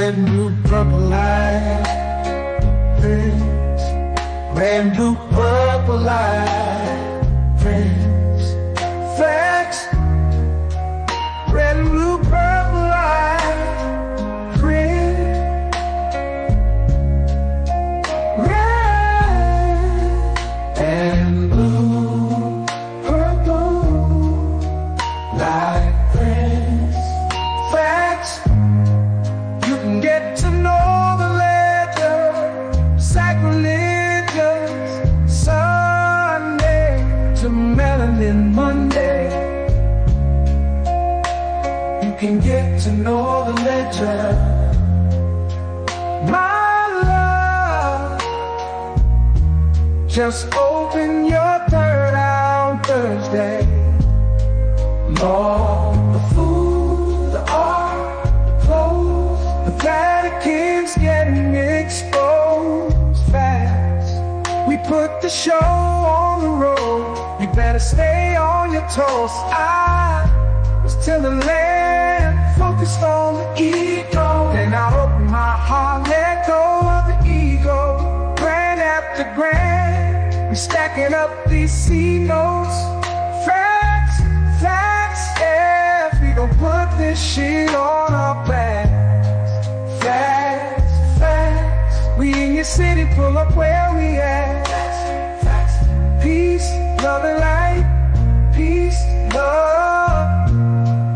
red, blue, purple light. Friends, red, blue, purple light. Friends, facts, red, blue, purple light. Friends, red and blue, purple light. Friends, facts. You can get to know the ledger, sacrilegious Sunday to melanin Monday. You can get to know the ledger, my love. Just open your third eye on Thursday. Lord, the food, the art, the clothes, the Vatican's getting exposed fast. We put the show on the road. You better stay on your toes. I was telling land, focused on the ego. Then I opened my heart, let go of the ego. Grand after grand, we stacking up these C notes. Facts, facts, yeah, we gon' put this shit on our backs. Facts, facts, we in your city, pull up where we at. Facts, facts, peace, love and light. Peace, love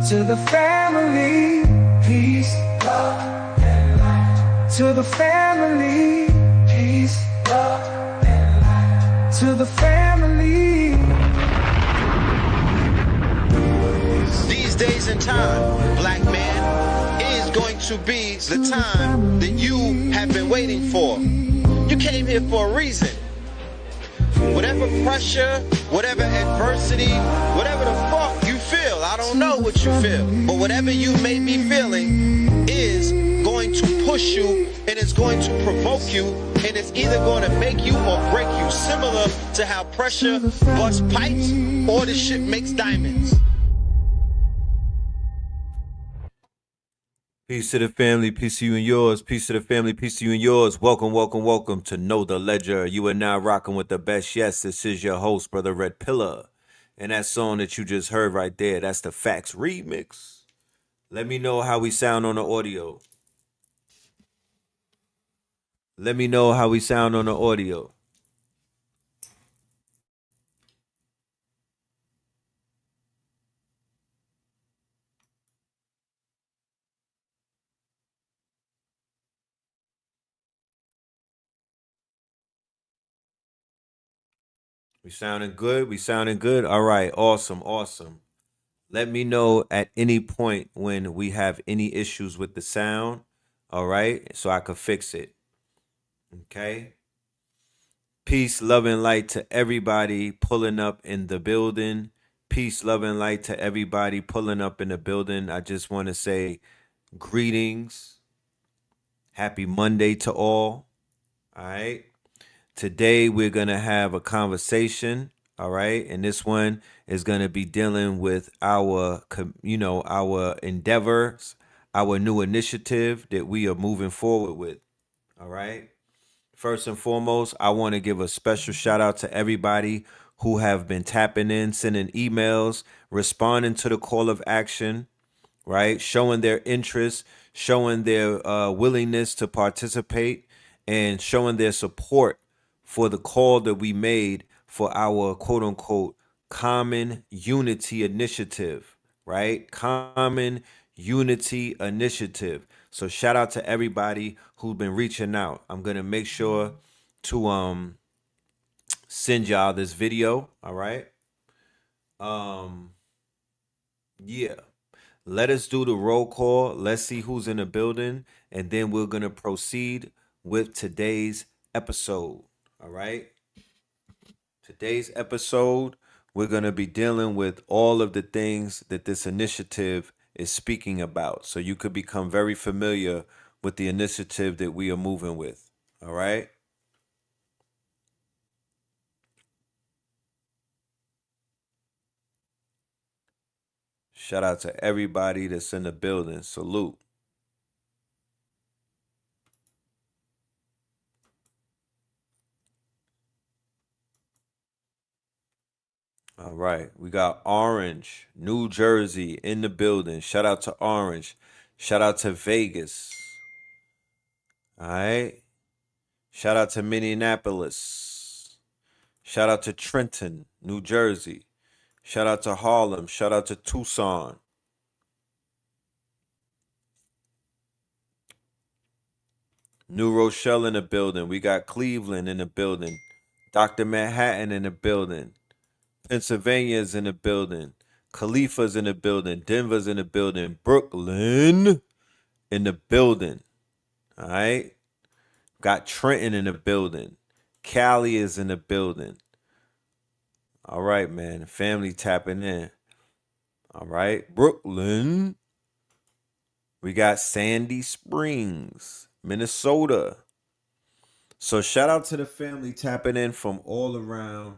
to the family. Peace, love and light to the family. Peace, love and light to the family. These days and time, black man, is going to be the time that you have been waiting for. You came here for a reason. Whatever pressure, whatever adversity, whatever the fuck you feel, I don't know what you feel, but whatever you may be feeling is going to push you, and it's going to provoke you, and it's either going to make you or break you, similar to how pressure busts pipes or the shit makes diamonds. Peace to the family, peace to you and yours. Peace to the family, peace to you and yours. Welcome, welcome, welcome to Know the Ledger. You are now rocking with the best. Yes, this is your host, Brother Red Pillar. And that song that you just heard right there, that's the F.A.C.T.S remix. Let me know how we sound on the audio. Let me know how we sound on the audio. We sounding good? We sounding good? All right, awesome, awesome. Let me know at any point when we have any issues with the sound, all right? So I could fix it, okay? Peace, love, and light to everybody pulling up in the building. Peace, love, and light to everybody pulling up in the building. I just want to say greetings. Happy Monday to all. All right. Today we're going to have a conversation. All right. And this one is going to be dealing with our endeavors, our new initiative that we are moving forward with. All right. First and foremost, I want to give a special shout out to everybody who have been tapping in, sending emails, responding to the call of action, right? Showing their interest, showing their willingness to participate, and showing their support for the call that we made for our quote unquote common unity initiative, right? Common unity initiative. So shout out to everybody who's been reaching out. I'm gonna make sure to send y'all this video. All right. Um yeah. Let us do the roll call. Let's see who's in the building, and then we're gonna proceed with today's episode. All right. Today's episode, we're gonna be dealing with all of the things that this initiative is speaking about. So you could become very familiar with the initiative that we are moving with. All right. Shout out to everybody that's in the building. Salute. All right. We got Orange, New Jersey in the building. Shout out to Orange. Shout out to Vegas. All right. Shout out to Minneapolis. Shout out to Trenton, New Jersey. Shout out to Harlem. Shout out to Tucson. New Rochelle in the building. We got Cleveland in the building. Dr. Manhattan in the building. Pennsylvania's in the building. Khalifa's in the building. Denver's in the building. Brooklyn in the building. All right. Got Trenton in the building. Cali is in the building. All right, man. Family tapping in. All right. Brooklyn. We got Sandy Springs, Minnesota. So shout out to the family tapping in from all around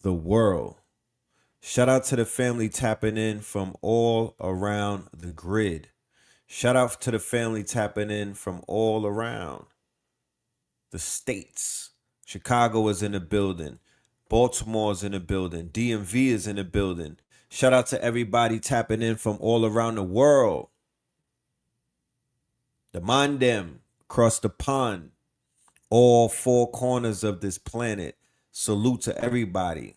the world. Shout out to the family tapping in from all around the grid. Shout out to the family tapping in from all around the states. Chicago is in the building. Baltimore's in the building. DMV is in the building. Shout out to everybody tapping in from all around the world. The Mandem across the pond. All four corners of this planet. Salute to everybody.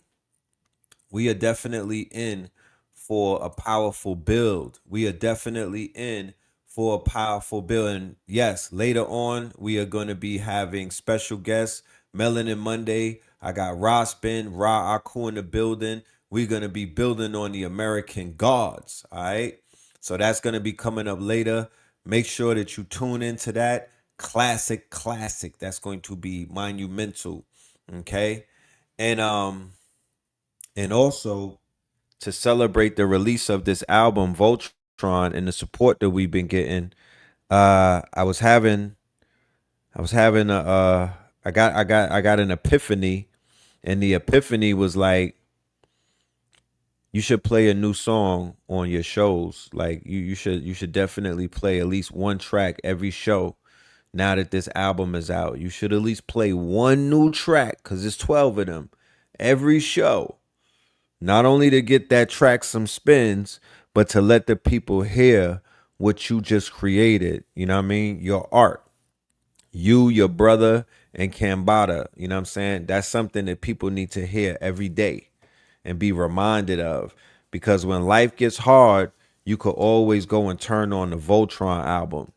We are definitely in for a powerful build. We are definitely in for a powerful build. And yes, later on, we are going to be having special guests. Melanin Monday. I got Ross Ben, Ra Aku in the building. We're going to be building on the American gods. All right. So that's going to be coming up later. Make sure that you tune into that. Classic. That's going to be monumental. Okay. And also to celebrate the release of this album, Voltron, and the support that we've been getting, I was having I got an epiphany, and the epiphany was like, you should play a new song on your shows. Like you should definitely play at least one track every show. Now that this album is out, you should at least play one new track because there's 12 of them every show. Not only to get that track some spins, but to let the people hear what you just created. You know what I mean? Your art. You, your brother, and Kambada. You know what I'm saying? That's something that people need to hear every day and be reminded of. Because when life gets hard, you could always go and turn on the Voltron album.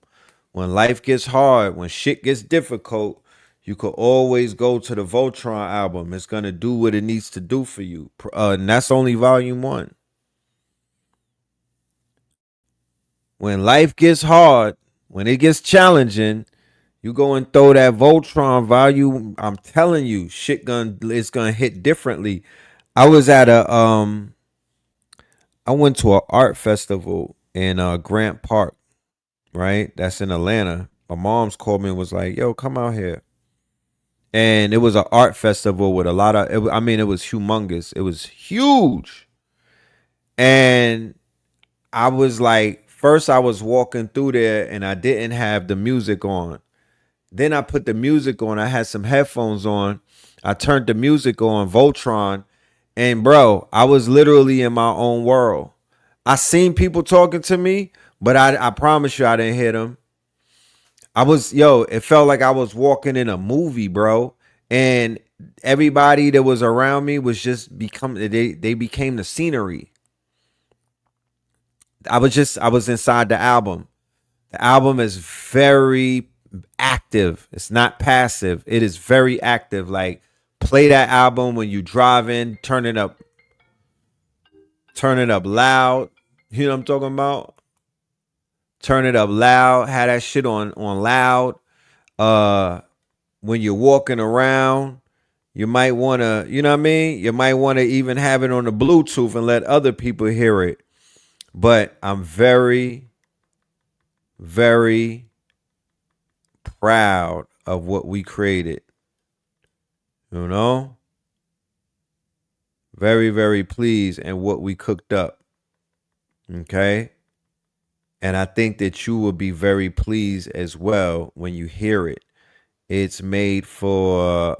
When life gets hard, when shit gets difficult, you could always go to the Voltron album. It's going to do what it needs to do for you. And that's only volume one. When life gets hard, when it gets challenging, you go and throw that Voltron volume. I'm telling you, it's gonna hit differently. I was at I went to an art festival in Grant Park, right? That's in Atlanta. My mom's called me and was like, "Yo, come out here." And it was an art festival with a lot of. It was humongous. It was huge, and I was like, first I was walking through there and I didn't have the music on. Then I put the music on. I had some headphones on. I turned the music on, Voltron, and bro, I was literally in my own world. I seen people talking to me, but I promise you I didn't hear them. It felt like I was walking in a movie, bro. And everybody that was around me was just they became the scenery. I was inside the album. The album is very active. It's not passive. It is very active. Like, play that album when you drive in, turn it up loud. You know what I'm talking about? Turn it up loud. Have that shit on loud. Uh when you're walking around, you might wanna, you know what I mean? You might wanna even have it on the Bluetooth and let other people hear it. But I'm very, very proud of what we created. You know? Very, very pleased and what we cooked up. Okay? And I think that you will be very pleased as well when you hear it. It's made for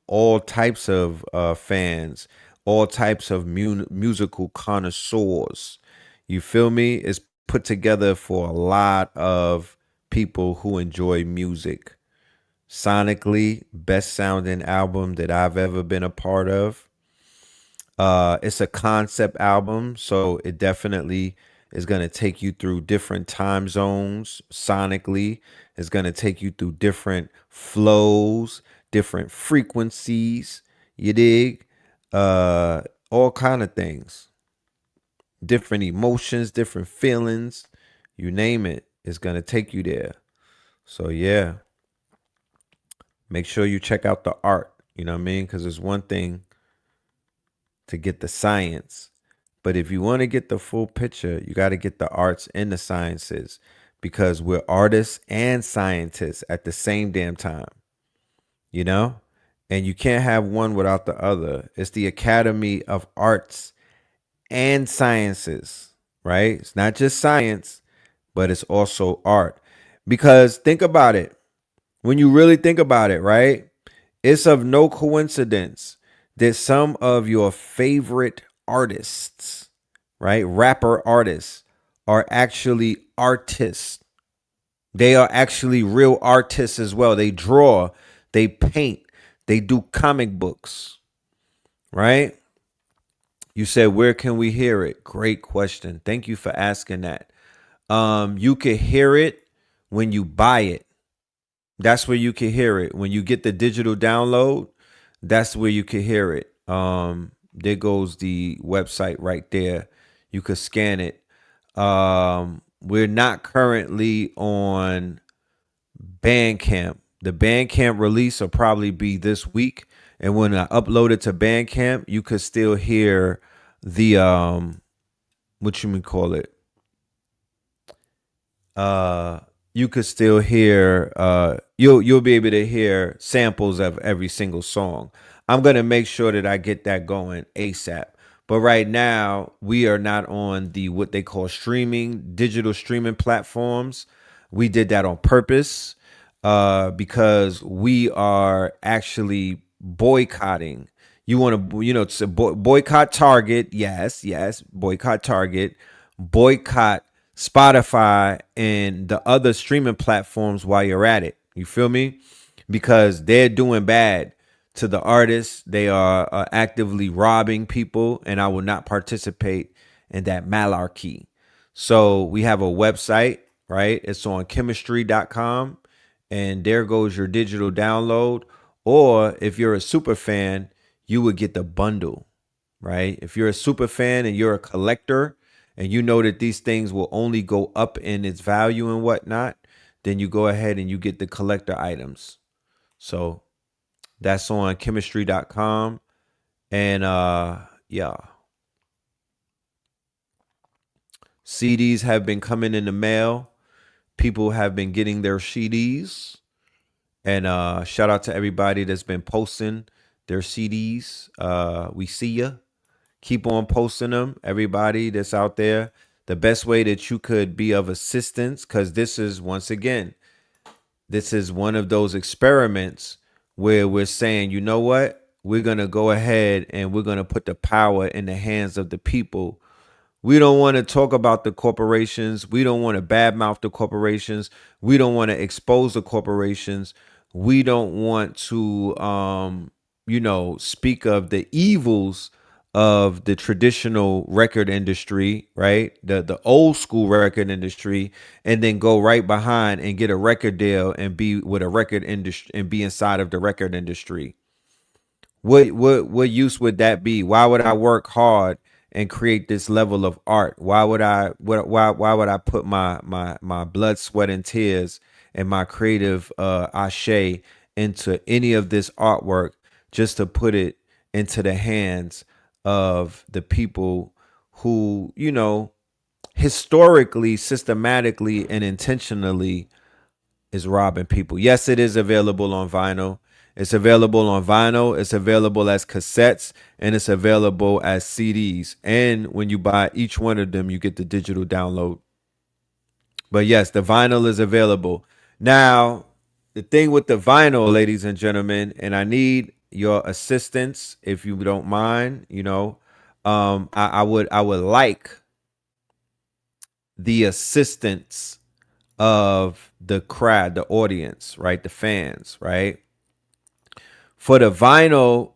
all types of fans, all types of musical connoisseurs. You feel me? It's put together for a lot of people who enjoy music. Sonically, best sounding album that I've ever been a part of. It's a concept album, so it definitely is going to take you through different time zones sonically. It's going to take you through different flows, different frequencies. You dig? Uh, all kind of things, different emotions, different feelings. You name it, it's going to take you there. So yeah, make sure you check out the art. You know what I mean? Because it's one thing to get the science. But if you want to get the full picture, you got to get the arts and the sciences because we're artists and scientists at the same damn time, you know? And you can't have one without the other. It's the Academy of Arts and Sciences, right? It's not just science, but it's also art. Because think about it. When you really think about it, right? It's of no coincidence that some of your favorite artists, right, rapper artists, are actually artists. They are actually real artists as well. They draw, they paint, they do comic books, right? You said, where can we hear it? Great question. Thank you for asking that. You can hear it when you buy it. That's where you can hear it. When you get the digital download, that's where you can hear it. There goes the website right there. You could scan it. We're not currently on Bandcamp. The Bandcamp release will probably be this week. And when I upload it to Bandcamp, you could still hear the what you would call it, uh you could still hear you'll be able to hear samples of every single song. I'm gonna make sure that I get that going ASAP. But right now, we are not on the what they call streaming, digital streaming platforms. We did that on purpose because we are actually boycotting. You want to, to boycott Target. Yes, yes, boycott Target, boycott Spotify and the other streaming platforms while you're at it. You feel me? Because they're doing bad to the artists. They are actively robbing people, and I will not participate in that malarkey. So we have a website, right? It's on chemistry.com, and there goes your digital download. Or if you're a super fan, you would get the bundle, right? If you're a super fan and you're a collector and you know that these things will only go up in its value and whatnot, then you go ahead and you get the collector items. So that's on chemistry.com. And yeah, CDs have been coming in the mail. People have been getting their CDs. And shout out to everybody that's been posting their CDs. We see ya. Keep on posting them. Everybody that's out there. The best way that you could be of assistance, because this is, once again, this is one of those experiments where we're saying, you know what? We're going to go ahead and we're going to put the power in the hands of the people. We don't want to talk about the corporations. We don't want to badmouth the corporations. We don't want to expose the corporations. We don't want to, speak of the evils of the traditional record industry, right? The old school record industry, and then go right behind and get a record deal and be with a record industry and be inside of the record industry. What use would that be? Why would I work hard and create this level of art? Why would I put my blood, sweat, and tears and my creative ashe into any of this artwork just to put it into the hands of the people who, historically, systematically, and intentionally is robbing people. Yes, it is available on vinyl. It's available on vinyl. It's available as cassettes, and it's available as CDs. And when you buy each one of them, you get the digital download. But yes, the vinyl is available. Now, the thing with the vinyl, ladies and gentlemen, and I need your assistance, if you don't mind. I would like the assistance of the crowd, the audience, right? The fans, right? For the vinyl,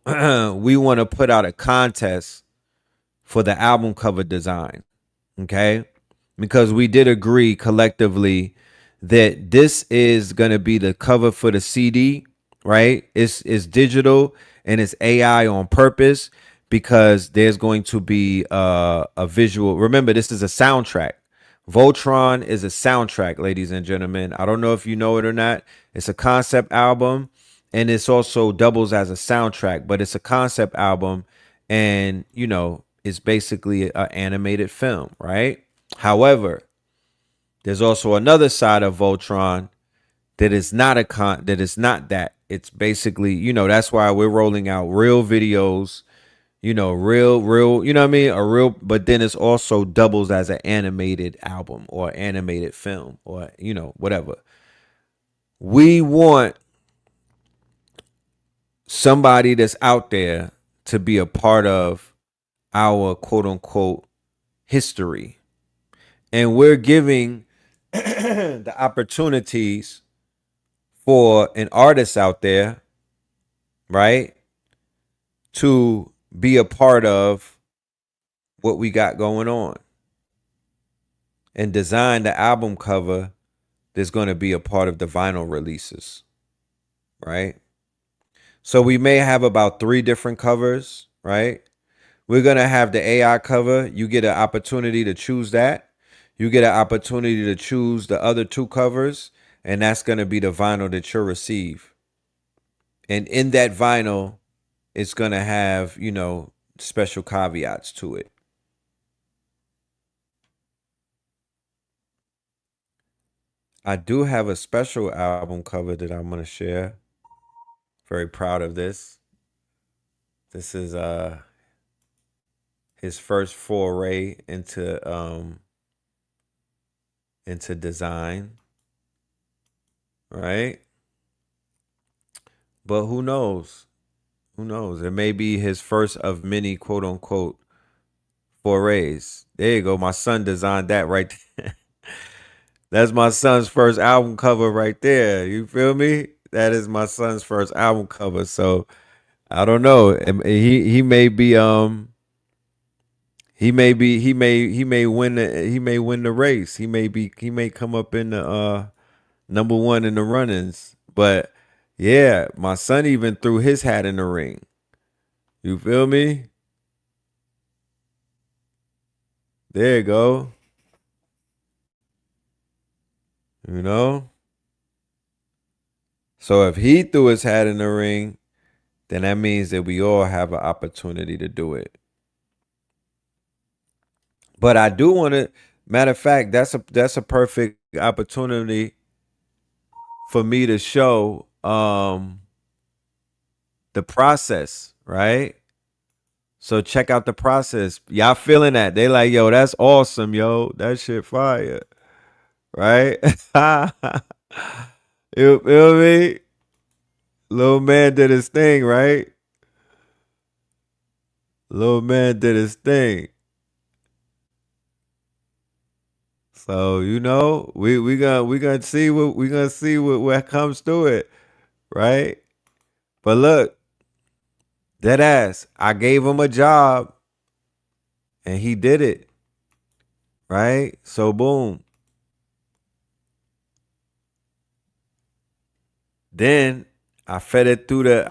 we want to put out a contest for the album cover design. Okay. Because we did agree collectively that this is going to be the cover for the CD, right? It's digital and it's AI on purpose because there's going to be a visual. Remember, this is a soundtrack. Voltron is a soundtrack, ladies and gentlemen. I don't know if you know it or not. It's a concept album and it's also doubles as a soundtrack, but it's a concept album and, it's basically an animated film, right? However, there's also another side of Voltron that is not that is not that. It's basically, that's why we're rolling out real videos, real, you know what I mean? But then it's also doubles as an animated album or animated film or, whatever. We want somebody that's out there to be a part of our quote unquote history. And we're giving the opportunities for an artist out there, right, to be a part of what we got going on and design the album cover that's going to be a part of the vinyl releases, right? So we may have about 3 different covers, right? We're going to have the AI cover. You get an opportunity to choose that. You get an opportunity to choose the other 2 covers, and that's going to be the vinyl that you'll receive. And in that vinyl, it's going to have, special caveats to it. I do have a special album cover that I'm going to share. Very proud of this. This is his first foray into design, right? But who knows? Who knows? It may be his first of many quote unquote forays. There you go. My son designed that right there. That's my son's first album cover right there. You feel me? That is my son's first album cover. So I don't know. He may be he may win the race. He may come up in the number 1 in the run-ins. But yeah, my son even threw his hat in the ring. You feel me? There you go. You know? So if he threw his hat in the ring, then that means that we all have an opportunity to do it. But I do want to, matter of fact, that's a perfect opportunity for me to show the process, right? So check out the process. Y'all feeling that? They like, yo, that's awesome, yo. That shit fire. Right? You feel me? Little man did his thing, right? Little man did his thing. So we gonna see what comes through it, right? But look, dead ass. I gave him a job, and he did it, right? So boom. Then I fed it through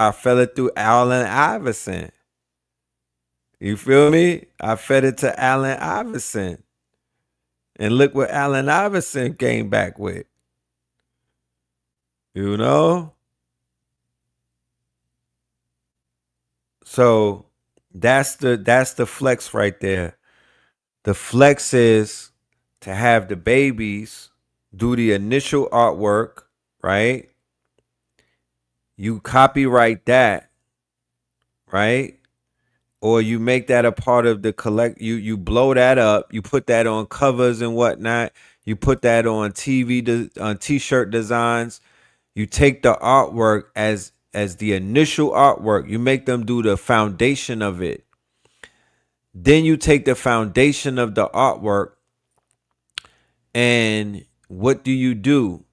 Allen Iverson. You feel me? I fed it to Allen Iverson. And look what Allen Iverson came back with. You know? So that's the flex right there. The flex is to have the babies do the initial artwork, right? You copyright that, right? Or you make that a part of the you blow that up, you put that on covers and whatnot, you put that on TV on t-shirt designs. You take the artwork as the initial artwork. You make them do the foundation of it. Then you take the foundation of the artwork, and what do?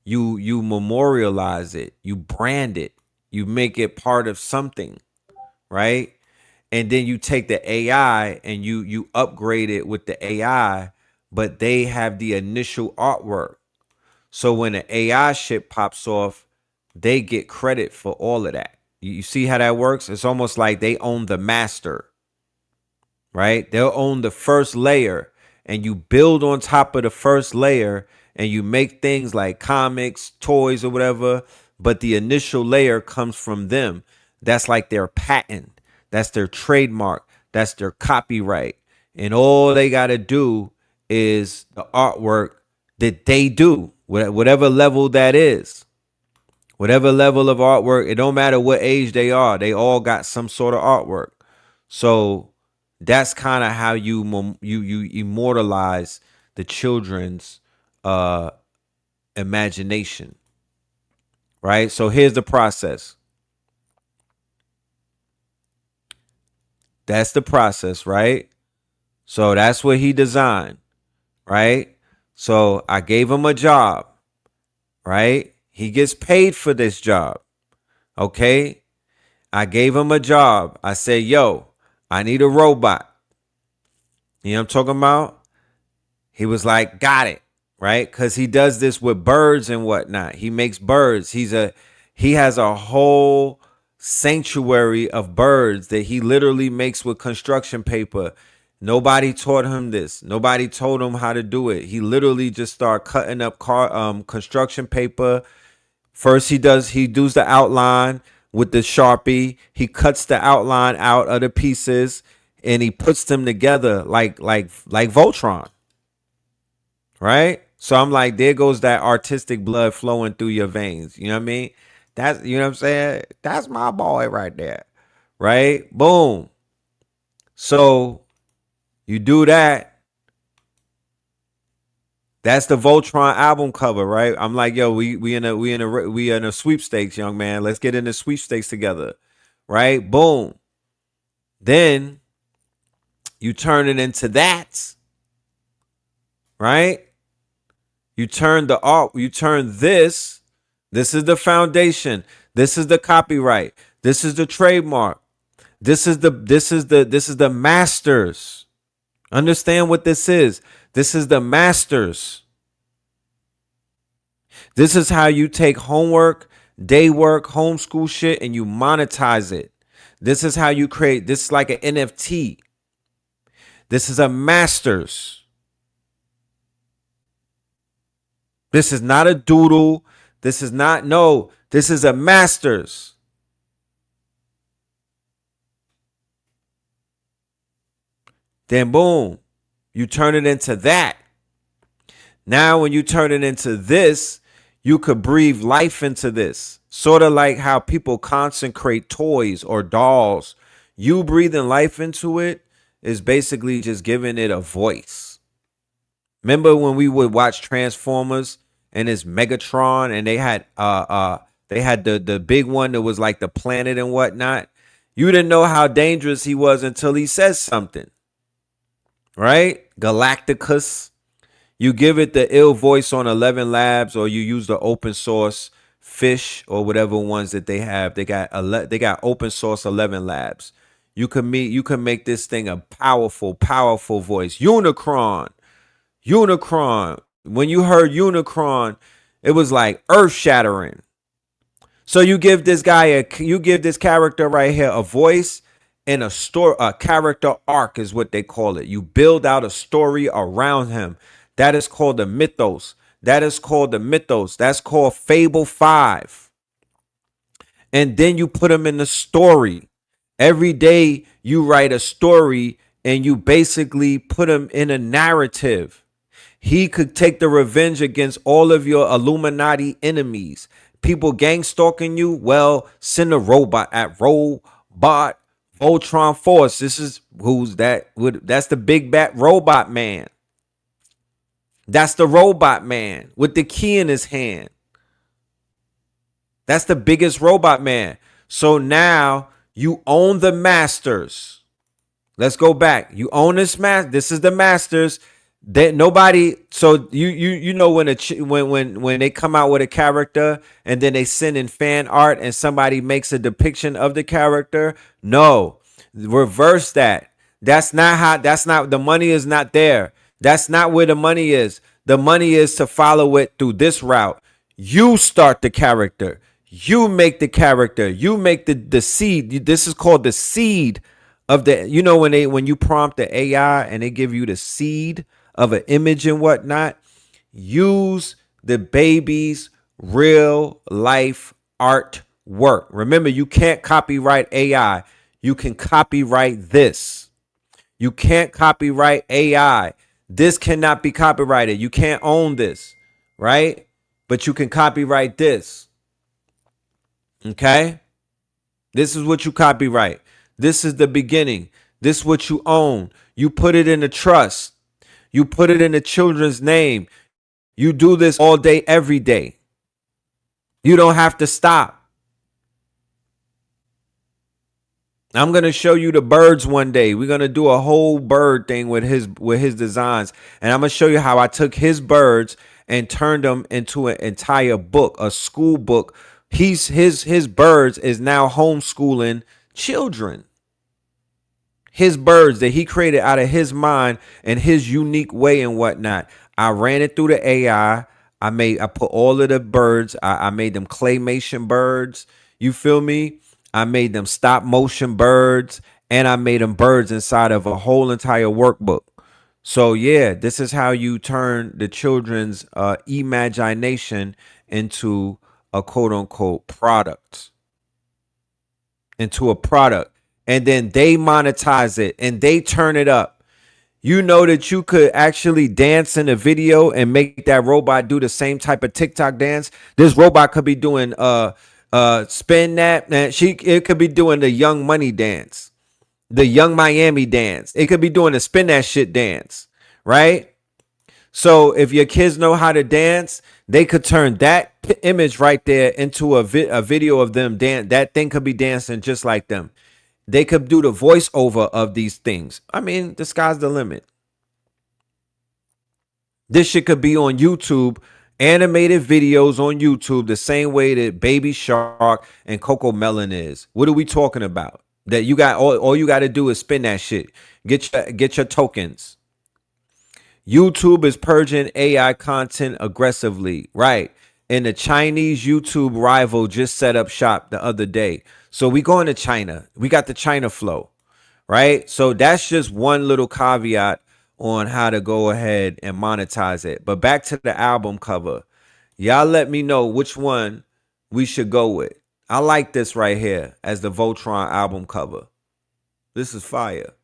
You memorialize it, you brand it, you make it part of something, right? And then you take the AI and you upgrade it with the AI, but they have the initial artwork. So when the AI shit pops off, they get credit for all of that. You see how that works? It's almost like they own the master, right? They'll own the first layer, and you build on top of the first layer, and you make things like comics, toys, or whatever. But the initial layer comes from them. That's like their patent. That's their trademark. That's their copyright. And all they got to do is the artwork that they do, whatever level that is. Whatever level of artwork, it don't matter what age they are. They all got some sort of artwork. So that's kind of how you immortalize the children's uh imagination, right? So here's the process. That's the process, right? So that's what he designed, right? So I gave him a job, right? He gets paid for this job. Okay? I gave him a job. I said, yo, I need a robot. You know what I'm talking about? He was like, got it, right? Because he does this with birds and whatnot. He makes birds. He has a whole sanctuary of birds that he literally makes with construction paper. Nobody taught him this. Nobody told him how to do it. He literally just started cutting up construction paper. First, he does the outline with the Sharpie. He cuts the outline out of the pieces and he puts them together like Voltron, right? So I'm like, there goes that artistic blood flowing through your veins. You know what I mean? That's, you know what I'm saying? That's my boy right there, right? Boom. So you do that. That's the Voltron album cover, right? I'm like, yo, we in a sweepstakes, young man. Let's get in the sweepstakes together, right? Boom. Then you turn it into that, right? You turn the art. You turn this. This is the foundation. This is the copyright. This is the trademark. This is the masters. Understand what this is. This is the masters. This is how you take homework, day work, homeschool shit, and you monetize it. This is how you create. This is like an NFT. This is a masters. This is not a doodle. This is not, no, this is a masters. Then boom, you turn it into that. Now, when you turn it into this, you could breathe life into this. Sort of like how people consecrate toys or dolls. You breathing life into it is basically just giving it a voice. Remember when we would watch Transformers and it's Megatron and they had the big one that was like the planet and whatnot? You didn't know how dangerous he was until he says something. Right? Galacticus. You give it the ill voice on 11 Labs, or you use the open source Fish or whatever ones that they have. They got open source 11 Labs. You can make this thing a powerful voice. Unicron. When you heard Unicron, it was like earth shattering. So you give this character right here a voice and a character arc is what they call it. You build out a story around him. That is called the mythos. That's called Fable 5. And then you put him in the story. Every day you write a story and you basically put him in a narrative. He could take the revenge against all of your Illuminati enemies. People gang stalking you, well, send a robot at Robot Voltron Force. That's the big bat robot man. That's the robot man with the key in his hand. That's the biggest robot man. So now you own the masters. Let's go back. You own this This is the masters. That nobody. So you know when when they come out with a character and then they send in fan art and somebody makes a depiction of the character. No, reverse that. That's not how. That's not, the money is not there. That's not where the money is. The money is to follow it through this route. You start the character. You make the character. You make the seed. This is called the seed of the, when you prompt the AI and they give you the seed of an image and whatnot. Use the baby's real life artwork. Remember, you can't copyright AI. You can copyright this. You can't copyright AI. This cannot be copyrighted. You can't own this, right? But you can copyright this. Okay? This is what you copyright. This is the beginning. This is what you own. You put it in a trust. You put it in the children's name. You do this all day, every day. You don't have to stop. I'm going to show you the birds one day. We're going to do a whole bird thing with his designs. And I'm going to show you how I took his birds and turned them into an entire book, a school book. His birds is now homeschooling children. His birds that he created out of his mind and his unique way and whatnot. I ran it through the AI. I put all of the birds. I made them claymation birds. You feel me? I made them stop motion birds, and I made them birds inside of a whole entire workbook. So yeah, this is how you turn the children's imagination into a quote unquote product. Into a product. And then they monetize it and they turn it up. You know that you could actually dance in a video and make that robot do the same type of TikTok dance. This robot could be doing spin that. It could be doing the Young Money dance, the Young Miami dance. It could be doing the spin that shit dance, right? So if your kids know how to dance, they could turn that image right there into a video of them dance. That thing could be dancing just like them. They could do the voiceover of these things. I mean, the sky's the limit. This shit could be on YouTube, animated videos on YouTube, the same way that Baby Shark and Coco Melon is. What are we talking about? That you got all you got to do is spin that shit. Get your tokens. YouTube is purging AI content aggressively, right? And the Chinese YouTube rival just set up shop the other day. So we going to China. We got the China flow, right? So that's just one little caveat on how to go ahead and monetize it. But back to the album cover. Y'all let me know which one we should go with. I like this right here as the Voltron album cover. This is fire.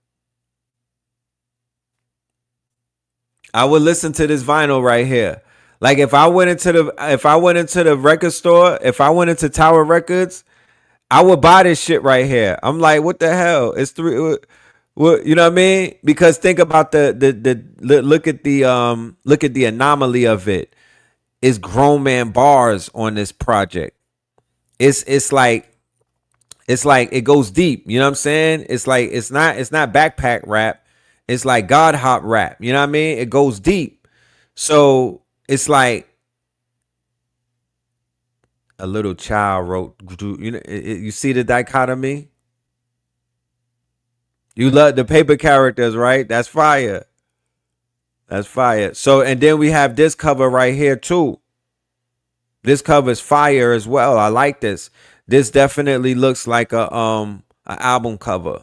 I would listen to this vinyl right here. Like if I went into the record store, if I went into Tower Records, I would buy this shit right here. I'm like, what the hell? It's three. What, you know what I mean? Because think about the look at the anomaly of it. It's grown man bars on this project. It's like it goes deep. You know what I'm saying? It's like it's not backpack rap. It's like God hop rap. You know what I mean? It goes deep. So it's like a little child wrote. You know, you see the dichotomy. You love the paper characters, right? That's fire. That's fire. So and then we have this cover right here too. This cover is fire as well. I like this. This definitely looks like a album cover.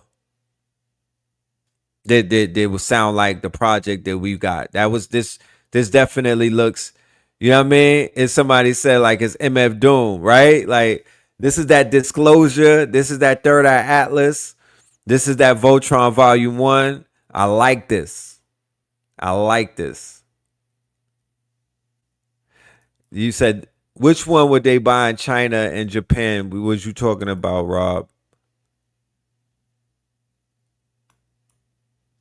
That would sound like the project that we've got. That was this definitely looks, you know what I mean? If somebody said like it's MF Doom, right? Like this is that Disclosure. This is that Third Eye Atlas. This is that Voltron Volume 1. I like this. I like this. You said which one would they buy in China and Japan? What was you talking about, Rob?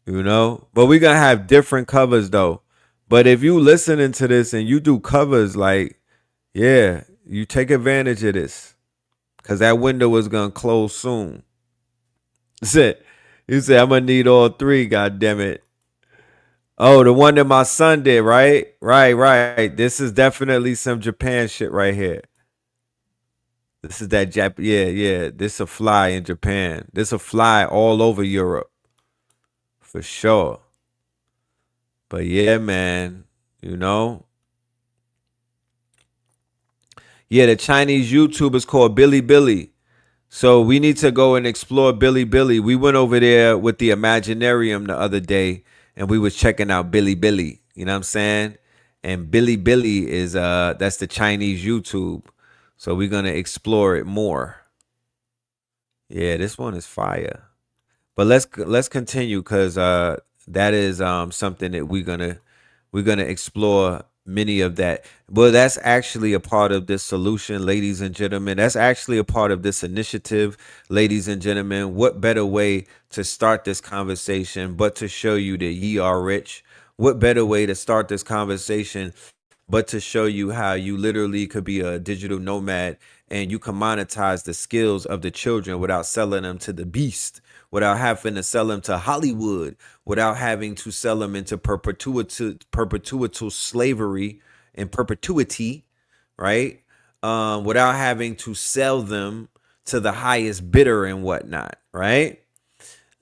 You know, but we're gonna have different covers though. But if you listening to this and you do covers, like, yeah, you take advantage of this. because that window was gonna close soon. Said, you said I'm gonna need all three. God damn it. Oh, the one that my son did, right? Right, right. This is definitely some Japan shit right here. This is that Jap. Yeah, yeah. This a fly in Japan. This a fly all over Europe for sure. But yeah, man. You know, yeah. The Chinese YouTube is called Billy Billy. So we need to go and explore Billy Billy. We went over there with the Imaginarium the other day, and we was checking out Billy Billy. You know what I'm saying? And Billy Billy is that's the Chinese YouTube. So we're gonna explore it more. Yeah, this one is fire. But let's continue because that is something that we're gonna explore many of that. Well, that's actually a part of this solution, ladies and gentlemen. That's actually a part of this initiative, ladies and gentlemen. What better way to start this conversation but to show you that ye are rich? What better way to start this conversation but to show you how you literally could be a digital nomad and you can monetize the skills of the children without selling them to the beast, without having to sell them to Hollywood, without having to sell them into perpetual slavery and perpetuity, right? Without having to sell them to the highest bidder and whatnot, right?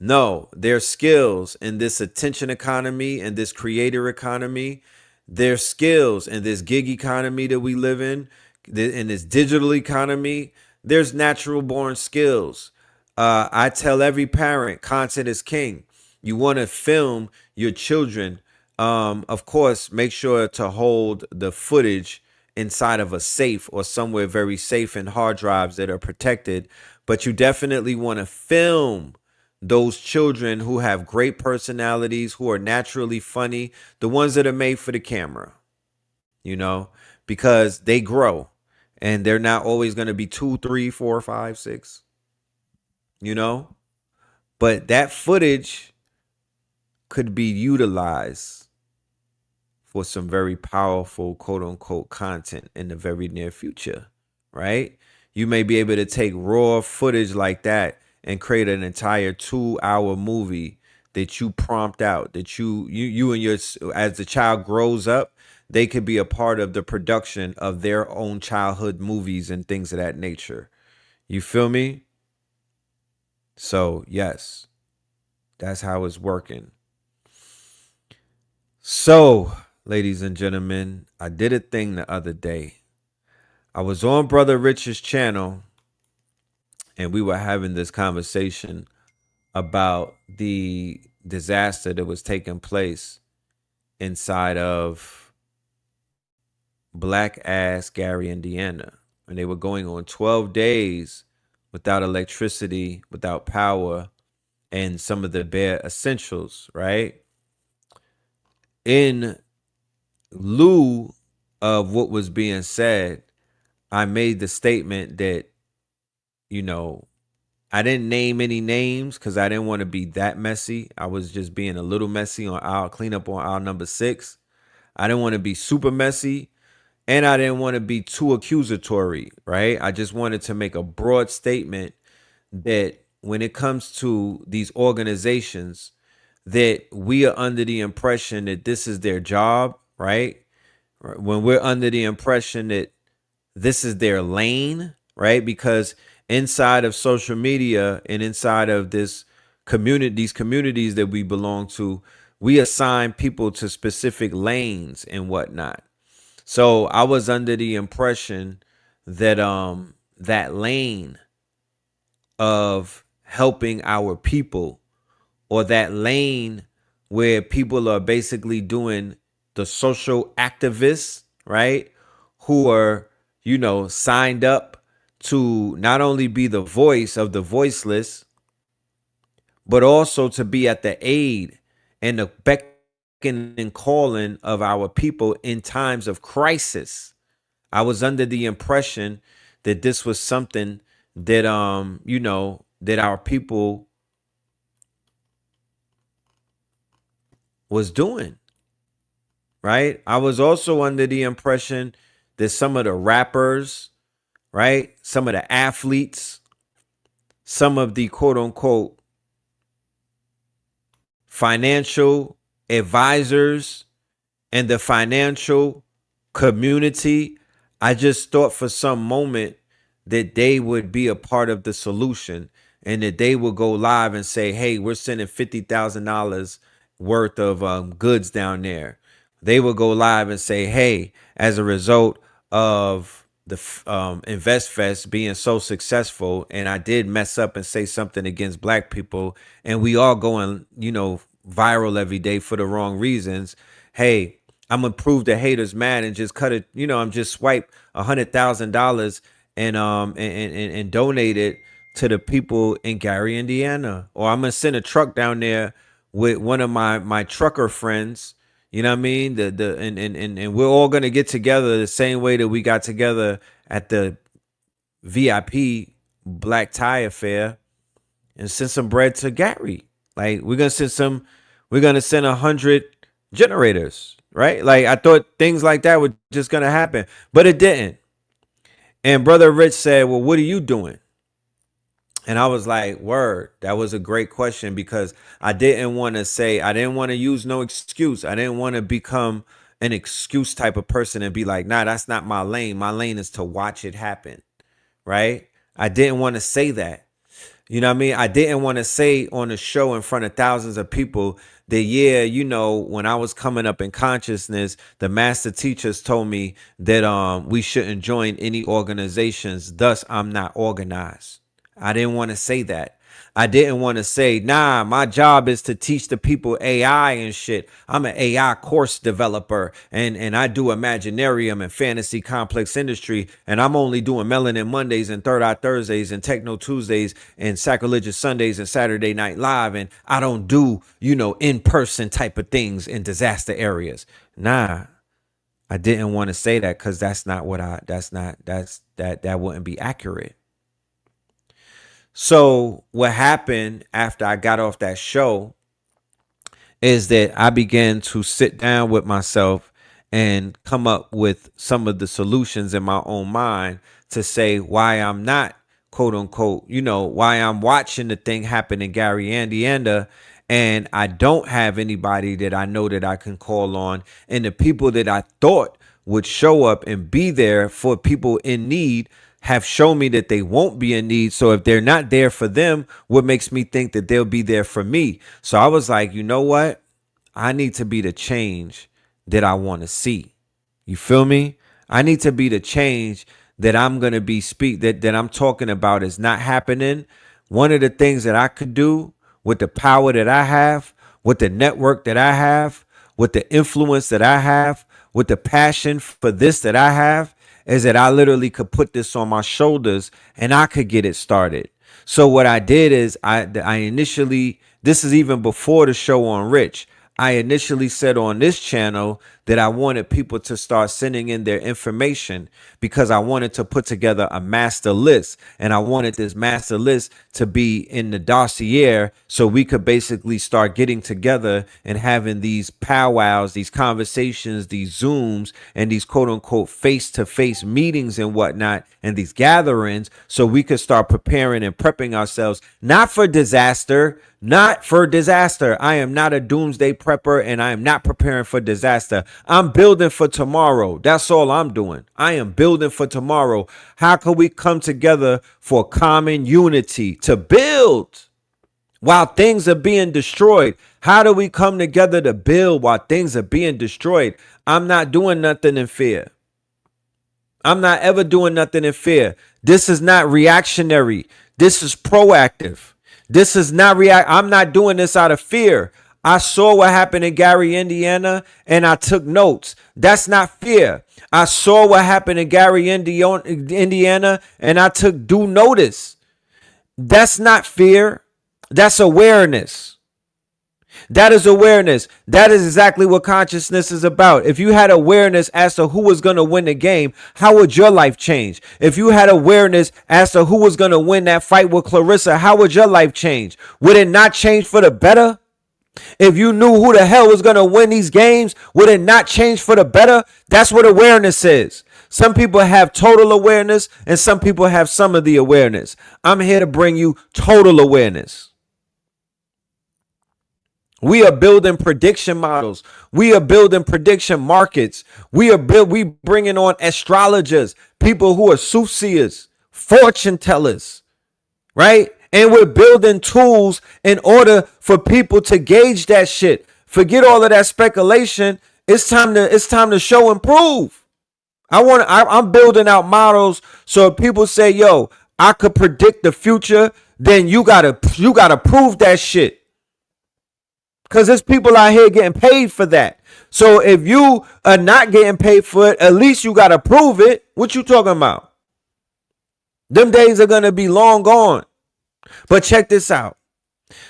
No, their skills in this attention economy and this creator economy, their skills in this gig economy that we live in this digital economy, there's natural born skills. I tell every parent, content is king. You want to film your children. Of course, make sure to hold the footage inside of a safe or somewhere very safe in hard drives that are protected. But you definitely want to film those children who have great personalities, who are naturally funny, the ones that are made for the camera, you know, because they grow and they're not always going to be two, three, four, five, six, you know, but that footage could be utilized for some very powerful quote unquote content in the very near future, right? You may be able to take raw footage like that and create an entire 2 hour movie that you prompt out, that you and your as the child grows up, they could be a part of the production of their own childhood movies and things of that nature. You feel me? So, yes, that's how it's working. So, ladies and gentlemen, I did a thing the other day. I was on Brother Rich's channel and we were having this conversation about the disaster that was taking place inside of black ass Gary, Indiana. And they were going on 12 days without electricity, without power, and some of the bare essentials, right? In lieu of what was being said, I made the statement that, you know, I didn't name any names because I didn't want to be that messy. I was just being a little messy on aisle cleanup on aisle number 6. I didn't want to be super messy and I didn't want to be too accusatory, right? I just wanted to make a broad statement that when it comes to these organizations, that we are under the impression that this is their job, right? When we're under the impression that this is their lane, right? Because inside of social media and inside of this community, these communities that we belong to, we assign people to specific lanes and whatnot. So I was under the impression that that lane of helping our people, or that lane where people are basically doing the social activists, right? Who are, you know, signed up to not only be the voice of the voiceless, but also to be at the aid and the beckoning and calling of our people in times of crisis. I was under the impression that this was something that you know, that our people was doing, right? I was also under the impression that some of the rappers right? Some of the athletes, some of the quote unquote financial advisors and the financial community. I just thought for some moment that they would be a part of the solution and that they would go live and say, hey, we're sending $50,000 worth of goods down there. They would go live and say, hey, as a result of the F.A.C.T.S being so successful, and I did mess up and say something against black people, and we all going, viral every day for the wrong reasons. Hey, I'm gonna prove the haters mad and just cut it. I'm just swipe $100,000 and donate it to the people in Gary, Indiana, or I'm gonna send a truck down there with one of my trucker friends. You know what I mean? And we're all gonna get together the same way that we got together at the VIP Black Tie Affair and send some bread to Gary. Like we're gonna send 100 generators, right? Like I thought things like that were just gonna happen, but it didn't. And Brother Rich said, well, what are you doing? And I was like, word, that was a great question, because I didn't want to use no excuse. I didn't want to become an excuse type of person and be like, nah, that's not my lane. My lane is to watch it happen, right? I didn't want to say that. You know what I mean? I didn't want to say on a show in front of thousands of people that, yeah, when I was coming up in consciousness, the master teachers told me that we shouldn't join any organizations. Thus, I'm not organized. I didn't want to say that. I didn't want to say, nah, my job is to teach the people AI and shit. I'm an AI course developer and I do Imaginarium and fantasy complex industry. And I'm only doing Melanin Mondays and Third Eye Thursdays and Techno Tuesdays and Sacrilegious Sundays and Saturday Night Live. And I don't do, in-person type of things in disaster areas. Nah, I didn't want to say that because that wouldn't be accurate. So what happened after I got off that show is that I began to sit down with myself and come up with some of the solutions in my own mind to say why I'm not, quote unquote, why I'm watching the thing happen in Gary, Indiana, and I don't have anybody that I know that I can call on. And the people that I thought would show up and be there for people in need have shown me that they won't be in need. So if they're not there for them, what makes me think that they'll be there for me? So I was like, you know what? I need to be the change that I want to see. You feel me? I need to be the change that I'm going to be that I'm talking about is not happening. One of the things that I could do with the power that I have, with the network that I have, with the influence that I have, with the passion for this that I have, is that I literally could put this on my shoulders and I could get it started. So what I did is I initially, this is even before the show on Rich, I initially said on this channel that I wanted people to start sending in their information because I wanted to put together a master list, and I wanted this master list to be in the dossier so we could basically start getting together and having these powwows, these conversations, these Zooms, and these quote unquote face-to-face meetings and whatnot, and these gatherings so we could start preparing and prepping ourselves, not for disaster. I am not a doomsday prepper, and I am not preparing for disaster. I'm building for tomorrow. That's all I'm doing. I am building for tomorrow. How can we come together for common unity to build while things are being destroyed? How do we come together to build while things are being destroyed? I'm not doing nothing in fear. I'm not ever doing nothing in fear. This is not reactionary. This is proactive. This is not I'm not doing this out of fear. I saw what happened in Gary, Indiana, and I took notes. That's not fear. I saw what happened in Gary, Indiana, and I took due notice. That's not fear. That's awareness. That is awareness. That is exactly what consciousness is about. If you had awareness as to who was going to win the game, how would your life change? If you had awareness as to who was going to win that fight with Clarissa, how would your life change? Would it not change for the better? If you knew who the hell was going to win these games, would it not change for the better? That's what awareness is. Some people have total awareness and some people have some of the awareness. I'm here to bring you total awareness. We are building prediction models. We are building prediction markets. We bringing on astrologers, people who are soothsayers, fortune tellers, right? And we're building tools in order for people to gauge that shit. Forget all of that speculation. It's time to show and prove. I'm building out models so if people say, "Yo, I could predict the future," then you gotta prove that shit. Because there's people out here getting paid for that. So if you are not getting paid for it, at least you gotta prove it. What you talking about? Them days are gonna be long gone. But check this out.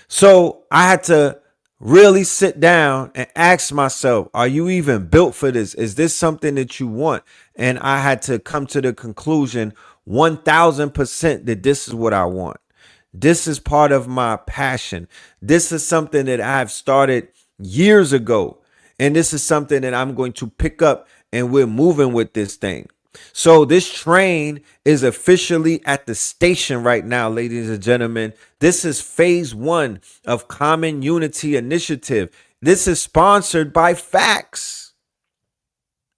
So I had to really sit down and ask myself, are you even built for this? Is this something that you want? And I had to come to the conclusion 1000% that this is what I want. This is part of my passion. This is something that I've started years ago. And this is something that I'm going to pick up and we're moving with this thing. So this train is officially at the station right now, ladies and gentlemen. This is phase 1 of Common Unity Initiative. This is sponsored by F.A.C.T.S.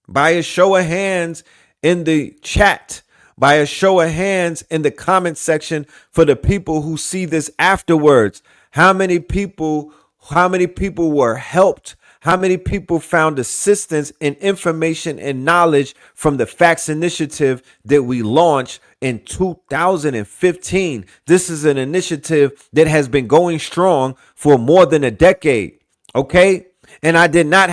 By a show of hands in the chat, by a show of hands in the comment section for the people who see this afterwards. How many people were helped? How many people found assistance and information and knowledge from the F.A.C.T.S initiative that we launched in 2015? This is an initiative that has been going strong for more than a decade. Okay. And I did not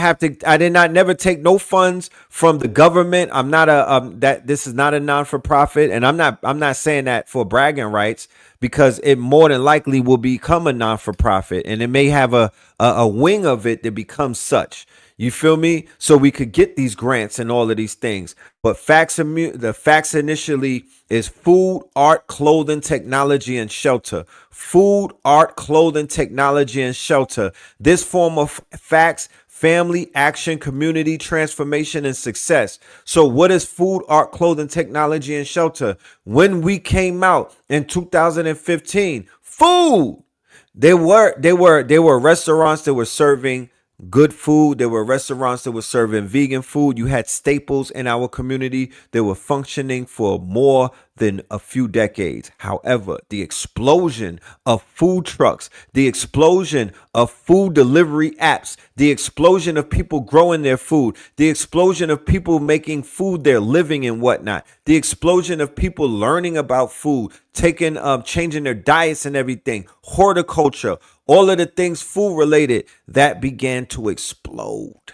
never take no funds from the government. I'm not this is not a non-for-profit. And I'm not saying that for bragging rights, because it more than likely will become a non-for-profit and it may have a wing of it that becomes such. You feel me? So we could get these grants and all of these things. But the F.A.C.T.S initially is food, art, clothing, technology, and shelter. Food, art, clothing, technology, and shelter. This form of F.A.C.T.S, family, action, community, transformation, and success. So what is food, art, clothing, technology, and shelter? When we came out in 2015, food. There were restaurants that were serving good food. There were restaurants that were serving vegan food. You had staples in our community that were functioning for more than a few decades. However, the explosion of food trucks, the explosion of food delivery apps, the explosion of people growing their food, the explosion of people making food their living and whatnot, the explosion of people learning about food, changing their diets and everything, horticulture, all of the things food related, that began to explode.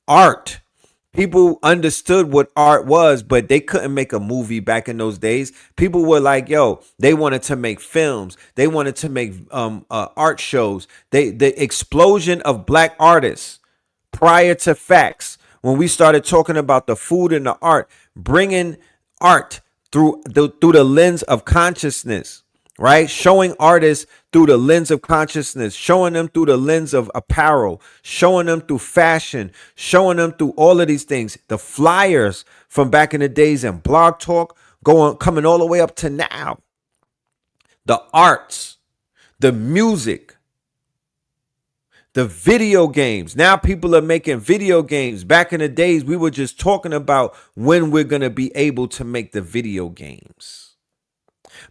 Art. People understood what art was, but they couldn't make a movie back in those days. People were like, yo, they wanted to make films. They wanted to make art shows. The explosion of black artists prior to F.A.C.T.S, when we started talking about the food and the art, bringing art through the lens of consciousness, right? Showing artists through the lens of consciousness, showing them through the lens of apparel, showing them through fashion, showing them through all of these things. The flyers from back in the days and Blog Talk coming all the way up to now. The arts, the music, the video games. Now people are making video games. Back in the days, we were just talking about when we're going to be able to make the video games.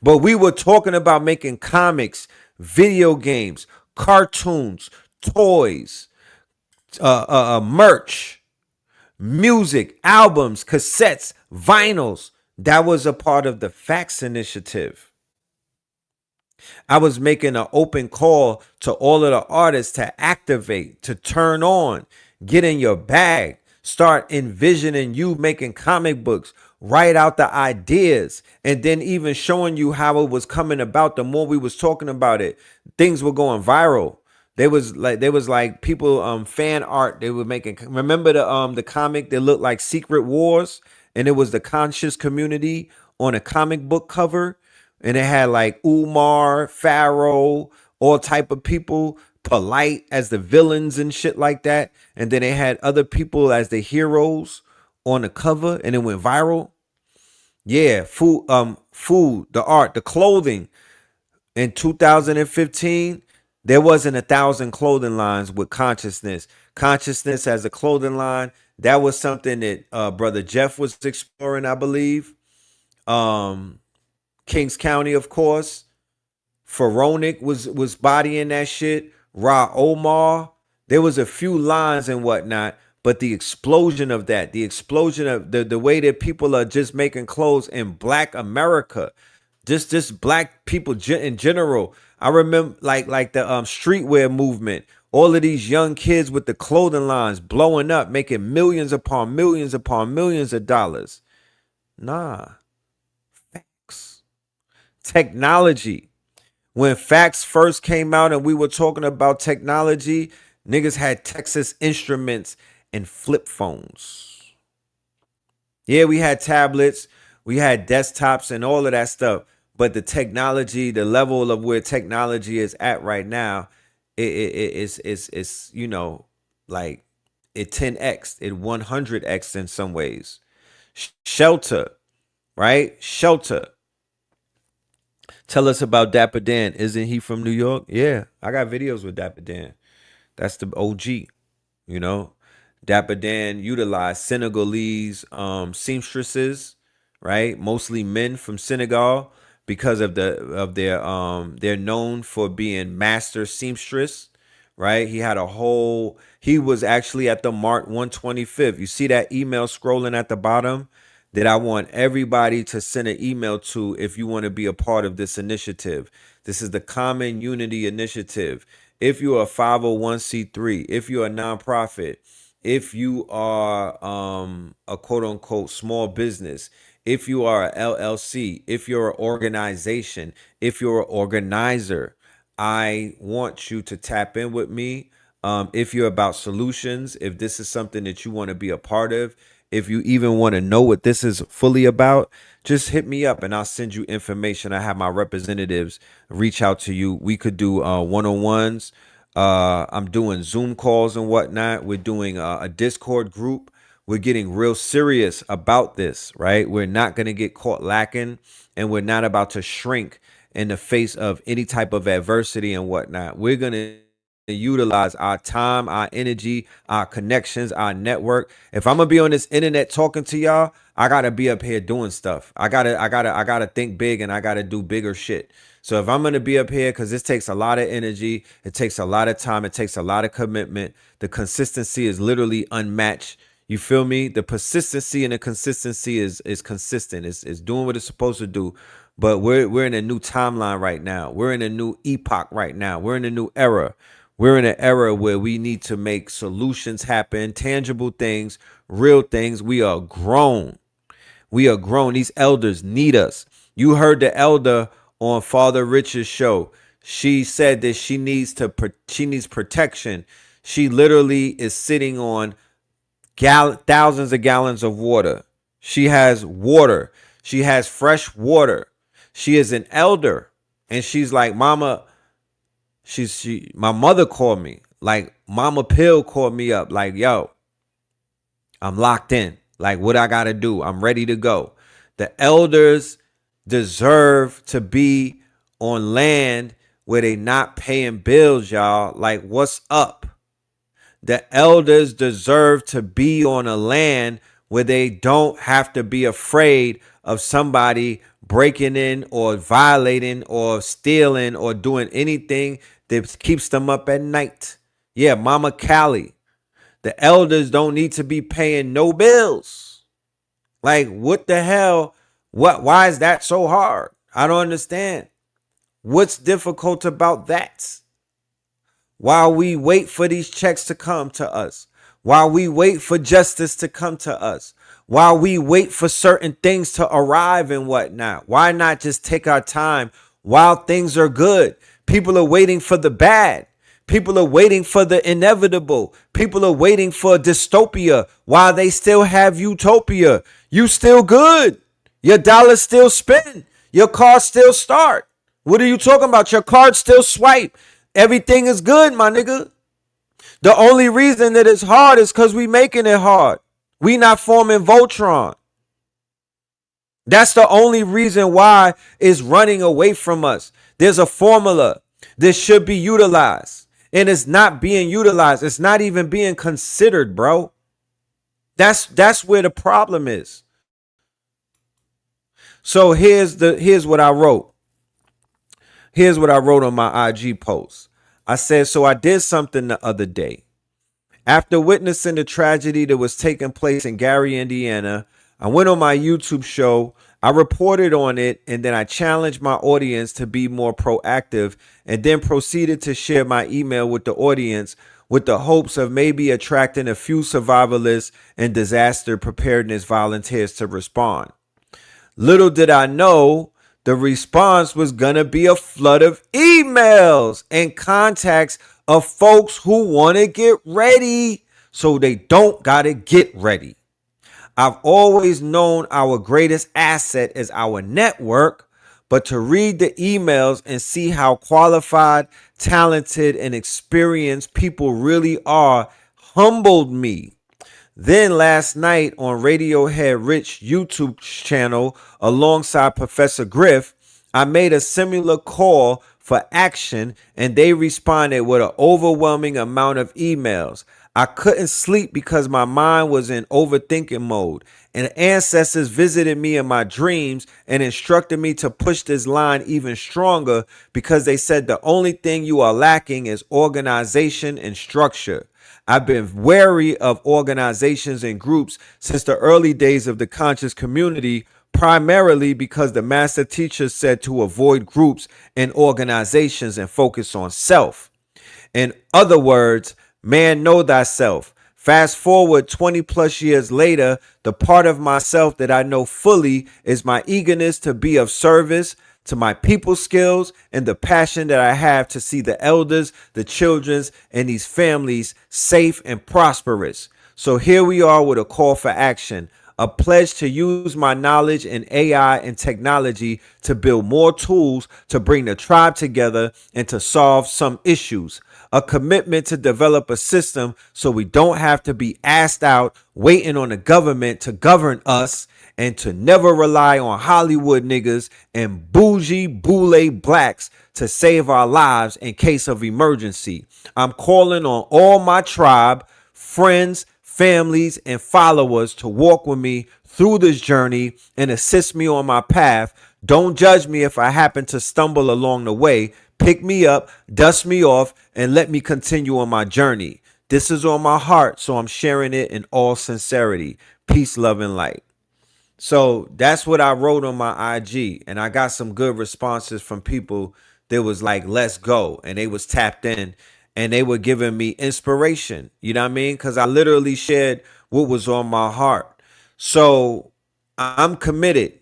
But we were talking about making comics, video games, cartoons, toys, merch, music, albums, cassettes, vinyls. That was a part of the F.A.C.T.S initiative. I was making an open call to all of the artists to activate, to turn on, get in your bag, start envisioning you making comic books, write out the ideas, and then even showing you how it was coming about. The more we was talking about it, things were going viral. There was like people fan art they were making. Remember the comic that looked like Secret Wars, and it was the conscious community on a comic book cover, and it had like Umar, Pharaoh, all type of people polite as the villains and shit like that. And then they had other people as the heroes on the cover and it went viral. Yeah, food, the art, the clothing. In 2015, there wasn't 1,000 clothing lines with consciousness. Consciousness as a clothing line. That was something that brother Jeff was exploring, I believe. Um, Kings County, of course. Pharaonic was bodying that shit. Ra Omar. There was a few lines and whatnot, but the explosion of that, the explosion of the way that people are just making clothes in Black America, just Black people in general. I remember like the streetwear movement. All of these young kids with the clothing lines blowing up, making millions upon millions upon millions of dollars. Nah, technology. When F.A.C.T.S first came out and we were talking about technology, niggas had Texas Instruments and flip phones. Yeah, we had tablets, we had desktops and all of that stuff. But the technology, the level of where technology is at right now, it's like it 10x, it 100x in some ways. Shelter, right? Shelter. Tell us about Dapper Dan. Isn't he from New York? Yeah, I got videos with Dapper Dan. That's the OG, you know. Dapper Dan utilized Senegalese seamstresses, right? Mostly men from Senegal because of they're known for being master seamstress, right? He was actually at the Mart 125th. You see that email scrolling at the bottom? That I want everybody to send an email to if you want to be a part of this initiative. This is the Common Unity Initiative. If you're a 501c3, if you're a nonprofit, if you are a quote unquote small business, if you are a LLC, if you're an organization, if you're an organizer, I want you to tap in with me. If you're about solutions, if this is something that you want to be a part of, if you even want to know what this is fully about, just hit me up and I'll send you information. I have my representatives reach out to you. We could do one-on-ones. I'm doing Zoom calls and whatnot. We're doing a Discord group. We're getting real serious about this, right? We're not going to get caught lacking, and we're not about to shrink in the face of any type of adversity and whatnot. We're going to utilize our time, our energy, our connections, our network. If I'm gonna be on this internet talking to y'all, I gotta be up here doing stuff. I gotta think big and I gotta do bigger shit. So if I'm gonna be up here, because this takes a lot of energy, it takes a lot of time, it takes a lot of commitment. The consistency is literally unmatched. You feel me? The persistency and the consistency is consistent. It's doing what it's supposed to do. But we're in a new timeline right now. We're in a new epoch right now. We're in a new era. We're in an era where we need to make solutions happen, tangible things, real things. We are grown. We are grown. These elders need us. You heard the elder on Father Rich's show. She said that she needs protection. She literally is sitting on thousands of gallons of water. She has water. She has fresh water. She is an elder. And she's like, Mama, my mother called me. Like Mama Pill called me up. Like, yo, I'm locked in. Like, what I gotta do? I'm ready to go. The elders deserve to be on land where they not paying bills, y'all. Like, what's up? The elders deserve to be on a land where they don't have to be afraid of somebody breaking in or violating or stealing or doing anything that keeps them up at night. Yeah, Mama Callie. The elders don't need to be paying no bills. Like, what the hell? Why is that so hard? I don't understand. What's difficult about that? While we wait for these checks to come to us, while we wait for justice to come to us, while we wait for certain things to arrive and whatnot, why not just take our time while things are good? People are waiting for the bad. People are waiting for the inevitable. People are waiting for dystopia while they still have utopia. You still good. Your dollar still spin. Your car still start. What are you talking about? Your card still swipe. Everything is good, my nigga. The only reason that it's hard is because we making it hard. We not forming Voltron. That's the only reason why it's running away from us. There's a formula that should be utilized, and it's not being utilized. It's not even being considered, bro. That's where the problem is. So here's what I wrote. Here's what I wrote on my IG post. I said, so I did something the other day. After witnessing the tragedy that was taking place in Gary, Indiana, I went on my YouTube show. I reported on it, and then I challenged my audience to be more proactive, and then proceeded to share my email with the audience with the hopes of maybe attracting a few survivalists and disaster preparedness volunteers to respond. Little did I know the response was going to be a flood of emails and contacts of folks who want to get ready so they don't got to get ready. I've always known our greatest asset is our network, but to read the emails and see how qualified, talented, and experienced people really are humbled me. Then last night on Radiohead Rich YouTube channel alongside Professor Griff, I made a similar call for action and they responded with an overwhelming amount of emails. I couldn't sleep because my mind was in overthinking mode, and ancestors visited me in my dreams and instructed me to push this line even stronger because they said the only thing you are lacking is organization and structure. I've been wary of organizations and groups since the early days of the conscious community, primarily because the master teacher said to avoid groups and organizations and focus on self. In other words, man, know thyself. Fast forward 20 plus years later, the part of myself that I know fully is my eagerness to be of service to my people skills and the passion that I have to see the elders, the children's, and these families safe and prosperous. So here we are with a call for action, a pledge to use my knowledge in AI and technology to build more tools to bring the tribe together and to solve some issues. A commitment to develop a system so we don't have to be asked out waiting on the government to govern us, and to never rely on Hollywood niggas and bougie boule blacks to save our lives in case of emergency. I'm calling on all my tribe, friends, families, and followers to walk with me through this journey and assist me on my path. Don't judge me if I happen to stumble along the way. Pick me up, dust me off, and let me continue on my journey. This is on my heart, so I'm sharing it in all sincerity. Peace, love, and light. So that's what I wrote on my IG, and I got some good responses from people that was like, let's go. And they was tapped in and they were giving me inspiration. You know what I mean? Because I literally shared what was on my heart. So I'm committed,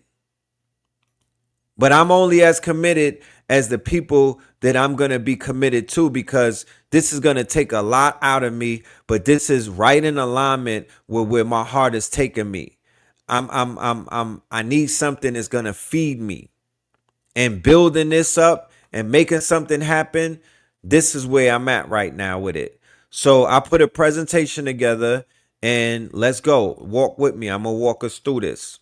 but I'm only as committed as the people that I'm going to be committed to, because this is going to take a lot out of me, but this is right in alignment with where my heart is taking me. I need something that's gonna feed me, and building this up and making something happen. This is where I'm at right now with it. So I put a presentation together and let's go. Walk with me. I'm gonna walk us through this.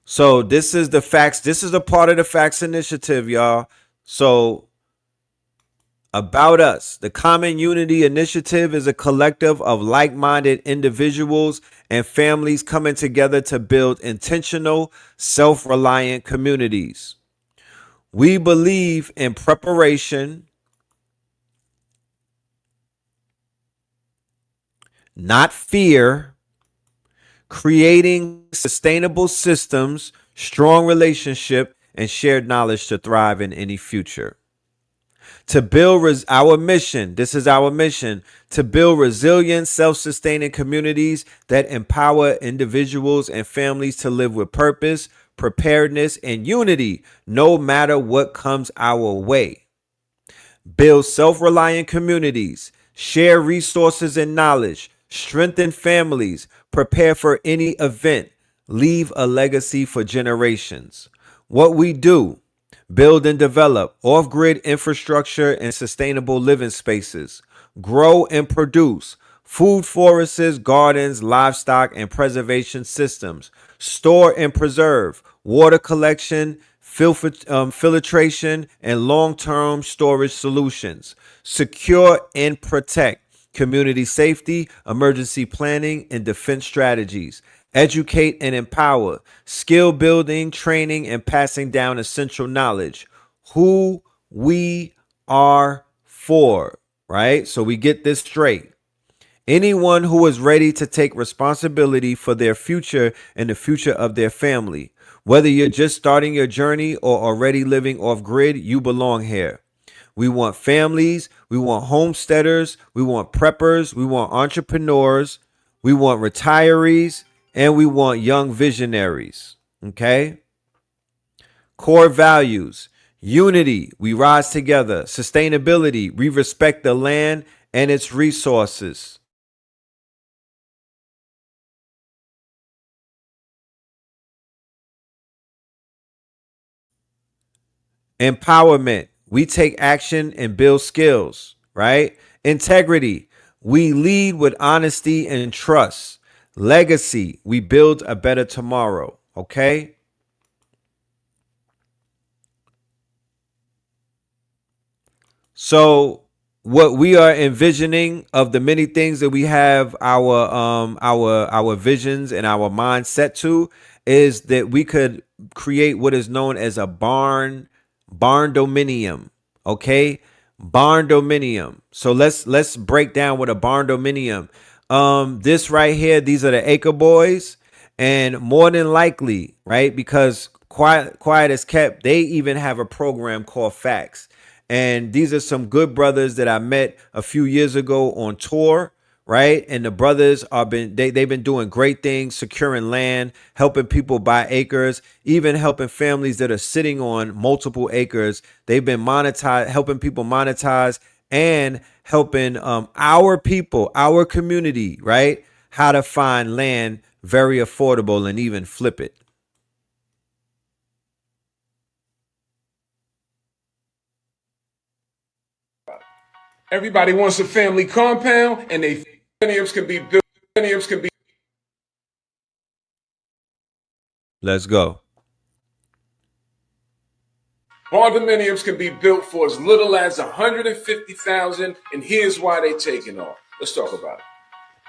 So this is the facts. This is a part of the Facts Initiative, y'all. So about us, the Common Unity Initiative is a collective of like-minded individuals and families coming together to build intentional, self-reliant communities. We believe in preparation, not fear, creating sustainable systems, strong relationship, and shared knowledge to thrive in any future. To build our mission, this is our mission, to build resilient, self-sustaining communities that empower individuals and families to live with purpose, preparedness, and unity, no matter what comes our way. Build self-reliant communities, share resources and knowledge, strengthen families, prepare for any event, leave a legacy for generations. What we do: build and develop off grid infrastructure and sustainable living spaces, grow and produce food forests, gardens, livestock, and preservation systems, store and preserve water collection, filtration, and long term storage solutions, secure and protect community safety, emergency planning, and defense strategies, educate and empower, skill building, training, and passing down essential knowledge. Who we are for, right? So we get this straight. Anyone who is ready to take responsibility for their future and the future of their family. Whether you're just starting your journey or already living off grid, you belong here. We want families, we want homesteaders, we want preppers, we want entrepreneurs, we want retirees, and we want young visionaries. Okay? Core values: unity, we rise together; sustainability, we respect the land and its resources; empowerment, we take action and build skills, right? Integrity, we lead with honesty and trust; legacy, we build a better tomorrow. Okay? So what we are envisioning of the many things that we have our visions and our mindset to is that we could create what is known as a barn dominium. Okay? Barn dominium. So let's break down what a barn dominium. This right here, these are the acre boys, and more than likely, right? Because quiet is kept, they even have a program called F.A.C.T.S. And these are some good brothers that I met a few years ago on tour, right? And the brothers are they've been doing great things, securing land, helping people buy acres, even helping families that are sitting on multiple acres. They've been helping people monetize, and helping our people, our community, right? How to find land very affordable and even flip it. Everybody wants a family compound, and they condominiums can be built. Condominiums can be Let's go. Condominiums can be built for as little as 150,000, and here's why they taking off. Let's talk about it.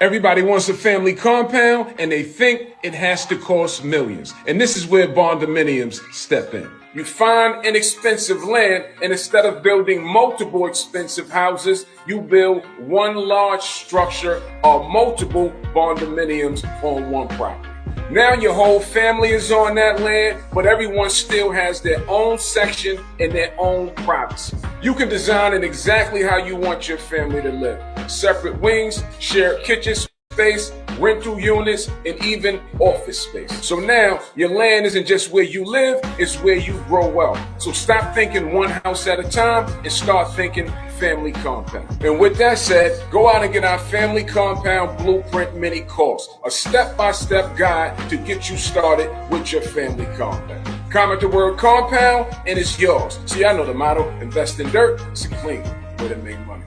Everybody wants a family compound, and they think it has to cost millions. And this is where condominiums step in. You find inexpensive land, and instead of building multiple expensive houses, you build one large structure or multiple condominiums on one property. Now your whole family is on that land, but everyone still has their own section and their own privacy. You can design it exactly how you want your family to live. Separate wings, shared kitchen space, rental units, and even office space. So now your land isn't just where you live, it's where you grow wealth. So stop thinking one house at a time and start thinking family compound. And with that said, go out and get our family compound blueprint mini course, a step-by-step guide to get you started with your family compound. Comment the word compound and it's yours. See, I know the motto: invest in dirt, it's a clean way to make money.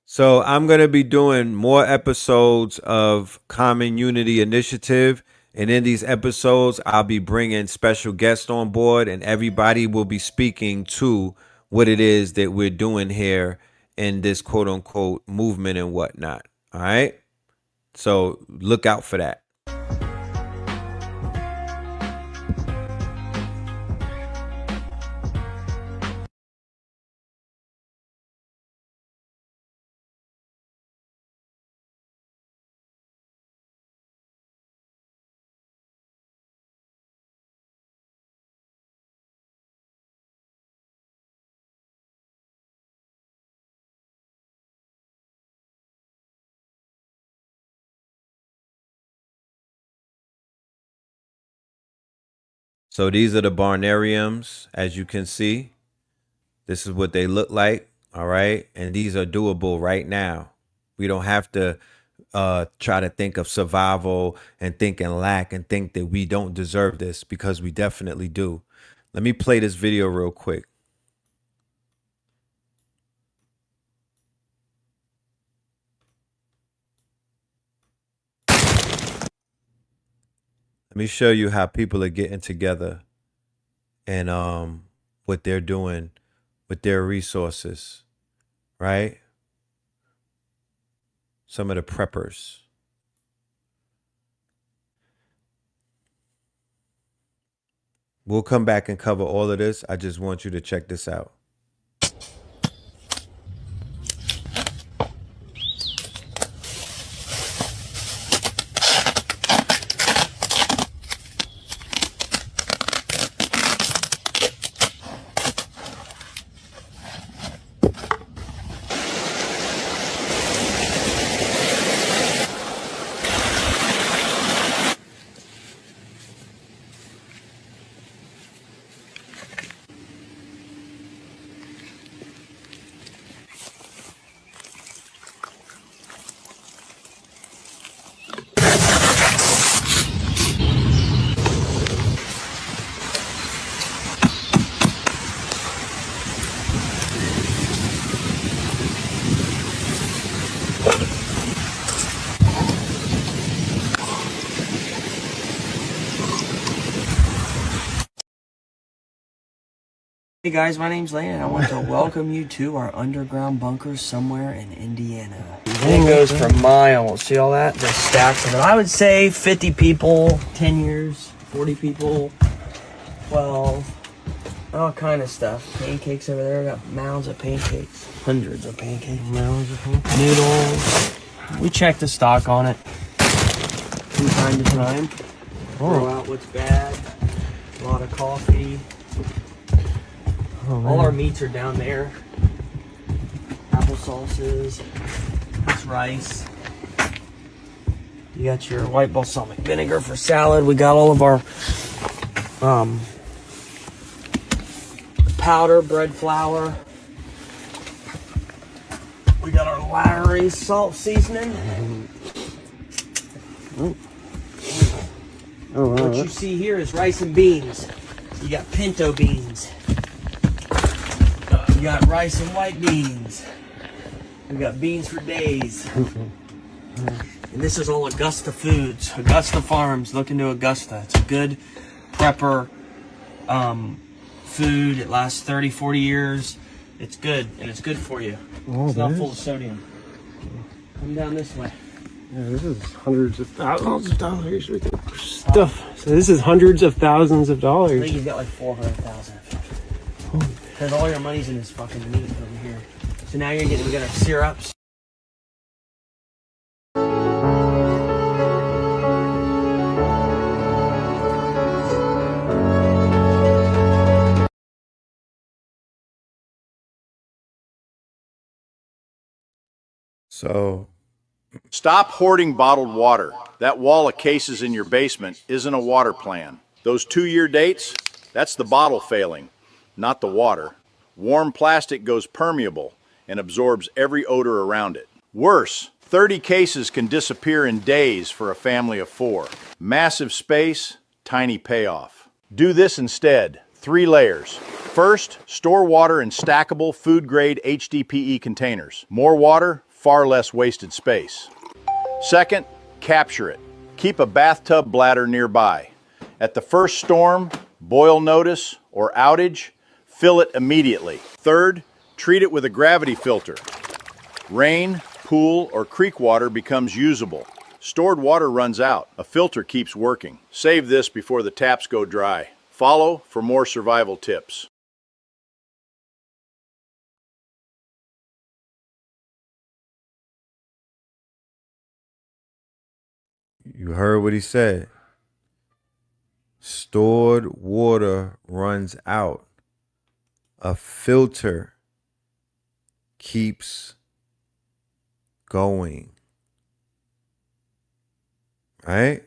So I'm going to be doing more episodes of Common Unity Initiative. And in these episodes, I'll be bringing special guests on board, and everybody will be speaking to what it is that we're doing here in this quote unquote movement and whatnot. All right. So look out for that. So these are the barnariums, as you can see. This is what they look like. All right. And these are doable right now. We don't have to try to think of survival and think in lack and think that we don't deserve this, because we definitely do. Let me play this video real quick. Let me show you how people are getting together and what they're doing with their resources, right? Some of the preppers. We'll come back and cover all of this. I just want you to check this out. Hey guys, my name's Lane and I want to welcome you to our underground bunker somewhere in Indiana. And it goes for miles. See all that? There's stacks of it. I would say 50 people, 10 years, 40 people, 12, all kind of stuff. Pancakes over there. We got mounds of pancakes. Hundreds of pancakes. Mounds of pancakes. Noodles. We check the stock on it from time to time. Throw out what's bad. A lot of coffee. All our meats are down there. Applesauces. That's rice. You got your white balsamic vinegar for salad. We got all of our powder, bread flour. We got our Lowry salt seasoning. What you see here is rice and beans. You got pinto beans. You got rice and white beans. We got beans for days. And this is all Augusta Foods. Augusta Farms. Look into Augusta. It's a good prepper food. It lasts 30, 40 years. It's good, and it's good for you. Oh, it's not full of sodium. Come down this way. Yeah, this is hundreds of thousands of dollars worth of stuff. So this is hundreds of thousands of I dollars. think you've got like 400,000. Because all your money's in this fucking meat over here. So now we got our syrups. So Stop hoarding bottled water. That wall of cases in your basement isn't a water plan. Those 2-year dates, that's the bottle failing, not the water. Warm plastic goes permeable and absorbs every odor around it. Worse, 30 cases can disappear in days for a family of 4. Massive space, tiny payoff. Do this instead. 3 layers. First, store water in stackable food-grade HDPE containers. More water, far less wasted space. Second, capture it. Keep a bathtub bladder nearby. At the first storm, boil notice, or outage, fill it immediately. Third, treat it with a gravity filter. Rain, pool, or creek water becomes usable. Stored water runs out. A filter keeps working. Save this before the taps go dry. Follow for more survival tips. you heard what he said. Stored water runs out. A filter keeps going. Right?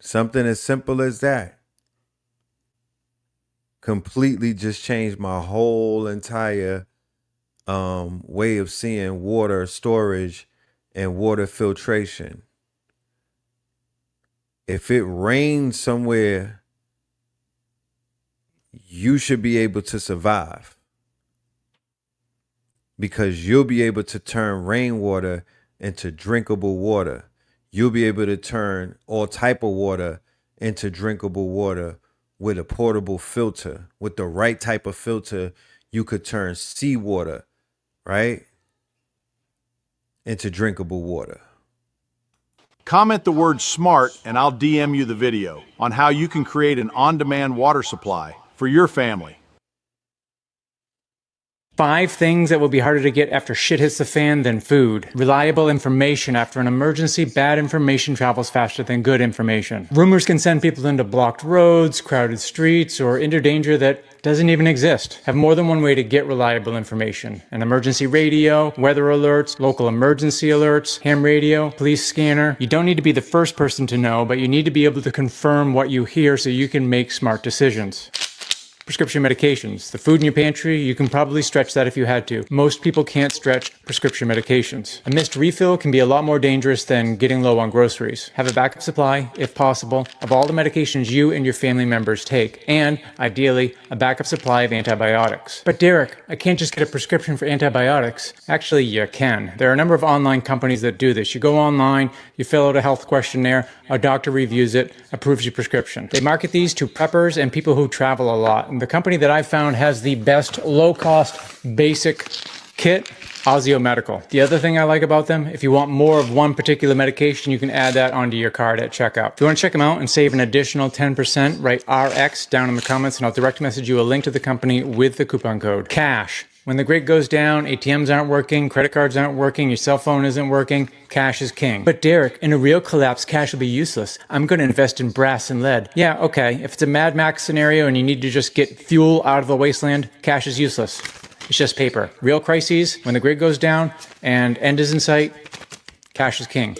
Something as simple as that. Completely just changed my whole entire way of seeing water storage and water filtration. If it rains somewhere, you should be able to survive because you'll be able to turn rainwater into drinkable water. You'll be able to turn all type of water into drinkable water with a portable filter. With the right type of filter, you could turn seawater, right, into drinkable water. Comment the word SMART and I'll DM you the video on how you can create an on-demand water supply for your family. 5 things that will be harder to get after shit hits the fan than food. Reliable information. After an emergency, bad information travels faster than good information. Rumors can send people into blocked roads, crowded streets, or into danger that doesn't even exist. Have more than one way to get reliable information. An emergency radio, weather alerts, local emergency alerts, ham radio, police scanner. You don't need to be the first person to know, but you need to be able to confirm what you hear so you can make smart decisions. Prescription medications. The food in your pantry, you can probably stretch that if you had to. Most people can't stretch prescription medications. A missed refill can be a lot more dangerous than getting low on groceries. Have a backup supply, if possible, of all the medications you and your family members take, and, ideally, a backup supply of antibiotics. But Derek, I can't just get a prescription for antibiotics. Actually, you can. There are a number of online companies that do this. You go online, you fill out a health questionnaire, a doctor reviews it, approves your prescription. They market these to preppers and people who travel a lot. And the company that I found has the best low-cost basic kit, Ozio Medical. The other thing I like about them, if you want more of one particular medication, you can add that onto your card at checkout. If you want to check them out and save an additional 10%, write RX down in the comments and I'll direct message you a link to the company with the coupon code CASH. When the grid goes down, ATMs aren't working, credit cards aren't working, your cell phone isn't working, cash is king. But Derek, in a real collapse, cash will be useless. I'm going to invest in brass and lead. Yeah, okay, if it's a Mad Max scenario and you need to just get fuel out of the wasteland, cash is useless. It's just paper. Real crises, when the grid goes down and end is in sight, cash is king.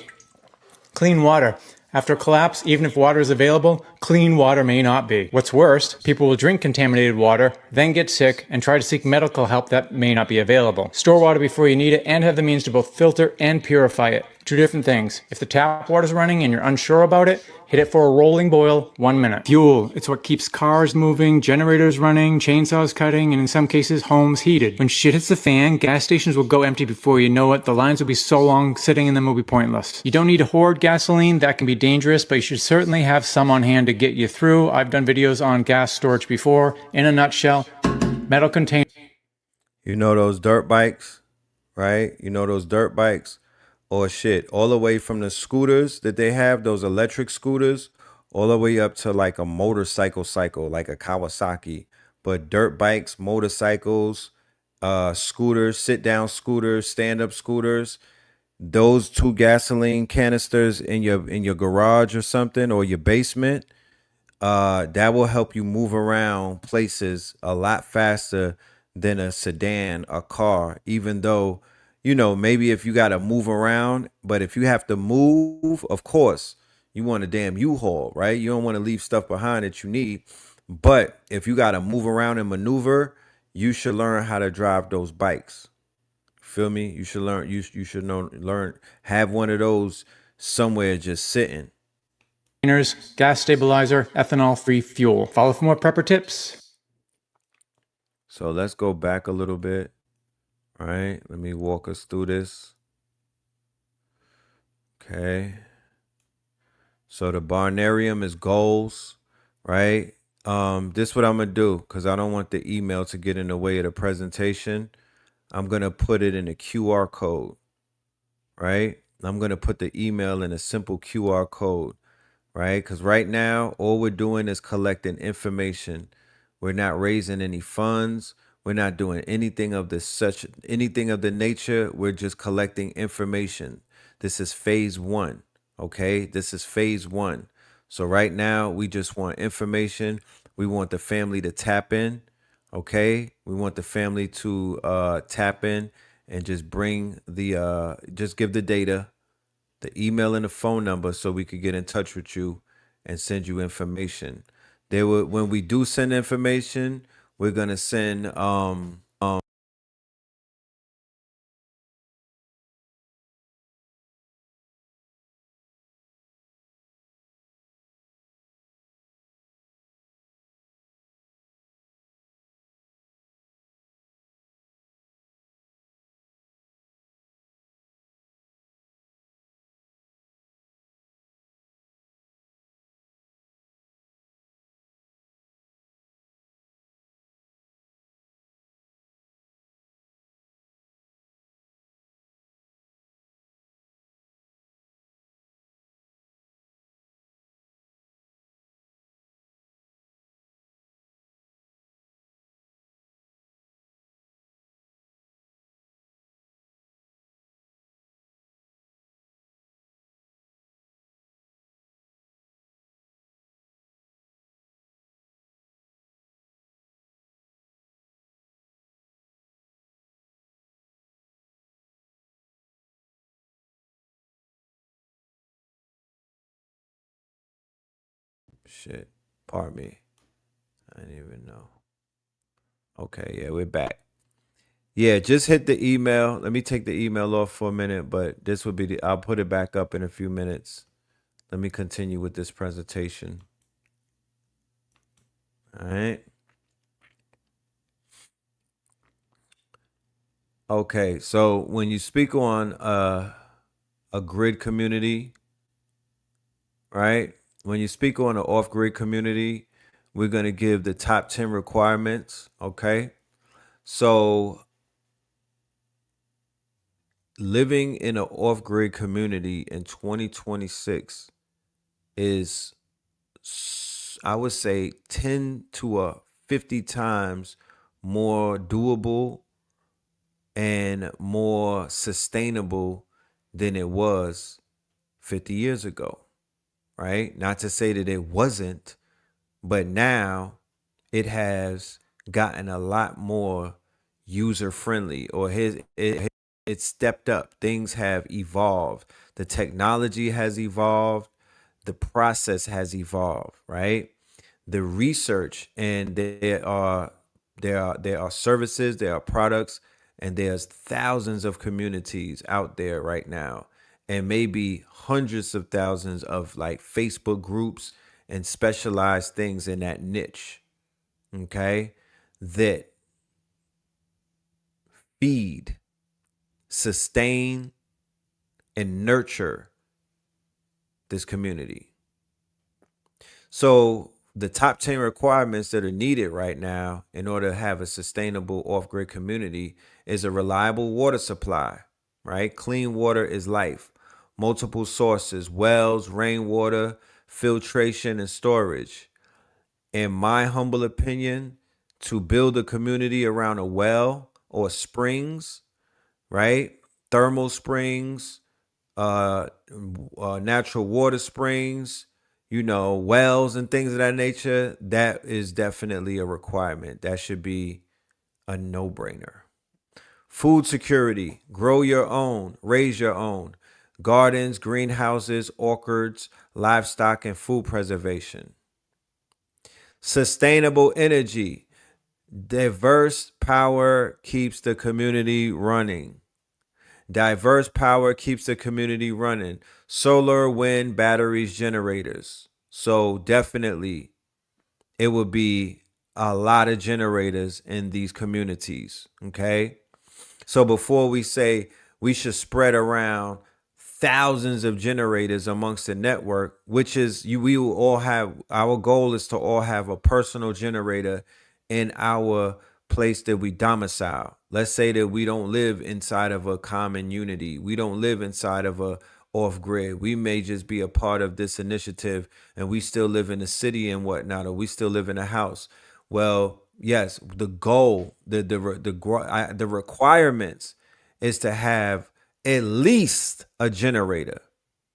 Clean water. After a collapse, even if water is available, clean water may not be. What's worse, people will drink contaminated water, then get sick, and try to seek medical help that may not be available. Store water before you need it and have the means to both filter and purify it. 2 different things. If the tap water's running and you're unsure about it, hit it for a rolling boil, 1 minute. Fuel. It's what keeps cars moving, generators running, chainsaws cutting, and in some cases, homes heated. When shit hits the fan, gas stations will go empty before you know it. The lines will be so long, sitting in them will be pointless. You don't need to hoard gasoline. That can be dangerous, but you should certainly have some on hand to get you through. I've done videos on gas storage before. In a nutshell, metal containers. You know those dirt bikes, right? You know those dirt bikes? Or shit, all the way from the scooters that they have, those electric scooters, all the way up to like a motorcycle cycle, like a Kawasaki. But dirt bikes, motorcycles, scooters, sit-down scooters, stand-up scooters, those 2 gasoline canisters in your garage or something, or your basement, that will help you move around places a lot faster than a sedan, a car, even though, you know, maybe if you got to move around, but if you have to move, of course, you want a damn U-Haul, right? You don't want to leave stuff behind that you need. But if you got to move around and maneuver, you should learn how to drive those bikes. Feel me? You should learn, you should learn, have one of those somewhere just sitting. Gas stabilizer, ethanol-free fuel. Follow for more prepper tips. So let's go back a little bit. All right, let me walk us through this. Okay. So the barnarium is goals, right? This is what I'm gonna do because I don't want the email to get in the way of the presentation. I'm gonna put it in a QR code, right? I'm gonna put the email in a simple QR code, right? Because right now, all we're doing is collecting information. We're not raising any funds. We're not doing anything of the nature. We're just collecting information. This is phase 1. Okay, this is phase 1. So right now we just want information. We want the family to tap in. Okay, we want the family to tap in and just bring just give the data, the email and the phone number so we could get in touch with you and send you information. When we do send information, we're gonna send Shit. Pardon me. I didn't even know. Okay, yeah, we're back. Yeah, just hit the email. Let me take the email off for a minute, but this will be I'll put it back up in a few minutes. Let me continue with this presentation. All right. Okay, so when you speak on a grid community, right? When you speak on an off-grid community, we're going to give the top 10 requirements, okay? So living in an off-grid community in 2026 is, I would say, 10 to 50 times more doable and more sustainable than it was 50 years ago, right? Not to say that it wasn't, but now it has gotten a lot more user friendly, or it stepped up. Things have evolved. The technology has evolved. The process has evolved, right? The research, and there are services, there are products, and there's thousands of communities out there right now, and maybe hundreds of thousands of like Facebook groups and specialized things in that niche, okay, that feed, sustain, and nurture this community. So the top 10 requirements that are needed right now in order to have a sustainable off-grid community is a reliable water supply, right? Clean water is life. Multiple sources, wells, rainwater, filtration, and storage. In my humble opinion, to build a community around a well or springs, right? Thermal springs, uh, natural water springs, wells and things of that nature, that is definitely a requirement. That should be a no-brainer. Food security, grow your own, raise your own. Gardens, greenhouses, orchards, livestock, and food preservation. Sustainable energy, diverse power keeps the community running. Diverse power keeps the community running. Solar, wind, batteries, generators. So definitely it would be a lot of generators in these communities. Okay. So before we say we should spread around thousands of generators amongst the network, which is we will all have, our goal is to all have a personal generator in our place that we domicile. Let's say that we don't live inside of a common unity. We don't live inside of a off grid. We may just be a part of this initiative and we still live in a city and whatnot, or we still live in a house. Well, yes, the goal, the requirements is to have at least a generator,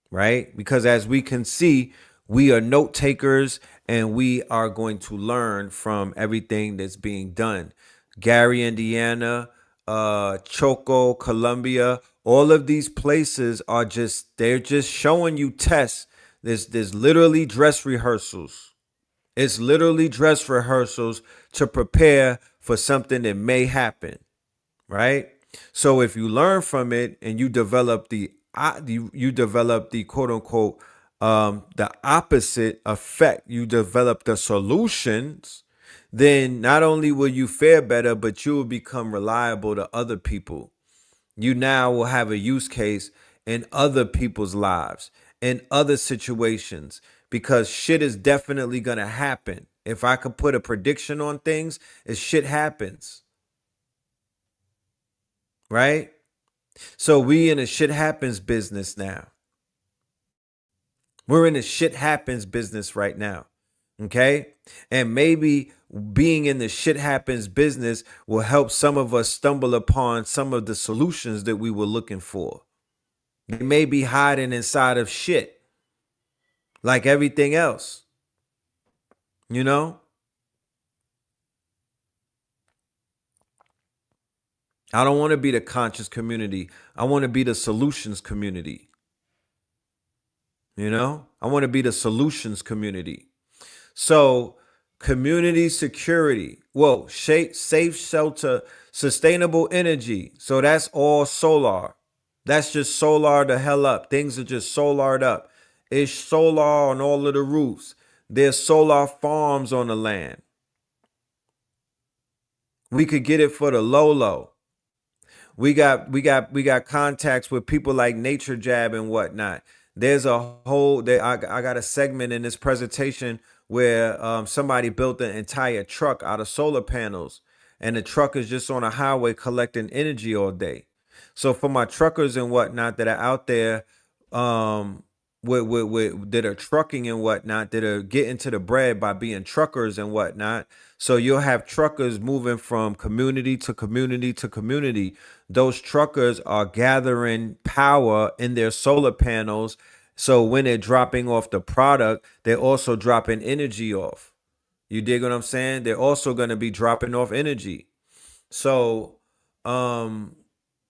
right? Because as we can see, we are note takers and we are going to learn from everything that's being done. Gary, Indiana, Choco, Columbia, all of these places are they're just showing you tests. There's literally dress rehearsals. It's literally dress rehearsals to prepare for something that may happen, right? So if you learn from it and you develop the quote unquote the opposite effect, you develop the solutions, then not only will you fare better, but you will become reliable to other people. You now will have a use case in other people's lives, in other situations, because shit is definitely going to happen. If I could put a prediction on things, is shit happens. Right? So we in a shit happens business now. We're in a shit happens business right now. Okay? And maybe being in the shit happens business will help some of us stumble upon some of the solutions that we were looking for. They may be hiding inside of shit, like everything else. You know? I don't want to be the conscious community. I want to be the solutions community. I want to be the solutions community. So community security, whoa, safe shelter, sustainable energy. So that's all solar. That's just solar the hell up. Things are just solared up. It's solar on all of the roofs. There's solar farms on the land. We could get it for the low low. We got contacts with people like Nature Jab and whatnot. There's a whole I got a segment in this presentation where somebody built an entire truck out of solar panels, and the truck is just on a highway collecting energy all day. So for my truckers and whatnot that are out there, um, that are trucking and whatnot, that are getting to the bread by being truckers and whatnot. So you'll have truckers moving from community to community to community. Those truckers are gathering power in their solar panels. So when they're dropping off the product, they're also dropping energy off. You dig what I'm saying? They're also going to be dropping off energy. So, um,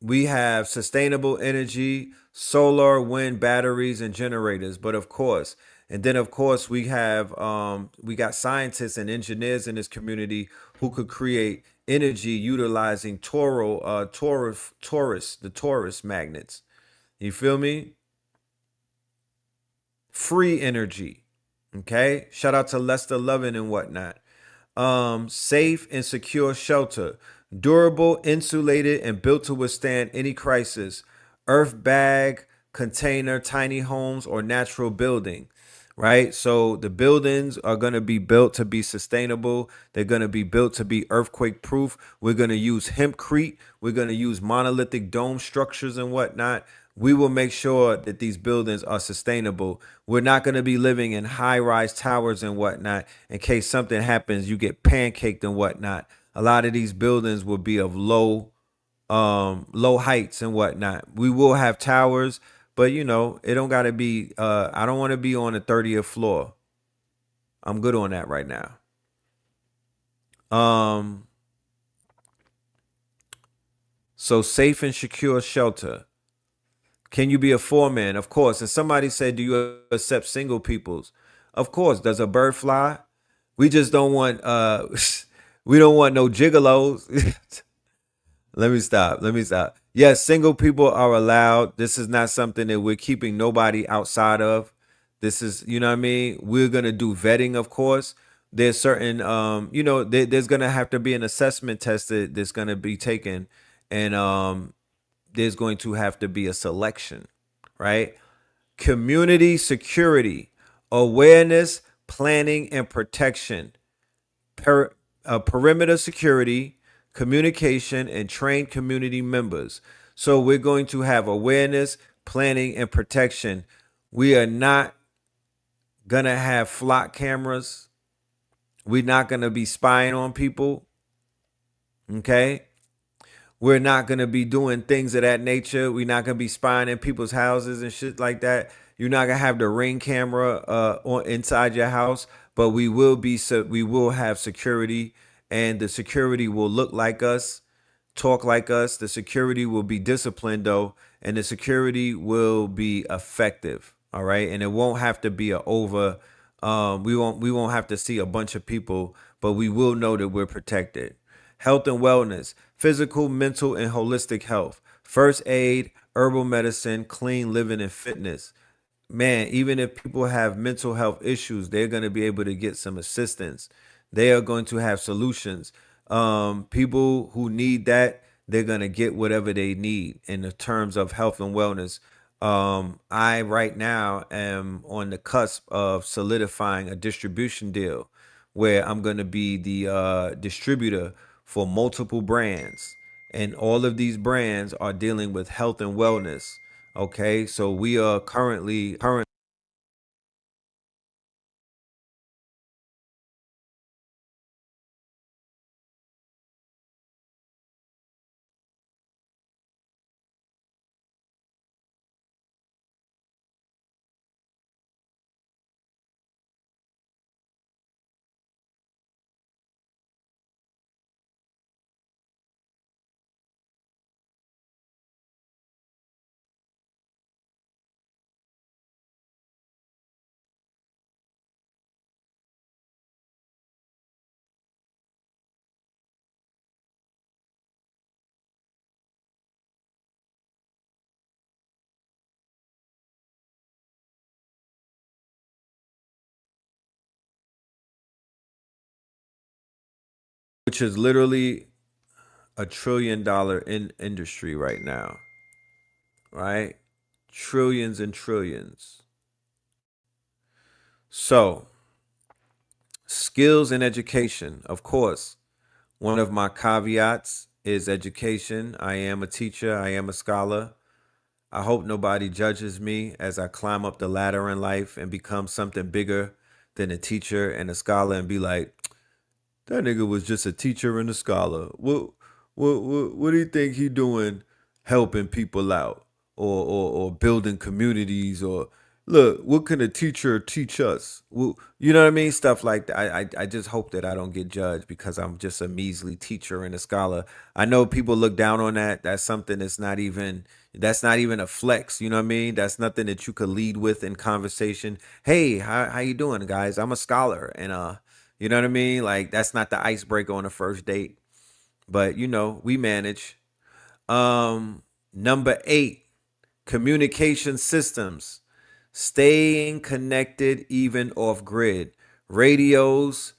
we have sustainable energy, solar, wind, batteries, and generators. But of course, and then of course we got scientists and engineers in this community who could create energy utilizing the Taurus magnets. You feel me? Free energy. Okay. Shout out to Lester Lovin and whatnot. Safe and secure shelter, durable, insulated, and built to withstand any crisis. Earth bag, container, tiny homes, or natural building. Right? So the buildings are going to be built to be sustainable. They're going to be built to be earthquake proof. We're going to use hempcrete. We're going to use monolithic dome structures and whatnot. We will make sure that these buildings are sustainable. We're not going to be living in high rise towers and whatnot. In case something happens, you get pancaked and whatnot. A lot of these buildings will be of low heights and whatnot. We will have towers, but it don't gotta be I don't want to be on the 30th floor. I'm good on that right now. Um so safe and secure shelter. Can you be a foreman? Of course. And somebody said, do you accept single peoples? Of course. Does a bird fly? We just don't want we don't want no gigolos. Let me stop. Yes, single people are allowed. This is not something that we're keeping nobody outside of. This is, you know what I mean? We're going to do vetting, of course. There's certain, there's going to have to be an assessment test that's going to be taken. And there's going to have to be a selection, right? Community security, awareness, planning, and protection, perimeter security, communication, and trained community members. So we're going to have awareness, planning, and protection. We are not going to have flock cameras. We're not going to be spying on people. Okay. We're not going to be doing things of that nature. We're not going to be spying in people's houses and shit like that. You're not going to have the ring camera on inside your house, but we will have security, and the security will look like us, talk like us. The security will be disciplined though, and the security will be effective. All right, and it won't have to be a over. We won't have to see a bunch of people, but we will know that we're protected. Health and wellness, physical, mental, and holistic health, first aid, herbal medicine, clean living, and fitness. Man, even if people have mental health issues, they're going to be able to get some assistance. They are going to have solutions. People who need that, they're going to get whatever they need in the terms of health and wellness. I right now am on the cusp of solidifying a distribution deal where I'm going to be the distributor for multiple brands. And all of these brands are dealing with health and wellness. Okay, so we are currently which is literally a $1 trillion industry right now, right? Trillions and trillions. So, skills and education, of course. One of my caveats is education. I am a teacher, I am a scholar. I hope nobody judges me as I climb up the ladder in life and become something bigger than a teacher and a scholar and be like, that nigga was just a teacher and a scholar. What do you think he doing helping people out or building communities or look, what can a teacher teach us? Well, you know what I mean? Stuff like that. I just hope that I don't get judged because I'm just a measly teacher and a scholar. I know people look down on that. That's something that's not even a flex. You know what I mean? That's nothing that you could lead with in conversation. Hey, how you doing, guys? I'm a scholar and you know what I mean? Like that's not the icebreaker on a first date. But you know, we manage. Number 8, communication systems. Staying connected even off grid. Radios,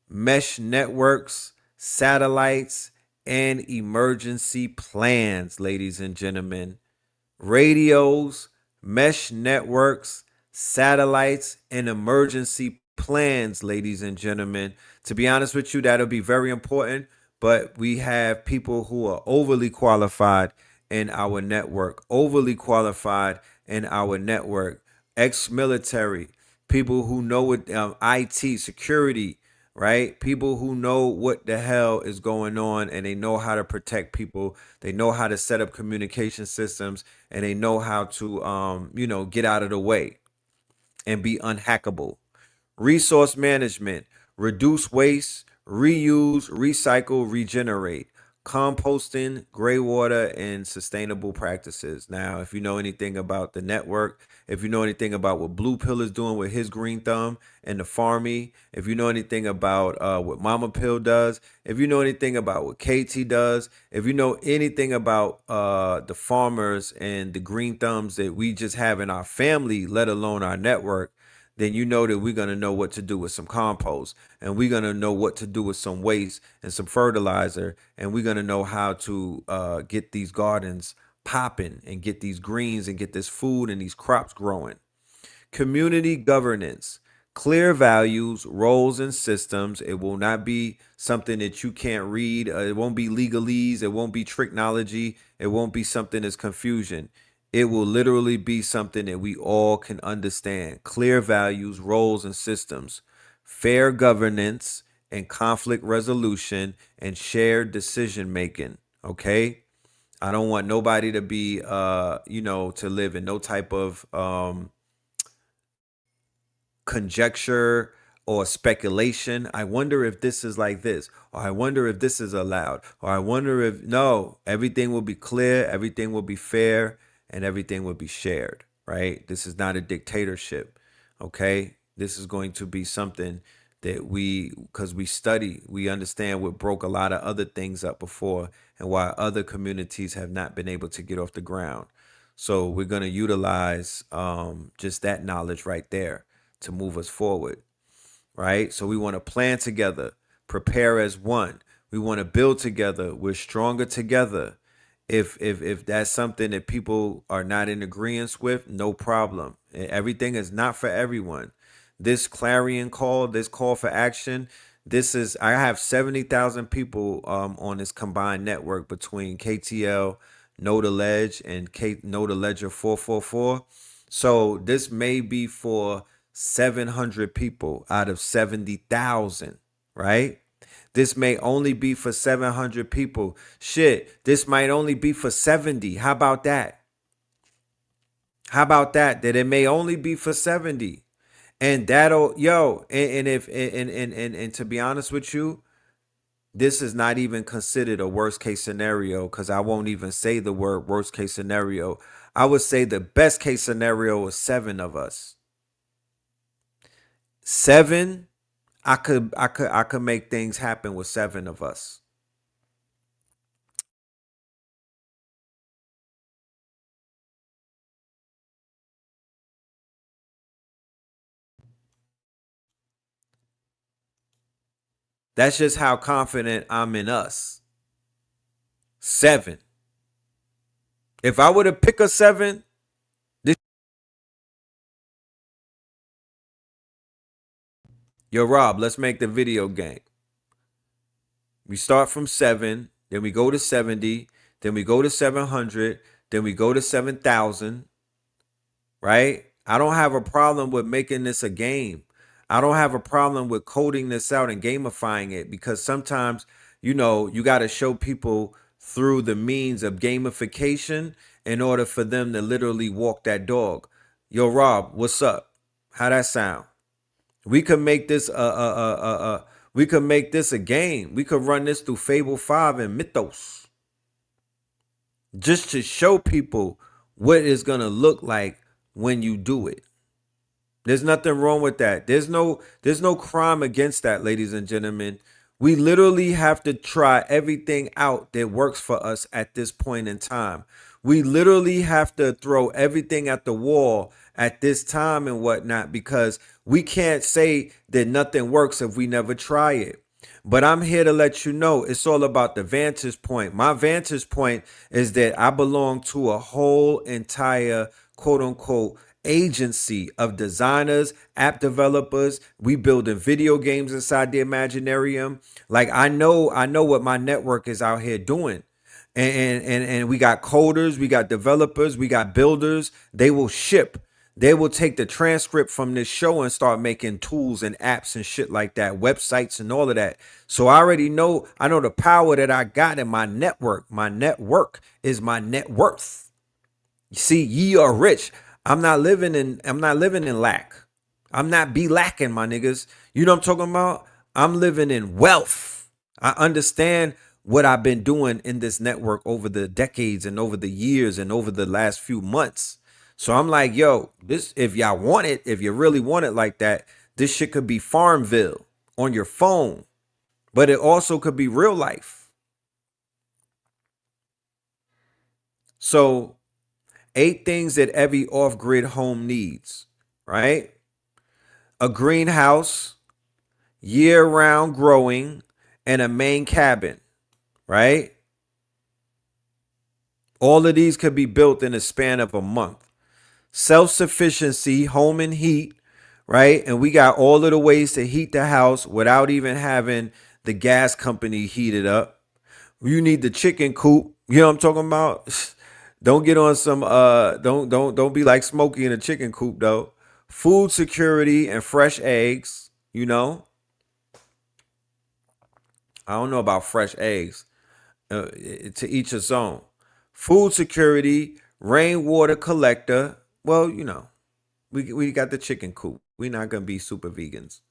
mesh networks, satellites, and emergency plans, ladies and gentlemen. Radios, mesh networks, satellites, and emergency plans, ladies and gentlemen. To be honest with you, that'll be very important. But we have people who are overly qualified in our network, ex-military, people who know what IT, security, right? People who know what the hell is going on and they know how to protect people. They know how to set up communication systems and they know how to, get out of the way and be unhackable. Resource management, reduce waste, reuse, recycle, regenerate, composting, gray water, and sustainable practices. Now, if you know anything about the network, if you know anything about what Blue Pill is doing with his green thumb and the farmy, if you know anything about what Mama Pill does, if you know anything about what KT does, if you know anything about the farmers and the green thumbs that we just have in our family, let alone our network, then you know that we're going to know what to do with some compost and we're going to know what to do with some waste and some fertilizer and we're going to know how to get these gardens popping and get these greens and get this food and these crops growing. Community governance, clear values, roles, and systems. It will not be something that you can't read. It won't be legalese. It won't be tricknology. It won't be something that's confusion. It will literally be something that we all can understand. Clear values, roles, and systems, fair governance and conflict resolution, and shared decision making. Okay? I don't want nobody to be, to live in no type of conjecture or speculation. I wonder if this is like this, or I wonder if this is allowed, or I wonder if no, everything will be clear, everything will be fair, and everything will be shared, right? This is not a dictatorship, okay? This is going to be something that because we study, we understand what broke a lot of other things up before and why other communities have not been able to get off the ground. So we're going to utilize just that knowledge right there to move us forward, right? So we want to plan together, prepare as one. We want to build together. We're stronger together. If that's something that people are not in agreement with, no problem. Everything is not for everyone. This clarion call, this call for action, I have 70,000 people on this combined network between KTL, Know the Ledge, and Know the Ledger 444. So this may be for 700 people out of 70,000, right? This may only be for 700 people. Shit, this might only be for 70. How about that? How about that? That it may only be for 70. And that'll, yo, and if, and to be honest with you, this is not even considered a worst case scenario because I won't even say the word worst case scenario. I would say the best case scenario is 7 of us. 7, I could make things happen with 7 of us. That's just how confident I'm in us. 7. If I were to pick a 7, this yo Rob, let's make the video game. We start from 7, then we go to 70, then we go to 700, then we go to 7,000, right? I don't have a problem with making this a game. I don't have a problem with coding this out and gamifying it, because sometimes, you got to show people through the means of gamification in order for them to literally walk that dog. Yo, Rob, what's up? How that sound? We could make this we could make this a game. We could run this through Fable 5 and Mythos, just to show people what it's gonna look like when you do it. There's nothing wrong with that. There's no crime against that, ladies and gentlemen. We literally have to try everything out that works for us at this point in time. We literally have to throw everything at the wall at this time and whatnot, because we can't say that nothing works if we never try it. But I'm here to let you know it's all about the vantage point. My vantage point is that I belong to a whole entire quote unquote agency of designers, app developers. We building video games inside the Imaginarium. Like I know what my network is out here doing. And we got coders, we got developers, we got builders. They will ship. They will take the transcript from this show and start making tools and apps and shit like that, websites and all of that. So I already know, I know the power that I got in my network. My network is my net worth. You see, ye are rich. I'm not living in lack. I'm not be lacking, my niggas. You know what I'm talking about? I'm living in wealth. I understand what I've been doing in this network over the decades and over the years and over the last few months. So I'm like, yo, this, if y'all want it, if you really want it like that, this shit could be Farmville on your phone, but it also could be real life. So 8 things that every off-grid home needs, right? A greenhouse, year-round growing, and a main cabin, right? All of these could be built in a span of a month. Self-sufficiency, home and heat, right? And we got all of the ways to heat the house without even having the gas company heat it up. You need the chicken coop. You know what I'm talking about? Don't get on some don't be like Smokey in a chicken coop though. Food security and fresh eggs, I don't know about fresh eggs. To each his own. Food security, rainwater collector. Well, we got the chicken coop. We're not gonna be super vegans,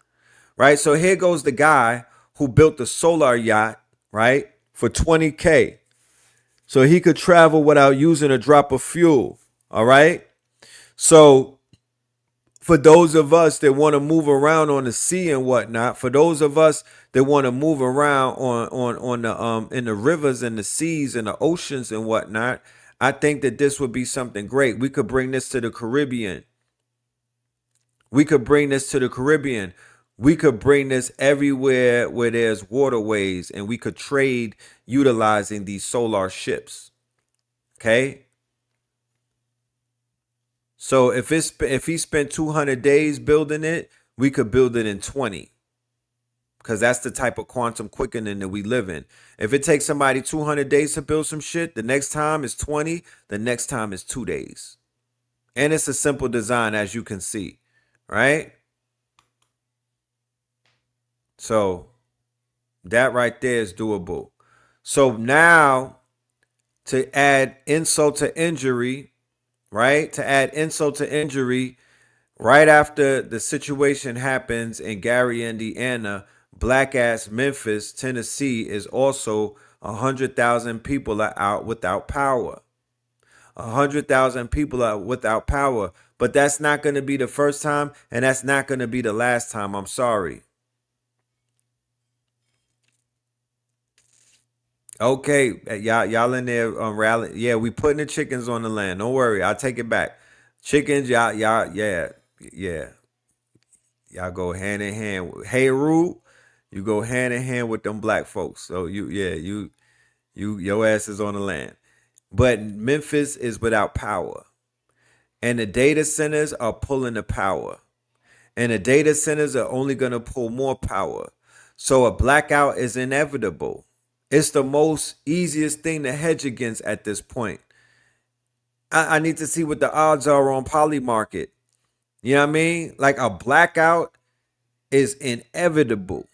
right? So here goes the guy who built the solar yacht, right, for $20K, so he could travel without using a drop of fuel. All right. So for those of us that want to move around on the sea and whatnot, for those of us that want to move around on the in the rivers and the seas and the oceans and whatnot, I think that this would be something great. We could bring this to the Caribbean. We could bring this to the Caribbean. We could bring this everywhere where there's waterways, and we could trade utilizing these solar ships. Okay. So if he spent 200 days building it, we could build it in 20. Because that's the type of quantum quickening that we live in. If it takes somebody 200 days to build some shit, the next time is 20, the next time is 2 days. And it's a simple design, as you can see, right? So that right there is doable. So now, to add insult to injury, right? To add insult to injury, right after the situation happens in Gary, Indiana, black ass Memphis, Tennessee is also 100,000 people are out without power. 100,000 people are without power. But that's not going to be the first time, and that's not going to be the last time. I'm sorry. Okay, y'all in there rallying. Yeah, we putting the chickens on the land. Don't worry, I'll take it back. Chickens, y'all, yeah. Y'all go hand in hand. Hey, Rue, You go hand in hand with them black folks. So your ass is on the land. But Memphis is without power. And the data centers are pulling the power. And the data centers are only going to pull more power. So a blackout is inevitable. It's the most easiest thing to hedge against at this point. I need to see what the odds are on Polymarket. You know what I mean? Like a blackout is inevitable.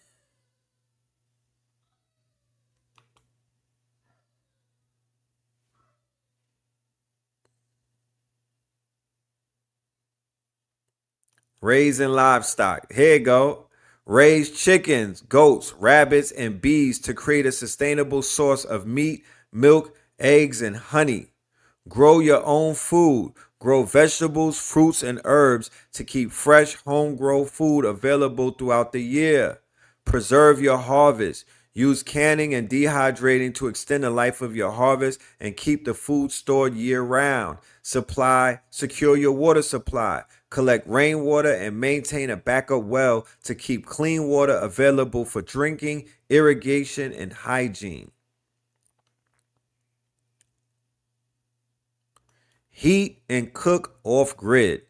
Raising livestock. Here you go. Raise chickens, goats, rabbits, and bees to create a sustainable source of meat, milk, eggs, and honey. Grow your own food. Grow vegetables, fruits, and herbs to keep fresh, homegrown food available throughout the year. Preserve your harvest. Use canning and dehydrating to extend the life of your harvest and keep the food stored year round. Secure your water supply. Collect rainwater and maintain a backup well to keep clean water available for drinking, irrigation, and hygiene. Heat and cook off grid.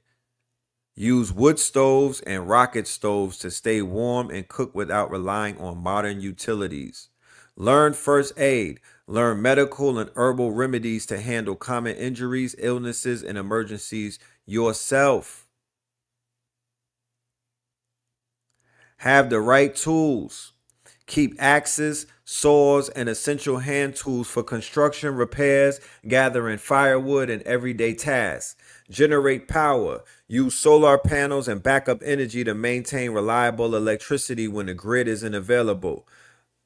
Use wood stoves and rocket stoves to stay warm and cook without relying on modern utilities. Learn first aid. Learn medical and herbal remedies to handle common injuries, illnesses, and emergencies yourself. Have the right tools. Keep axes, saws, and essential hand tools for construction, repairs, gathering firewood, and everyday tasks. Generate power. Use solar panels and backup energy to maintain reliable electricity when the grid isn't available.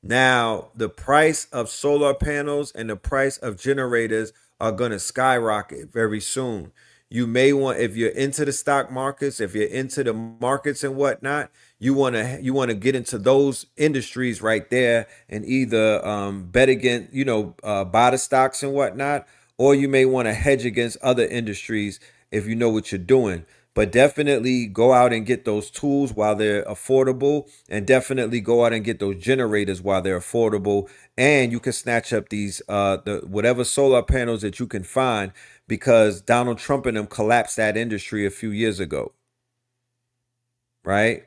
Now, the price of solar panels and the price of generators are going to skyrocket very soon. You may want, if you're into the stock markets, if you're into the markets and whatnot, you want to get into those industries right there and either bet against, buy the stocks and whatnot, or you may want to hedge against other industries if you know what you're doing. But definitely go out and get those tools while they're affordable, and definitely go out and get those generators while they're affordable. And you can snatch up these the whatever solar panels that you can find, because Donald Trump and them collapsed that industry a few years ago. Right?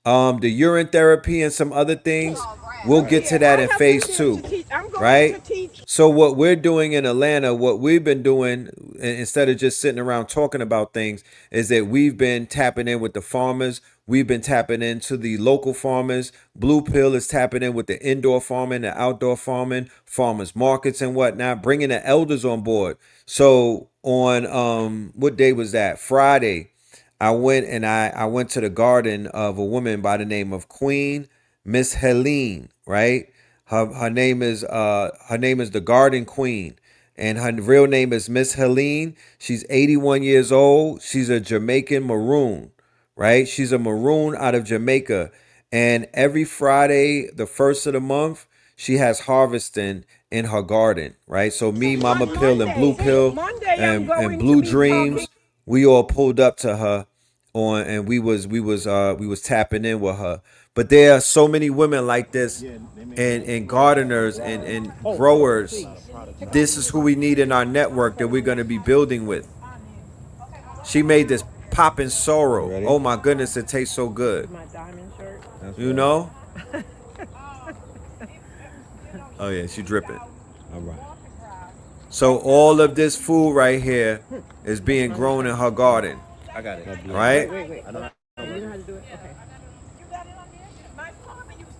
The urine therapy and some other things, we'll get to that in phase 2, right? So what we're doing in Atlanta, what we've been doing, instead of just sitting around talking about things, is that we've been tapping in with the farmers. We've been tapping into the local farmers. Blue Pill is tapping in with the indoor farming, the outdoor farming, farmers markets and whatnot, bringing the elders on board. So on what day was that? Friday. I went to the garden of a woman by the name of Queen Miss Helene, right? Her name is the Garden Queen, and her real name is Miss Helene. She's 81 years old. She's a Jamaican maroon, right? She's a maroon out of Jamaica, and every Friday, the first of the month, she has harvesting in her garden, right? So me, Mama Pill, and Blue Pill, and Blue Dreams, we all pulled up to her and we was tapping in with her. But there are so many women like this, and gardeners and growers. This is who we need in our network that we're going to be building with. She made this poppin' sorrel. Oh my goodness, it tastes so good. My diamond shirt. You know? Oh yeah, she dripping. All right. So all of this food right here is being grown in her garden. I got it. Right? Wait. You know how to do it?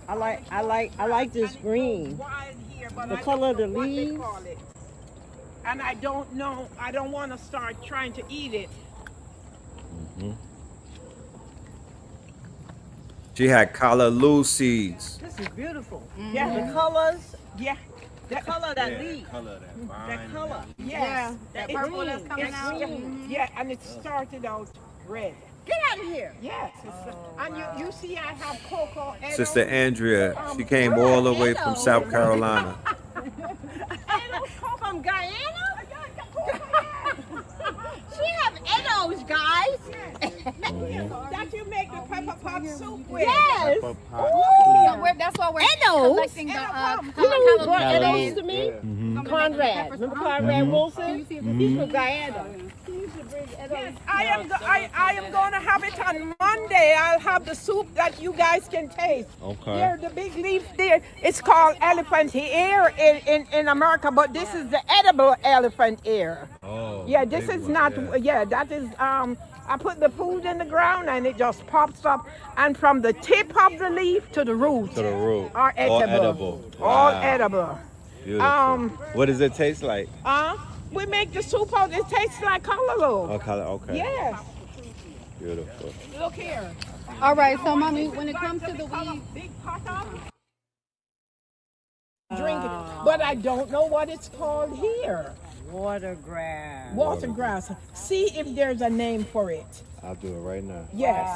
Okay. I like this green. The color of the leaves. And I don't know, I don't want to start trying to eat it. Mm-hmm. She had callaloo seeds. This is beautiful. Mm-hmm. Yeah. The colors. Yeah. The color of that leaf. That color. Yes. Yeah. That purple that's coming out. Yeah, and it started out red. Get out of here. Yes. And you see I have cocoa. Sister Andrea, she came all the way from South Carolina. From Guyana? She have Edos, guys. That you make the pepper pot soup with. Yes. So that's why we're collecting the You brought calamus. Edos to me? Conrad. Remember Conrad Wilson? He's from Guyana. He used to bring Edos. Yes, I am going to have it on Monday. I'll have the soup that you guys can taste. Okay. Here, the big leaf there. It's called elephant ear in America, but this is the edible elephant ear. Oh. Yeah, this is not. Yeah, that is. I put the food in the ground and it just pops up, and from the tip of the leaf to the root. To the root. Are edible. All edible. All Wow. edible. Beautiful. What does it taste like? We make the soup out. It tastes like callaloo. Oh, color. Okay. Yes. Beautiful. Look here. All right, so mommy, when it comes to the weed, Big pot of drink it, but I don't know what it's called here. Watergrass. Watergrass. See if there's a name for it. I'll do it right now. Yes.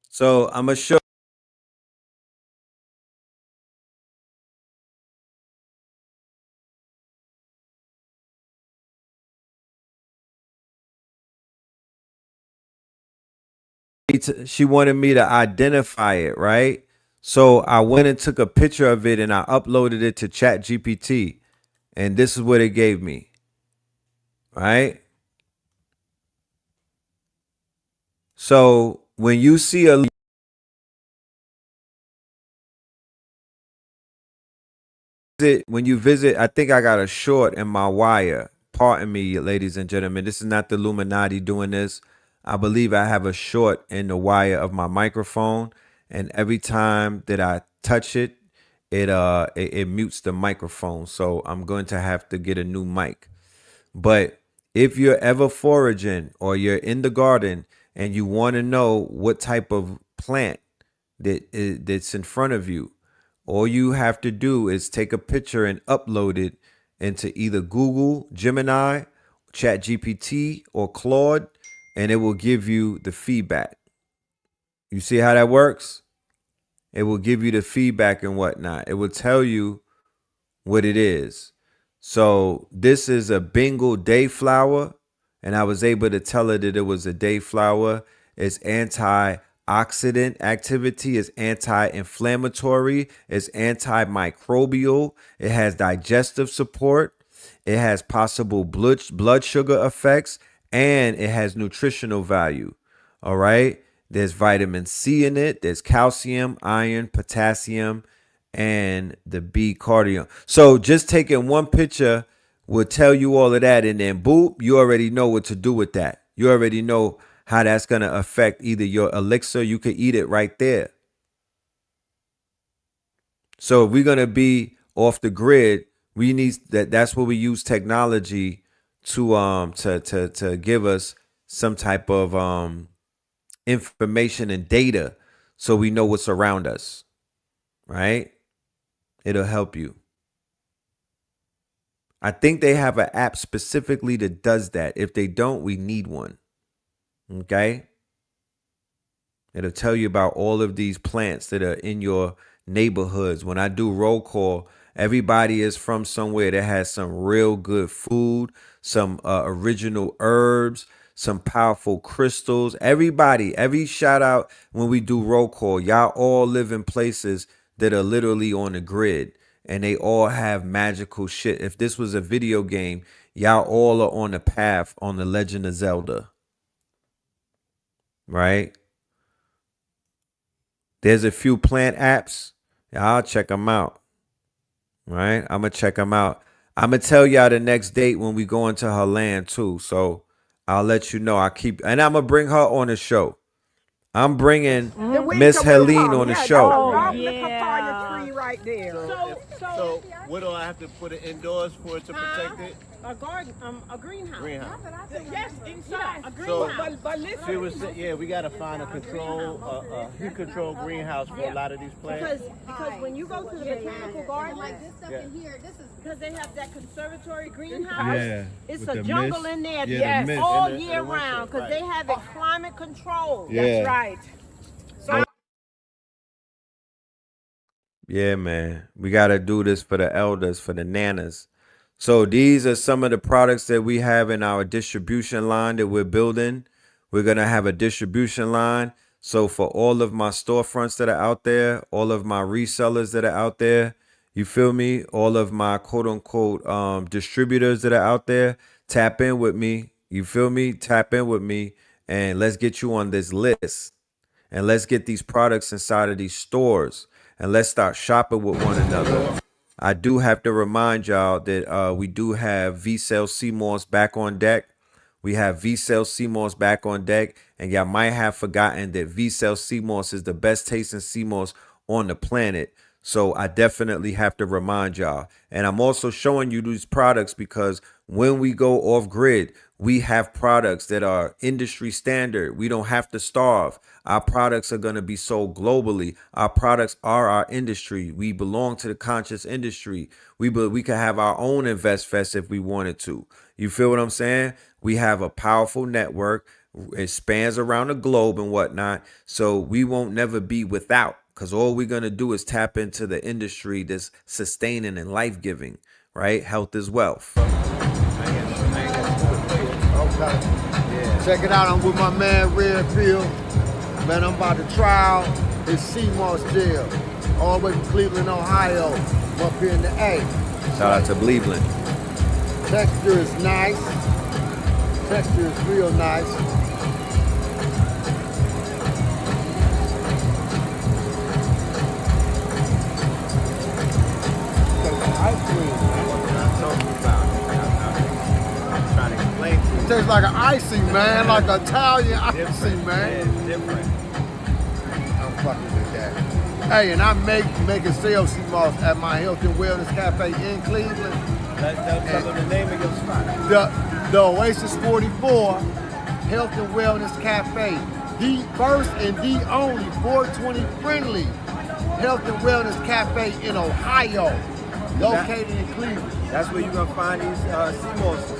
So I'm gonna show. She wanted me to identify it, right? So I went and took a picture of it and I uploaded it to ChatGPT, and this is what it gave me. Right? So when you see a when you visit, I think I got a short in my wire. Pardon me, ladies and gentlemen. This is not the Illuminati doing this. I believe I have a short in the wire of my microphone, and every time that I touch it, it mutes the microphone. So I'm going to have to get a new mic. But if you're ever foraging or you're in the garden and you want to know what type of plant that's in front of you, all you have to do is take a picture and upload it into either Google, Gemini, ChatGPT, or Claude, and it will give you the feedback. You see how that works? It will give you the feedback and whatnot. It will tell you what it is. So this is a Bengal dayflower, and I was able to tell her that it was a dayflower. It's antioxidant activity, it's anti-inflammatory, it's antimicrobial, it has digestive support, it has possible blood sugar effects, and it has nutritional value. All right. There's vitamin C in it. There's calcium, iron, potassium, and the B cardium. So just taking one picture will tell you all of that, and then boop, you already know what to do with that. You already know how that's going to affect either your elixir. You could eat it right there. So if we're going to be off the grid, we need that's where we use technology to give us some type of information and data so we know what's around us. Right? It'll help you. I think they have an app specifically that does that. If they don't, we need one. Okay? It'll tell you about all of these plants that are in your neighborhoods. When I do roll call, everybody is from somewhere that has some real good food, some original herbs, some powerful crystals. Every shout out when we do roll call, y'all all live in places that are literally on the grid, and they all have magical shit. If this was a video game, y'all all are on the path on the Legend of Zelda. Right? There's a few plant apps. I'll check them out. Right? I'm going to check them out. I'm going to tell y'all the next date when we go into her land too. So I'll let you know. And I'm going to bring her on the show. I'm bringing Miss Helene on the show. The papaya tree right there. So what do I have to put it indoors for it to protect it? A garden, a greenhouse. Greenhouse. Yes, inside a So greenhouse. But she was listen. yeah, we gotta find a heat control greenhouse for a lot of these plants. Because when you go to the botanical garden, like this stuff in here, this is because they have that conservatory greenhouse, Yeah, it's with a the jungle mist. in there, Yeah, the yes, mist. all In the year winter, round, because right. they have it climate controlled. Yeah. That's right. Yeah, man. We got to do this for the elders, for the nanas. So these are some of the products that we have in our distribution line that we're building. We're going to have a distribution line. So for all of my storefronts that are out there, all of my resellers that are out there, you feel me? All of my quote unquote distributors that are out there, tap in with me. You feel me? Tap in with me and let's get you on this list. And let's get these products inside of these stores and let's start shopping with one another. I do have to remind y'all that we do have V-Cell CMOS back on deck. We have V-Cell CMOS back on deck, and y'all might have forgotten that V-Cell CMOS is the best tasting CMOS on the planet. So I definitely have to remind y'all. And I'm also showing you these products because when we go off grid, we have products that are industry standard. We don't have to starve. Our products are going to be sold globally. Our products are our industry. We belong to the conscious industry. We could have our own F.A.C.T.S if we wanted to. You feel what I'm saying? We have a powerful network. It spans around the globe and whatnot. So we won't never be without, because all we're going to do is tap into the industry that's sustaining and life-giving, right? Health is wealth. Okay. Yeah. Check it out. I'm with my man Red Pill. Man, I'm about to try out his CMOS gel. All the way from Cleveland, Ohio. I'm up here in the A. Shout out to Cleveland. Texture is nice. Texture is real nice. Ice cream. It tastes like an icy, man, like an Italian icy, man. Yeah, different. I'm fucking with that. Hey, and I make a sales CMOS at my Health and Wellness Cafe in Cleveland. Tell them the name of your spot. The Oasis 44 Health and Wellness Cafe. The first and the only 420 friendly Health and Wellness Cafe in Ohio. Located in Cleveland. That's where you're going to find these CMOS.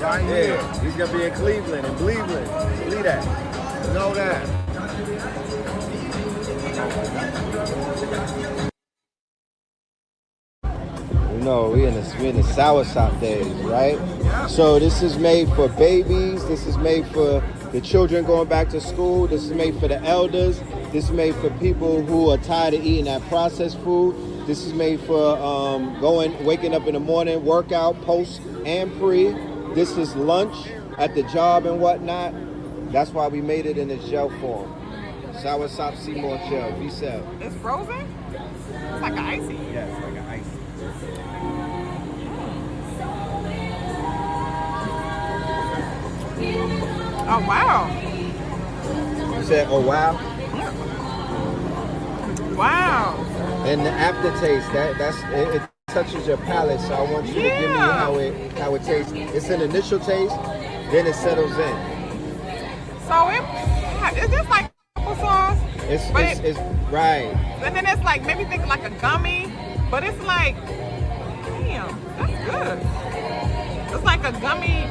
Right here. He's going to be in Cleveland, Believe that. Know that. You know, we in the F.A.C.T days, right? So this is made for babies. This is made for the children going back to school. This is made for the elders. This is made for people who are tired of eating that processed food. This is made for waking up in the morning, workout, post and pre. This is lunch at the job and whatnot. That's why we made it in the gel form. F.A.C.T CMOS gel, V-Cell. It's frozen? It's like an icy. Yeah, it's like an ice. Oh, wow. You said, oh wow? Wow. And the aftertaste, it touches your palate, so I want you to give me how it tastes. It's an initial taste, then it settles in. So it's just like applesauce. It's right. And then it's like, maybe think like a gummy, but it's like, damn, that's good. It's like a gummy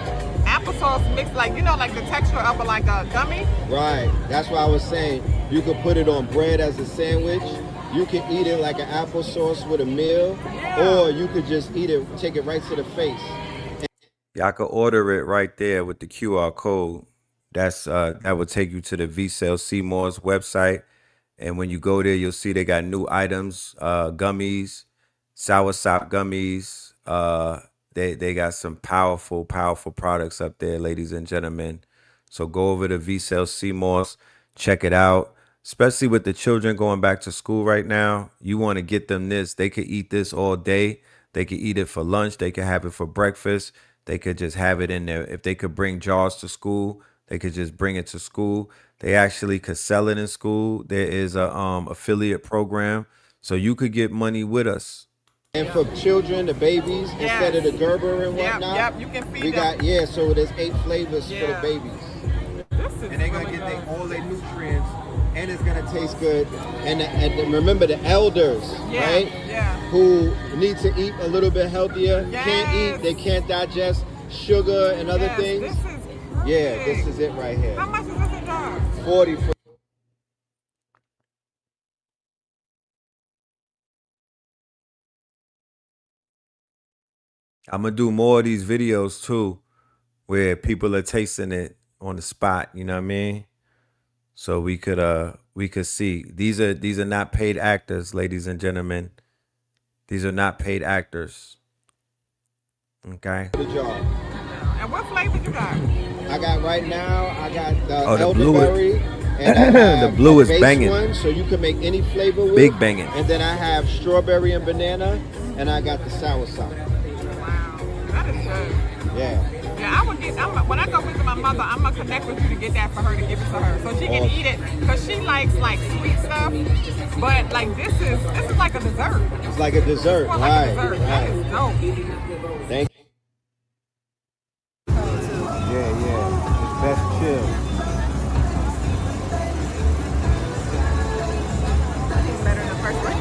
applesauce mixed, like, you know, like the texture of like a gummy. Right. That's why I was saying you could put it on bread as a sandwich. You can eat it like an applesauce with a meal, or you could just eat it, take it right to the face. Y'all can order it right there with the QR code. That would take you to the V-Cell CMOS website. And when you go there, you'll see they got new items, gummies, soursop gummies. They got some powerful products up there, ladies and gentlemen. So go over to V-Cell CMOS, check it out. Especially with the children going back to school right now, you want to get them this. They could eat this all day. They could eat it for lunch. They could have it for breakfast. They could just have it in there. If they could bring jars to school, they could just bring it to school. They actually could sell it in school. There is a affiliate program, so you could get money with us. And for children, the babies, instead of the Gerber and whatnot, Yep, you can feed we them. got, so there's 8 flavors for the babies. And they're going to get all their nutrients. And it's gonna taste good. And remember the elders, right? Yeah. Who need to eat a little bit healthier, can't eat, they can't digest sugar and other things. This is perfect. Yeah, this is it right here. How much is this a jar? 40 for I'm going to do more of these videos too, where people are tasting it on the spot, you know what I mean? so we could see. These are not paid actors, ladies and gentlemen. These are not paid actors. Okay. The jar. And what flavor you got? I got right now. I got the Oh, the blue elderberry, and I have the blue a is base banging. one, so you can make any flavor with. Big banging. And then I have strawberry and banana, and I got the soursop. Wow, that is good. Yeah. Yeah, when I go visit my mother, I'm gonna connect with you to get that for her to give it to her, so she can eat it, because she likes like sweet stuff. But like this is like a dessert. It's like a dessert, It's right? like a dessert. That is dope. Thank you. Yeah. It's best chill. Better than the first one.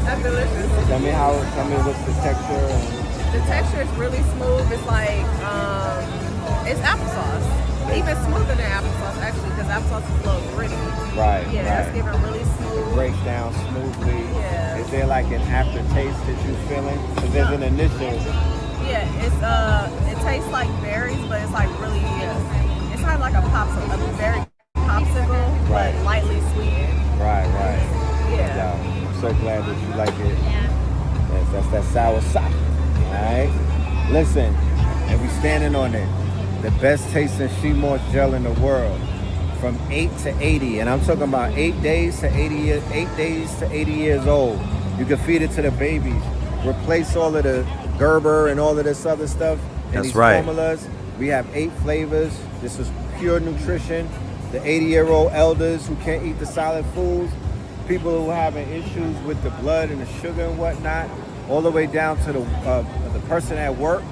That's delicious. Tell me what's the texture. The texture is really smooth. It's like, it's applesauce. Even smoother than applesauce, actually, because applesauce is a little gritty. Right. Yeah, that's giving really smooth. Breaks down smoothly. Yeah. Is there like an aftertaste that you're feeling? Because there's an initial. Yeah, it tastes like berries, but it's like really, it's not like a berry popsicle, Right. but lightly sweetened. Right. Yeah. I'm so glad that you like it. Yes, that's that sour sop. All right. Listen, and we standing on it. The best tasting Shemore gel in the world, from 8 to 80, and I'm talking about 8 days to 80 years, 8 days to 80 years old. You can feed it to the babies. Replace all of the Gerber and all of this other stuff. And That's these right. formulas. We have 8 flavors. This is pure nutrition. The 80-year-old elders who can't eat the solid foods, people who are having issues with the blood and the sugar and whatnot, all the way down to the person at work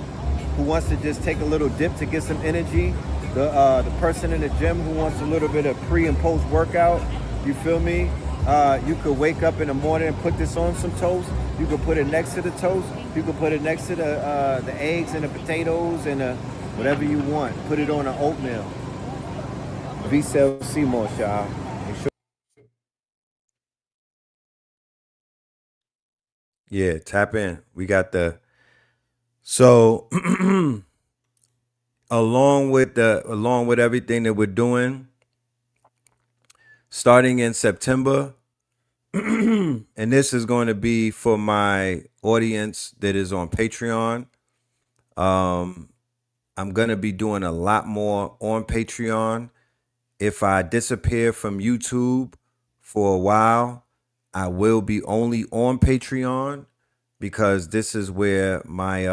who wants to just take a little dip to get some energy, the person in the gym who wants a little bit of pre and post workout. You feel me? You could wake up in the morning and put this on some toast. You could put it next to the toast. You could put it next to the eggs and the potatoes and whatever you want. Put it on an oatmeal. V-Cell Seymour, y'all. Yeah, tap in. We got so along with everything that we're doing, starting in September, and this is going to be for my audience that is on Patreon. I'm going to be doing a lot more on Patreon. If I disappear from YouTube for a while, I will be only on Patreon, because this is where my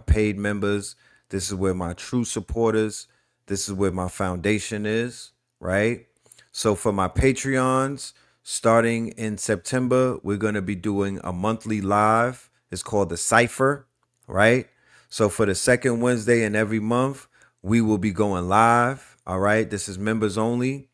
paid members, this is where my true supporters, this is where my foundation is, right? So for my Patreons, starting in September, we're going to be doing a monthly live. It's called the Cypher, right? So for the second Wednesday in every month, we will be going live, all right? This is members only.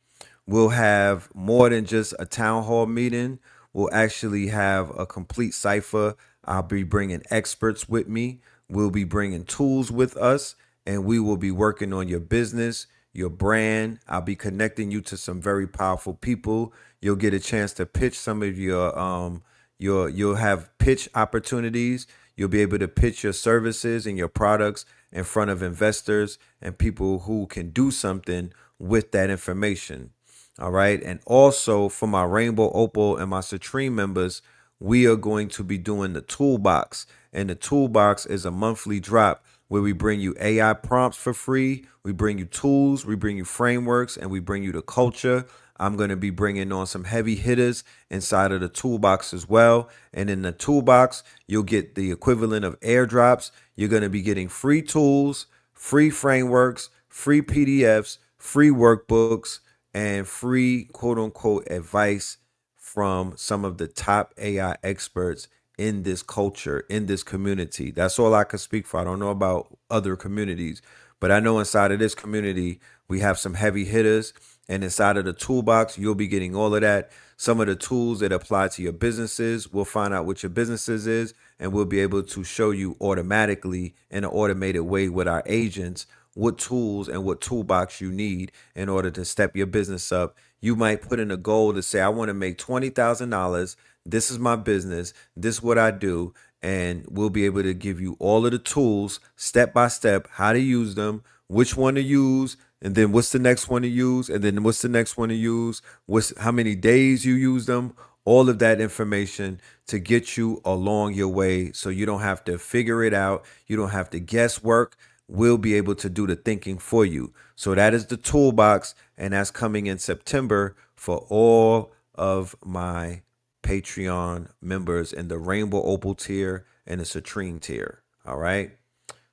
We'll have more than just a town hall meeting. We'll actually have a complete cipher. I'll be bringing experts with me. We'll be bringing tools with us, and we will be working on your business, your brand. I'll be connecting you to some very powerful people. You'll get a chance to pitch some of you'll have pitch opportunities. You'll be able to pitch your services and your products in front of investors and people who can do something with that information. All right. And also for my Rainbow Opal and my Citrine members, we are going to be doing the Toolbox. And the Toolbox is a monthly drop where we bring you AI prompts for free. We bring you tools, we bring you frameworks, and we bring you the culture. I'm going to be bringing on some heavy hitters inside of the Toolbox as well. And in the Toolbox, you'll get the equivalent of airdrops. You're going to be getting free tools, free frameworks, free PDFs, free workbooks, and free quote unquote advice from some of the top AI experts in this culture, in this community. That's all I can speak for. I don't know about other communities, but I know inside of this community, we have some heavy hitters. And inside of the Toolbox, you'll be getting all of that. Some of the tools that apply to your businesses. We'll find out what your businesses is, and we'll be able to show you automatically in an automated way with our agents what tools and what toolbox you need in order to step your business up. You might put in a goal to say, I want to make $20,000. This is my business. This is what I do. And we'll be able to give you all of the tools step by step, how to use them, which one to use, And then what's the next one to use? And then what's the next one to use? What's how many days you use them? All of that information to get you along your way so you don't have to figure it out. You don't have to guesswork. We'll be able to do the thinking for you. So that is the toolbox, and that's coming in September for all of my Patreon members in the Rainbow Opal tier and the Citrine tier. All right.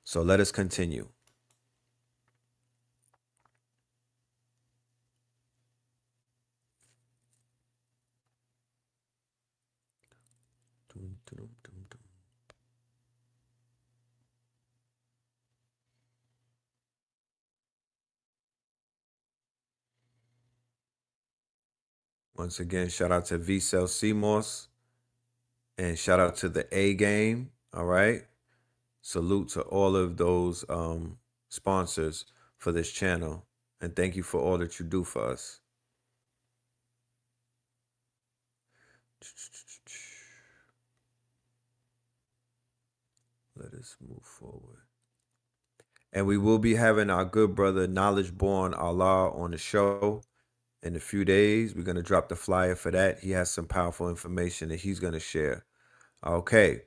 So let us continue. Once again, shout out to V-Cell and shout out to the A Game. All right. Salute to all of those sponsors for this channel. And thank you for all that you do for us. Let us move forward. And we will be having our good brother Knowledge Born Allah on the show in a few days. We're going to drop the flyer for that. He has some powerful information that he's going to share. Okay.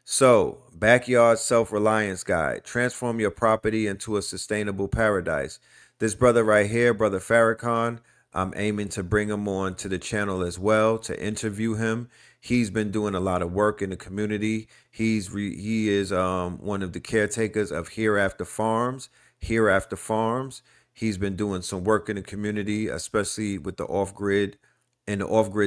So, Backyard Self-Reliance Guide. Transform your property into a sustainable paradise. This brother right here, Brother Farrakhan, I'm aiming to bring him on to the channel as well to interview him. He's been doing a lot of work in the community. He is one of the caretakers of Hereafter Farms. Hereafter Farms. He's been doing some work in the community, especially with the off-grid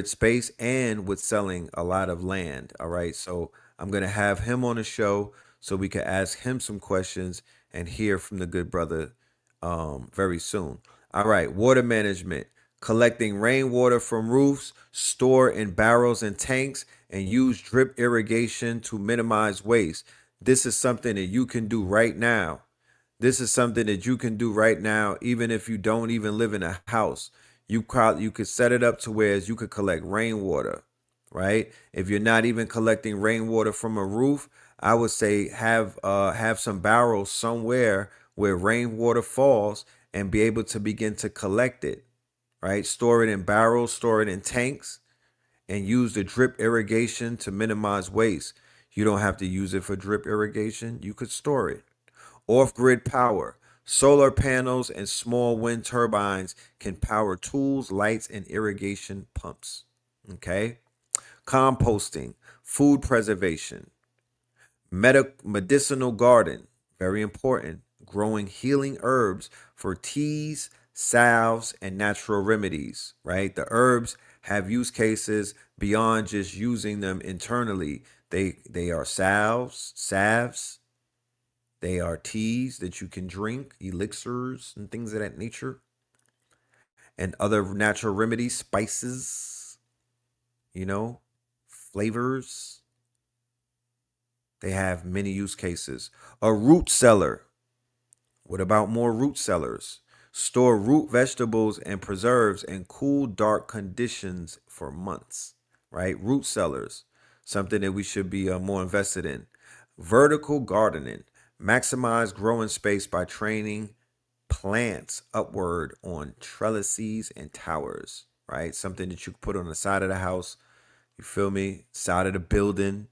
space and with selling a lot of land. All right. So I'm going to have him on the show so we can ask him some questions and hear from the good brother very soon. All right. Water management. Collecting rainwater from roofs, store in barrels and tanks, and use drip irrigation to minimize waste. This is something that you can do right now. This is something that you can do right now, even if you don't even live in a house. You could set it up to where you could collect rainwater, right? If you're not even collecting rainwater from a roof, I would say have some barrels somewhere where rainwater falls and be able to begin to collect it, right? Store it in barrels, store it in tanks, and use the drip irrigation to minimize waste. You don't have to use it for drip irrigation. You could store it. Off-grid power. Solar panels and small wind turbines can power tools, lights, and irrigation pumps. Okay. Composting. Food preservation. Medicinal garden. Very important. Growing healing herbs for teas, salves, and natural remedies, right? The herbs have use cases beyond just using them internally. They are salves, they are teas that you can drink, elixirs and things of that nature, and other natural remedies, spices, flavors. They have many use cases. A root cellar. What about more root cellars? Store root vegetables and preserves in cool, dark conditions for months, right? Root cellars, something that we should be more invested in. Vertical gardening. Maximize growing space by training plants upward on trellises and towers, right? Something that you can put on the side of the house, you feel me? Side of the building,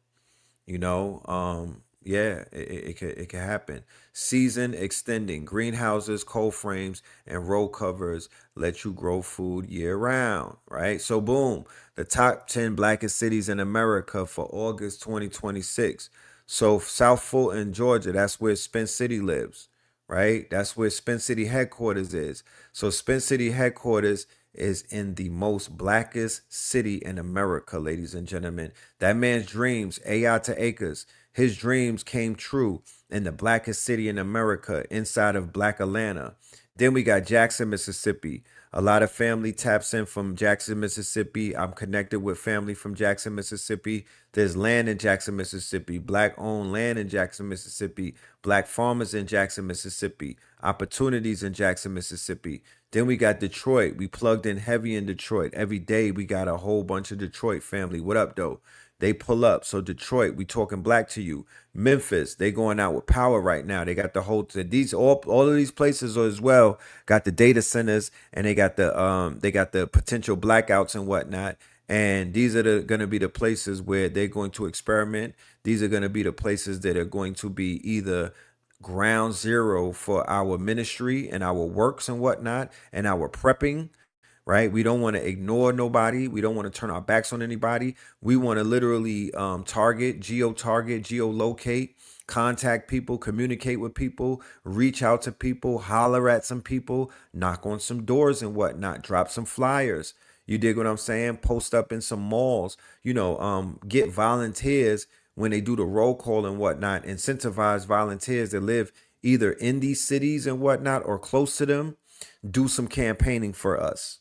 yeah, it can happen. Season extending. Greenhouses, cold frames, and row covers let you grow food year round, right? So boom, the top 10 blackest cities in America for August 2026. So South Fulton, Georgia, that's where Spence City lives, right? That's where Spence City headquarters is. So Spence City headquarters is in the most blackest city in America, ladies and gentlemen. That man's dreams, AI to acres, his dreams came true in the blackest city in America, inside of Black Atlanta. Then we got Jackson, Mississippi. A lot of family taps in from Jackson, Mississippi. I'm connected with family from Jackson, Mississippi. There's land in Jackson, Mississippi. Black-owned land in Jackson, Mississippi. Black farmers in Jackson, Mississippi. Opportunities in Jackson, Mississippi. Then we got Detroit. We plugged in heavy in Detroit. Every day we got a whole bunch of Detroit family. What up, though? they pull up. So Detroit, we talking black to you. Memphis, they going out with power right now. They got the whole these all of these places as well got the data centers, and they got the potential blackouts and whatnot. And these are going to be the places where they're going to experiment. These are going to be the places that are going to be either ground zero for our ministry and our works and whatnot and our prepping, right? We don't want to ignore nobody. We don't want to turn our backs on anybody. We want to literally target, geolocate, contact people, communicate with people, reach out to people, holler at some people, knock on some doors and whatnot, drop some flyers. You dig what I'm saying? Post up in some malls, get volunteers when they do the roll call and whatnot, incentivize volunteers that live either in these cities and whatnot or close to them. Do some campaigning for us.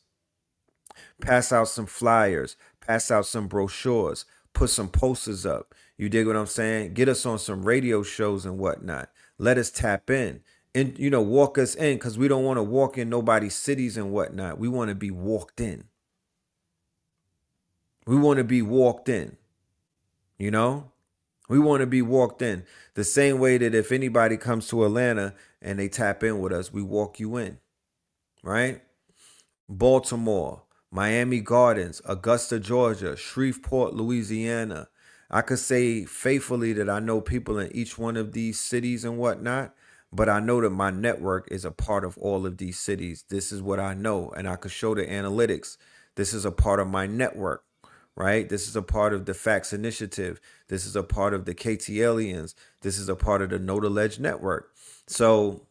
Pass out some flyers, pass out some brochures, put some posters up. You dig what I'm saying? Get us on some radio shows and whatnot. Let us tap in and, walk us in, because we don't want to walk in nobody's cities and whatnot. We want to be walked in. We want to be walked in, you know? We want to be walked in the same way that if anybody comes to Atlanta and they tap in with us, we walk you in, right? Baltimore, Miami Gardens, Augusta, Georgia, Shreveport, Louisiana. I could say faithfully that I know people in each one of these cities and whatnot, but I know that my network is a part of all of these cities. This is what I know, and I could show the analytics. This is a part of my network, right? This is a part of the F.A.C.T.S initiative. This is a part of the KT Aliens. This is a part of the Know the Ledge network. So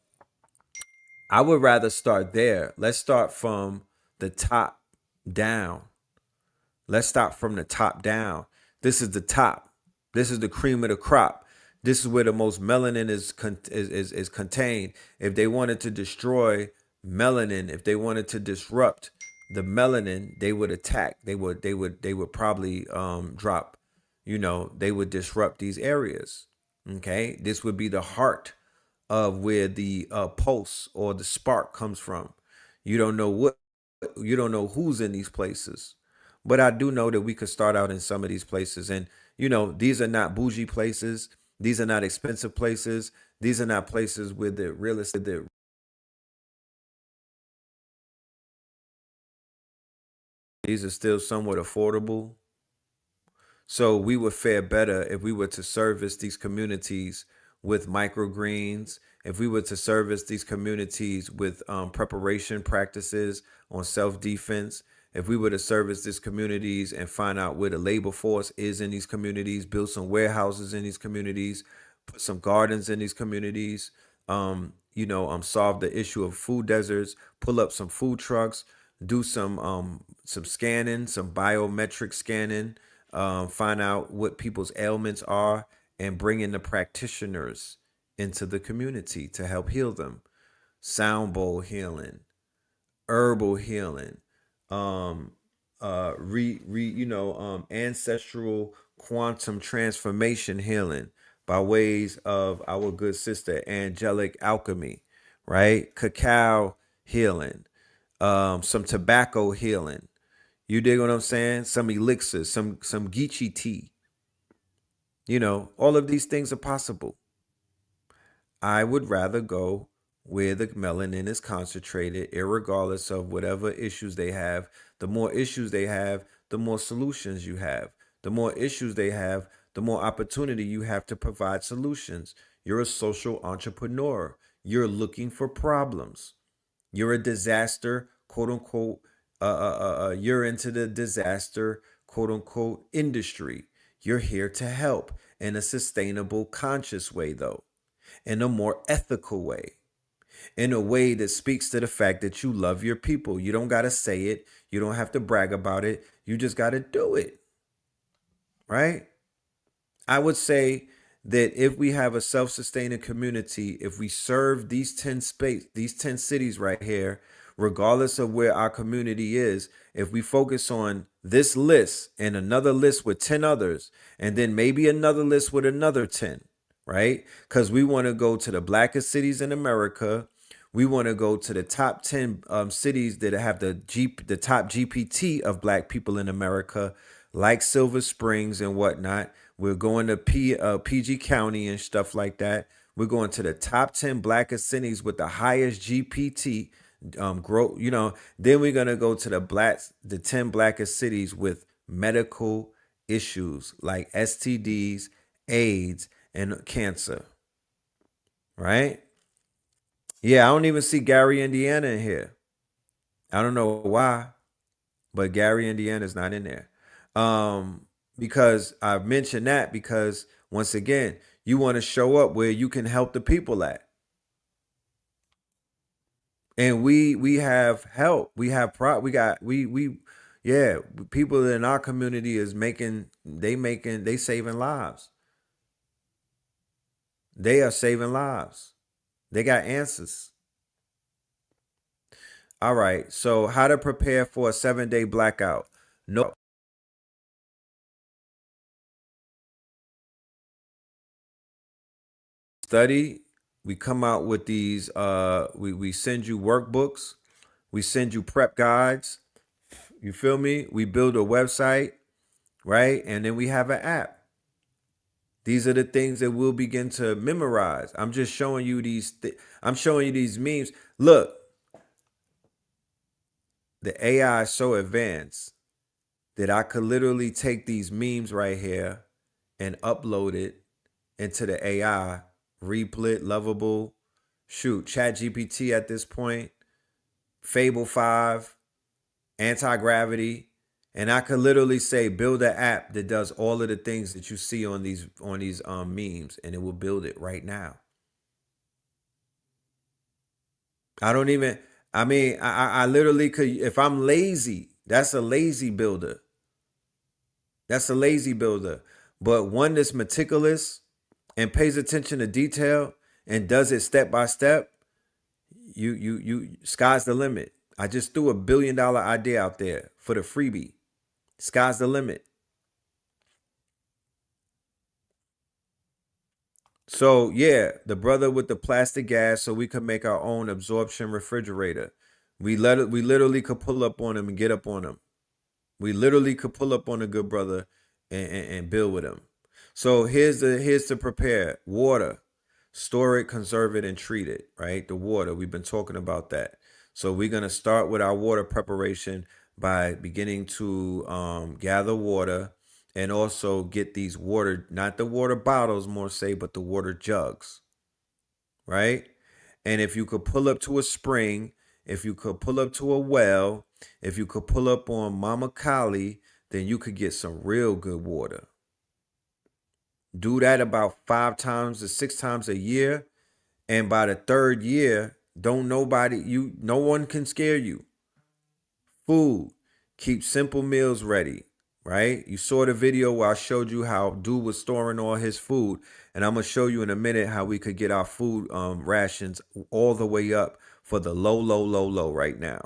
I would rather start there. Let's start from the top down. Let's start from the top down. This is the top. This is the cream of the crop. This is where the most melanin is contained. If they wanted to destroy melanin, if they wanted to disrupt the melanin, they would attack. They would probably drop. They would disrupt these areas. Okay, this would be the heart of where the pulse or the spark comes from. You don't know who's in these places, but I do know that we could start out in some of these places. And these are not bougie places. These are not expensive places. These are not places where the real estate, these are still somewhat affordable. So we would fare better if we were to service these communities with microgreens, if we were to service these communities with preparation practices on self-defense, if we were to service these communities and find out where the labor force is in these communities, build some warehouses in these communities, put some gardens in these communities, solve the issue of food deserts, pull up some food trucks, do some scanning, some biometric scanning, find out what people's ailments are, and bring in the practitioners into the community to help heal them. Sound bowl healing, herbal healing, ancestral quantum transformation healing by ways of our good sister angelic alchemy, right? Cacao healing, some tobacco healing. You dig what I'm saying? Some elixirs, some Geechee tea. All of these things are possible. I would rather go where the melanin is concentrated, irregardless of whatever issues they have. The more issues they have, the more solutions you have. The more issues they have, the more opportunity you have to provide solutions. You're a social entrepreneur. You're looking for problems. You're a disaster, quote unquote. You're into the disaster, quote unquote, industry. You're here to help in a sustainable, conscious way, though, in a more ethical way, in a way that speaks to the fact that you love your people. You don't got to say it. You don't have to brag about it. You just got to do it. Right? I would say that if we have a self-sustaining community, if we serve these 10 cities right here, regardless of where our community is, if we focus on this list and another list with 10 others, and then maybe another list with another 10, right? Because we want to go to the blackest cities in America. We want to go to the top 10 cities that have the top GPT of black people in America, like Silver Springs and whatnot. We're going to PG County and stuff like that. We're going to the top 10 blackest cities with the highest GPT growth. Then we're gonna go to the 10 blackest cities with medical issues like STDs, AIDS, and cancer. Right? Yeah, I don't even see Gary, Indiana in here. I don't know why, but Gary, Indiana is not in there. Because I mentioned that because once again, you want to show up where you can help the people at. And we have help. We have yeah, people in our community is they saving lives. They are saving lives. They got answers. All right. So how to prepare for a 7-day blackout. No study. We come out with these we send you workbooks, we send you prep guides. You feel me? We build a website, right? And then we have an app. These are the things that we'll begin to memorize. I'm just showing you I'm showing you these memes. Look, the AI is so advanced that I could literally take these memes right here and upload it into the AI, Replit, Lovable, shoot, Chat GPT at this point, Fable 5, Anti-Gravity, and I could literally say build an app that does all of the things that you see on these memes, and it will build it right now. I don't even. I mean, I literally could. If I'm lazy, that's a lazy builder. That's a lazy builder. But one that's meticulous and pays attention to detail and does it step by step, you sky's the limit. I just threw $1 billion idea out there for the freebie. Sky's the limit. So yeah, the brother with the plastic gas, so we could make our own absorption refrigerator. We literally could pull up on him and get up on him. We literally could pull up on a good brother and build with him. So here's to prepare water, store it, conserve it, and treat it. Right, the water, we've been talking about that. So we're gonna start with our water preparation by beginning to gather water and also get these water, not the water bottles, more say, but the water jugs. Right, and if you could pull up to a spring, if you could pull up to a well, if you could pull up on Mama Kali, then you could get some real good water. Do that about 5 times to 6 times a year. And by the 3rd year, no one can scare you. Food. Keep simple meals ready, right? You saw the video where I showed you how dude was storing all his food. And I'm going to show you in a minute how we could get our food rations all the way up for the low right now.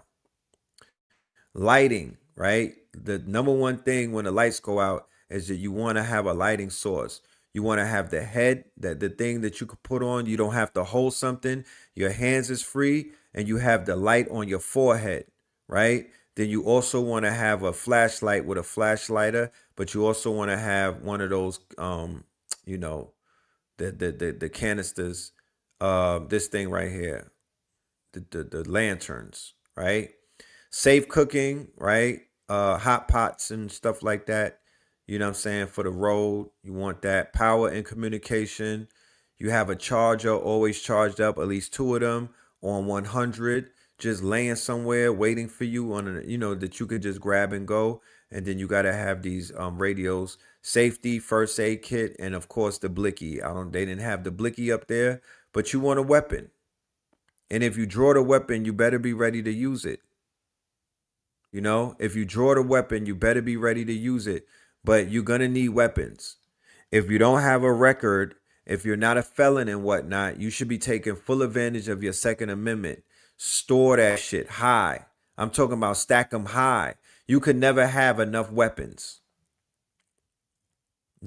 Lighting, right? The number one thing when the lights go out is that you want to have a lighting source. You want to have the head, the thing that you could put on. You don't have to hold something. Your hands is free, and you have the light on your forehead, right? Then you also want to have a flashlight with a flashlighter, but you also want to have one of those, the canisters, this thing right here, the lanterns, right? Safe cooking, right? Hot pots and stuff like that. You know what I'm saying? For the road, you want that. Power and communication. You have a charger always charged up, at least 2 of them on 100, just laying somewhere waiting for you that you could just grab and go. And then you got to have these radios, safety, first aid kit, and of course the blicky. They didn't have the blicky up there, but you want a weapon. And if you draw the weapon, you better be ready to use it. If you draw the weapon, you better be ready to use it. But you're going to need weapons. If you don't have a record, if you're not a felon and whatnot, you should be taking full advantage of your Second Amendment. Store that shit high. I'm talking about stack them high. You could never have enough weapons.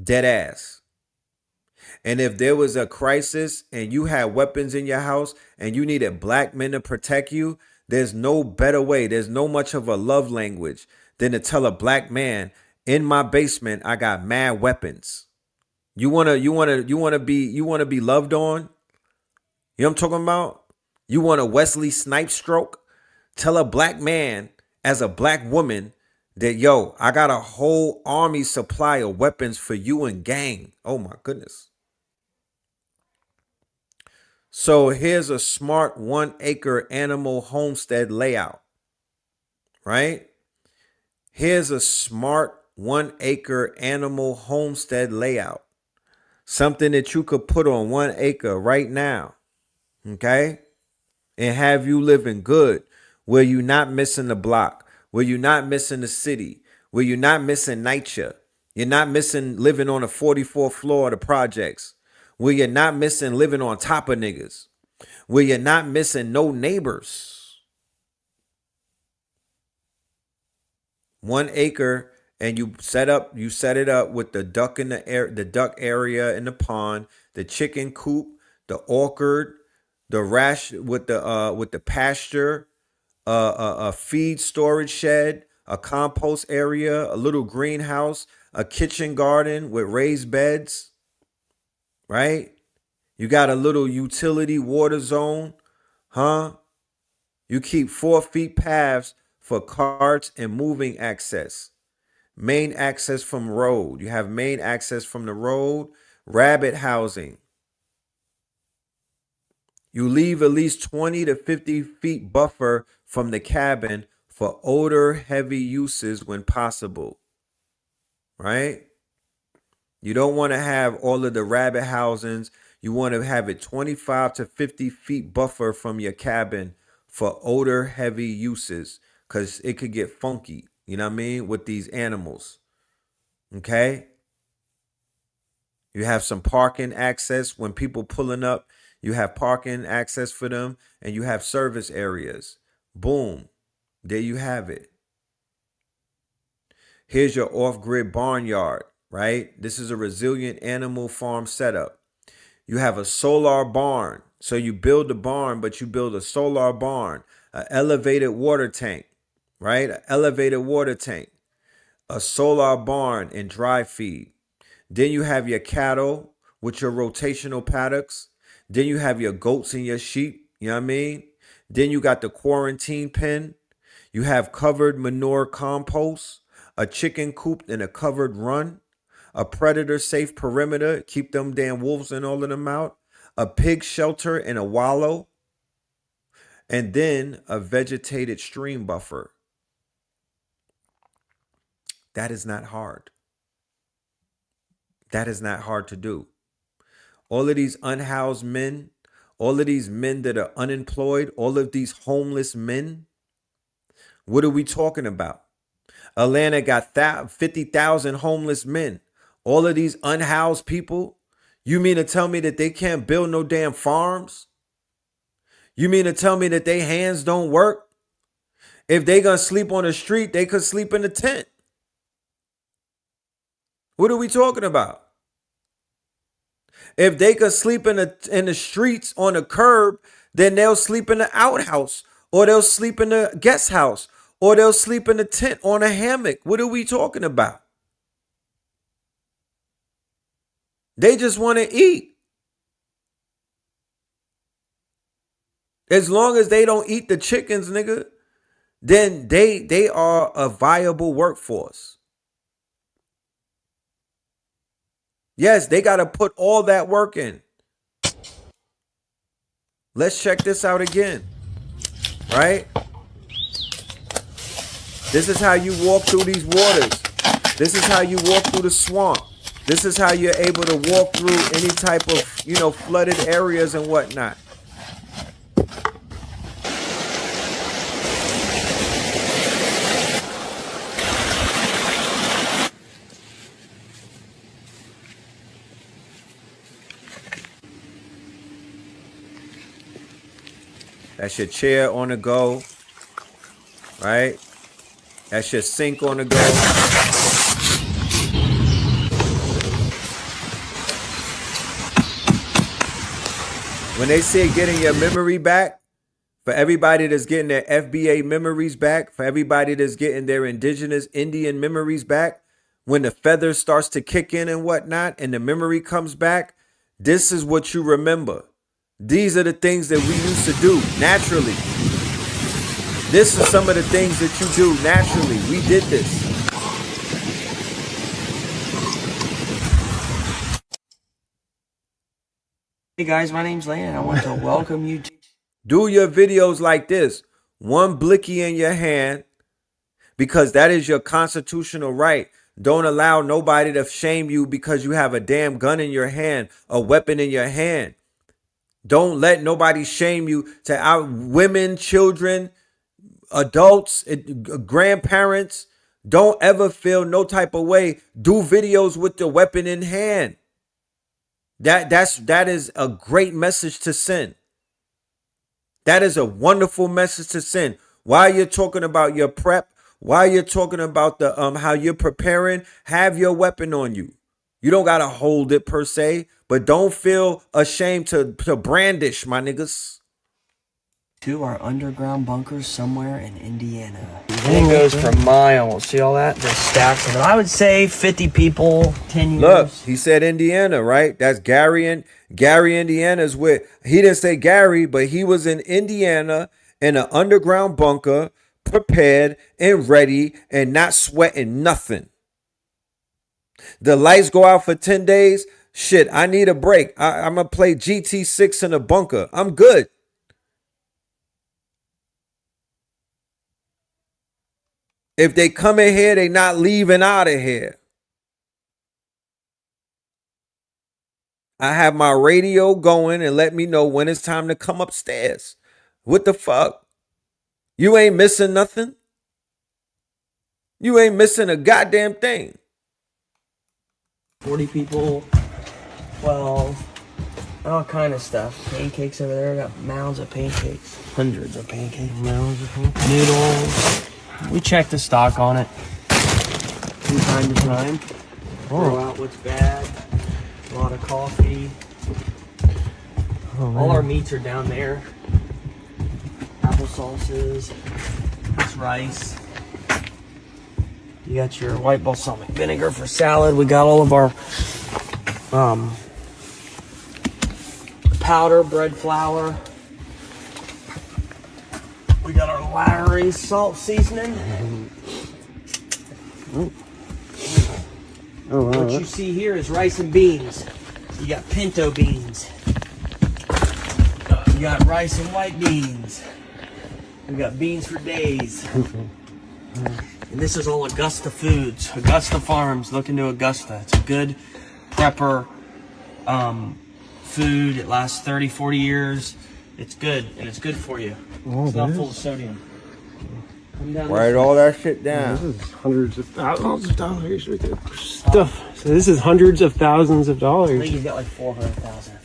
Dead ass. And if there was a crisis and you had weapons in your house and you needed black men to protect you, there's no better way. There's no much of a love language than to tell a black man, In my basement, I got mad weapons. You wanna be loved on? You know what I'm talking about? You want a Wesley Snipes stroke? Tell a black man as a black woman that, yo, I got a whole army supply of weapons for you and gang. Oh my goodness. So here's a smart 1-acre animal homestead layout, right? Here's a smart 1-acre animal homestead layout. Something that you could put on 1 acre right now, okay? And have you living good, where you not missing the block, where you not missing the city, where you're not missing NYCHA. You're not missing living on the 44th floor of the projects, where you're not missing living on top of niggas, where you're not missing no neighbors. 1 acre, and you set it up with the duck in the air, the duck area in the pond, the chicken coop, the orchard, the rash with the pasture, a feed storage shed, a compost area, a little greenhouse, a kitchen garden with raised beds, right? You got a little utility water zone, huh? You keep 4 feet paths for carts and moving access. Main access from road. You have main access from the road. Rabbit housing. You leave at least 20 to 50 feet buffer from the cabin for odor heavy uses when possible, right? You don't want to have all of the rabbit housings. You want to have it 25 to 50 feet buffer from your cabin for odor heavy uses, because it could get funky, you know what I mean, with these animals, okay? You have some parking access when people pulling up. You have parking access for them, and you have service areas. Boom. There you have it. Here's your off-grid barnyard, right? This is a resilient animal farm setup. You have a solar barn. So you build the barn, but you build a solar barn, an elevated water tank, right? An elevated water tank, a solar barn and dry feed. Then you have your cattle with your rotational paddocks. Then you have your goats and your sheep. You know what I mean? Then you got the quarantine pen. You have covered manure compost, a chicken coop and a covered run, a predator safe perimeter, keep them damn wolves and all of them out, a pig shelter and a wallow, and then a vegetated stream buffer. That is not hard. That is not hard to do. All of these unhoused men, all of these men that are unemployed, all of these homeless men, what are we talking about? Atlanta got 50,000 homeless men. All of these unhoused people, you mean to tell me that they can't build no damn farms? You mean to tell me that their hands don't work? If they gonna sleep on the street, they could sleep in a tent. What are we talking about? If they could sleep in the streets on the curb, then they'll sleep in the outhouse, or they'll sleep in the guest house, or they'll sleep in the tent on a hammock. What are we talking about? They just want to eat. As long as they don't eat the chickens, nigga, then they are a viable workforce. Yes, they got to put all that work in. Let's check this out again, right? This is how you walk through these waters. This is how you walk through the swamp. This is how you're able to walk through any type of, flooded areas and whatnot. That's your chair on the go, right? That's your sink on the go. When they say getting your memory back, for everybody that's getting their FBA memories back, for everybody that's getting their indigenous Indian memories back, when the feathers starts to kick in and whatnot and the memory comes back, this is what you remember. These are the things that we used to do naturally. This is some of the things that you do naturally. We did this. Hey guys, my name's Landon. I want to welcome you to... Do your videos like this. One blicky in your hand, because that is your constitutional right. Don't allow nobody to shame you because you have a damn gun in your hand, a weapon in your hand. Don't let nobody shame you. To our women, children, adults, grandparents, don't ever feel no type of way. Do videos with the weapon in hand. That is a great message to send. That is a wonderful message to send. While you're talking about your prep, while you're talking about the how you're preparing, have your weapon on you. You don't gotta hold it per se, but don't feel ashamed to brandish, my niggas. To our underground bunkers somewhere in Indiana. And it goes for miles. See all that? There's stacks of it. I would say 50 people, 10 years. Look, he said Indiana, right? That's Gary, Indiana's where he didn't say Gary, but he was in Indiana in an underground bunker, prepared and ready and not sweating nothing. The lights go out for 10 days. Shit, I need a break. I'm going to play GT6 in a bunker. I'm good. If they come in here, they not leaving out of here. I have my radio going and let me know when it's time to come upstairs. What the fuck? You ain't missing nothing. You ain't missing a goddamn thing. 40 people, 12, all kind of stuff. Pancakes over there. We got mounds of pancakes. Hundreds of pancakes. Mounds of pancakes. Noodles. We check the stock on it from time to time. Throw out what's bad. A lot of coffee. All our meats are down there. Apple sauces. It's rice. You got your white balsamic vinegar for salad. We got all of our powder, bread flour. We got our Lowry salt seasoning. Oh, wow. What you see here is rice and beans. You got pinto beans. You got rice and white beans. We got beans for days. And this is all Augusta Foods. Augusta Farms. Look into Augusta. It's a good prepper food. It lasts 30, 40 years. It's good, and it's good for you. Oh, it's not full of sodium. Write all that shit down. This is hundreds of thousands of dollars right there. Stuff. So this is hundreds of thousands of I dollars. think he's got like 400,000.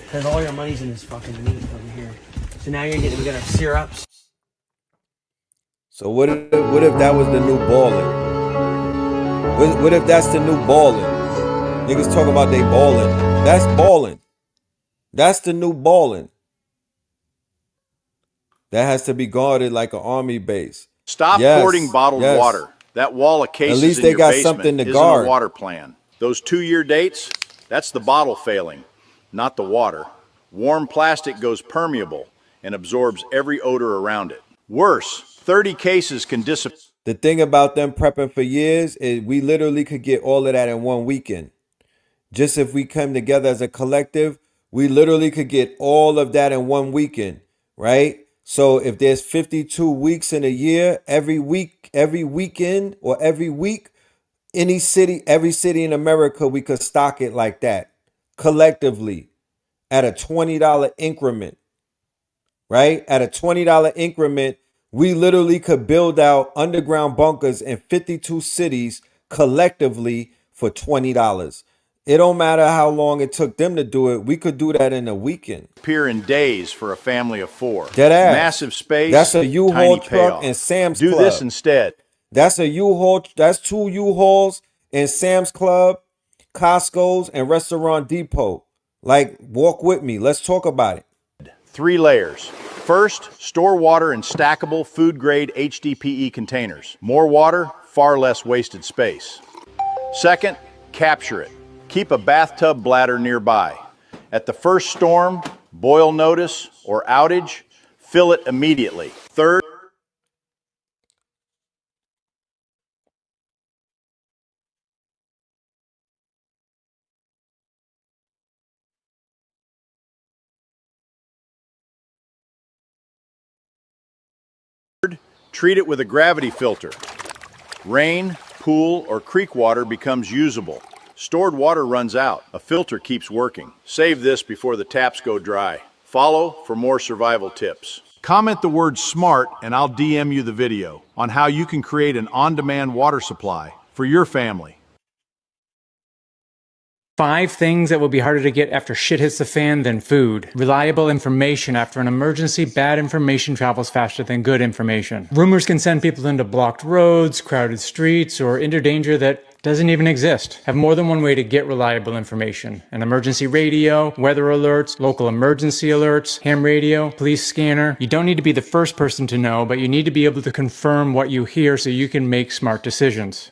Because all your money's in this fucking meat over here. So now we got our syrups. So what if that was the new balling? What if that's the new balling? Niggas talk about they balling. That's balling. That's the new balling. That has to be guarded like an army base. Stop hoarding bottled water. That wall of cases At least in they your got basement something to isn't guard. a water plan. Those 2-year dates, that's the bottle failing, not the water. Warm plastic goes permeable and absorbs every odor around it. Worse, 30 cases can disappear. The thing about them prepping for years is we literally could get all of that in one weekend. Just if we come together as a collective, we literally could get all of that in one weekend, right? So if there's 52 weeks in a year, every weekend or every week, every city in America, we could stock it like that collectively at a $20 increment, right? At a $20 increment, we literally could build out underground bunkers in 52 cities collectively for $20. It don't matter how long it took them to do it. We could do that in a weekend. Appear in days for a family of 4. Dead ass. Massive space. That's a U-Haul tiny truck payoff. and Sam's Do Club. this instead. That's a U-Haul. That's 2 U-Hauls and Sam's Club, Costco's, and Restaurant Depot. Like, walk with me. Let's talk about it. 3 layers. First, store water in stackable food-grade HDPE containers. More water, far less wasted space. Second, capture it. Keep a bathtub bladder nearby. At the first storm, boil notice, or outage, fill it immediately. Third, treat it with a gravity filter. Rain, pool, or creek water becomes usable. Stored water runs out. A filter keeps working. Save this before the taps go dry. Follow for more survival tips. Comment the word SMART and I'll DM you the video on how you can create an on-demand water supply for your family. 5 things that will be harder to get after shit hits the fan than food. Reliable information after an emergency. Bad information travels faster than good information. Rumors can send people into blocked roads, crowded streets, or into danger that doesn't even exist. Have more than one way to get reliable information. An emergency radio, weather alerts, local emergency alerts, ham radio, police scanner. You don't need to be the first person to know, but you need to be able to confirm what you hear so you can make smart decisions.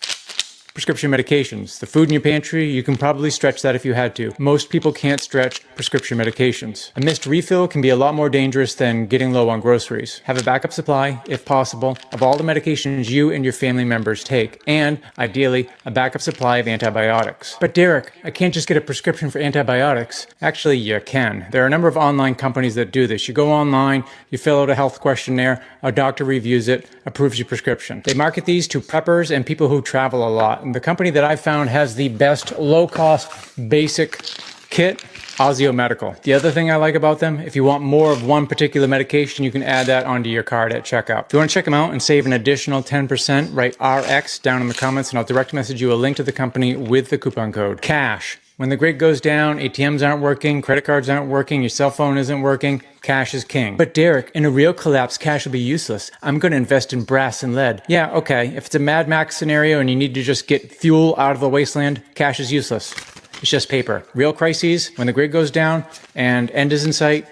Prescription medications. The food in your pantry, you can probably stretch that if you had to. Most people can't stretch prescription medications. A missed refill can be a lot more dangerous than getting low on groceries. Have a backup supply, if possible, of all the medications you and your family members take, and, ideally, a backup supply of antibiotics. But Derek, I can't just get a prescription for antibiotics. Actually, you can. There are a number of online companies that do this. You go online, you fill out a health questionnaire, a doctor reviews it, approves your prescription. They market these to preppers and people who travel a lot. The company that I found has the best low-cost basic kit, Ozio Medical. The other thing I like about them, if you want more of one particular medication, you can add that onto your card at checkout. If you want to check them out and save an additional 10%, write RX down in the comments and I'll direct message you a link to the company with the coupon code. Cash. When the grid goes down, ATMs aren't working, credit cards aren't working, your cell phone isn't working, cash is king. But Derek, in a real collapse, cash will be useless. I'm going to invest in brass and lead. Yeah, okay, if it's a Mad Max scenario and you need to just get fuel out of the wasteland, cash is useless. It's just paper. Real crises, when the grid goes down and end is in sight,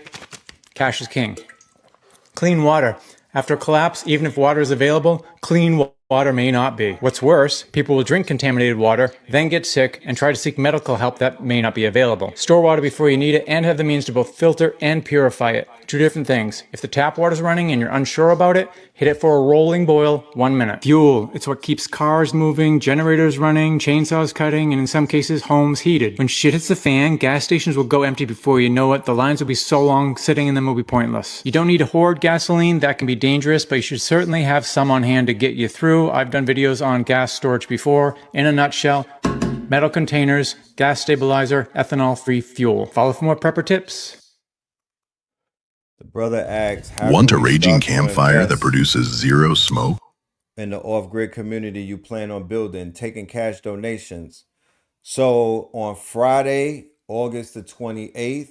cash is king. Clean water. After a collapse, even if water is available, clean water may not be. What's worse, people will drink contaminated water, then get sick, and try to seek medical help that may not be available. Store water before you need it and have the means to both filter and purify it. 2 different things. If the tap water's running and you're unsure about it, hit it for a rolling boil, 1 minute. Fuel. It's what keeps cars moving, generators running, chainsaws cutting, and in some cases, homes heated. When shit hits the fan, gas stations will go empty before you know it. The lines will be so long, sitting in them will be pointless. You don't need to hoard gasoline. That can be dangerous, but you should certainly have some on hand to get you through. I've done videos on gas storage before. In a nutshell, metal containers, gas stabilizer, ethanol-free fuel. Follow for more prepper tips. The brother asks, Want a raging campfire that produces zero smoke? In the off-grid community you plan on building, taking cash donations. So on Friday, August the 28th,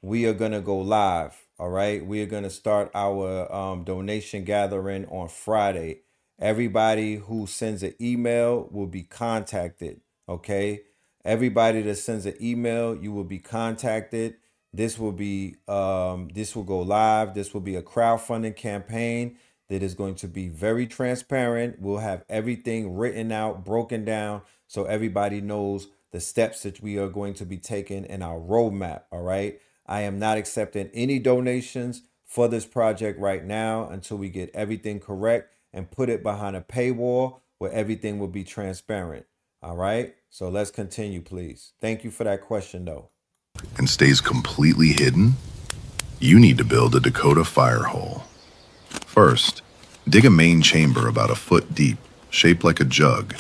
we are going to go live. All right. We are going to start our donation gathering on Friday. Everybody who sends an email will be contacted. Okay. Everybody that sends an email, you will be contacted. This will go live. This will be a crowdfunding campaign that is going to be very transparent. We'll have everything written out, broken down, so everybody knows the steps that we are going to be taking in our roadmap. All right. I am not accepting any donations for this project right now until we get everything correct and put it behind a paywall where everything will be transparent. All right. So let's continue, please. Thank you for that question, though. And stays completely hidden? You need to build a Dakota fire hole. First, dig a main chamber about a foot deep, shaped like a jug,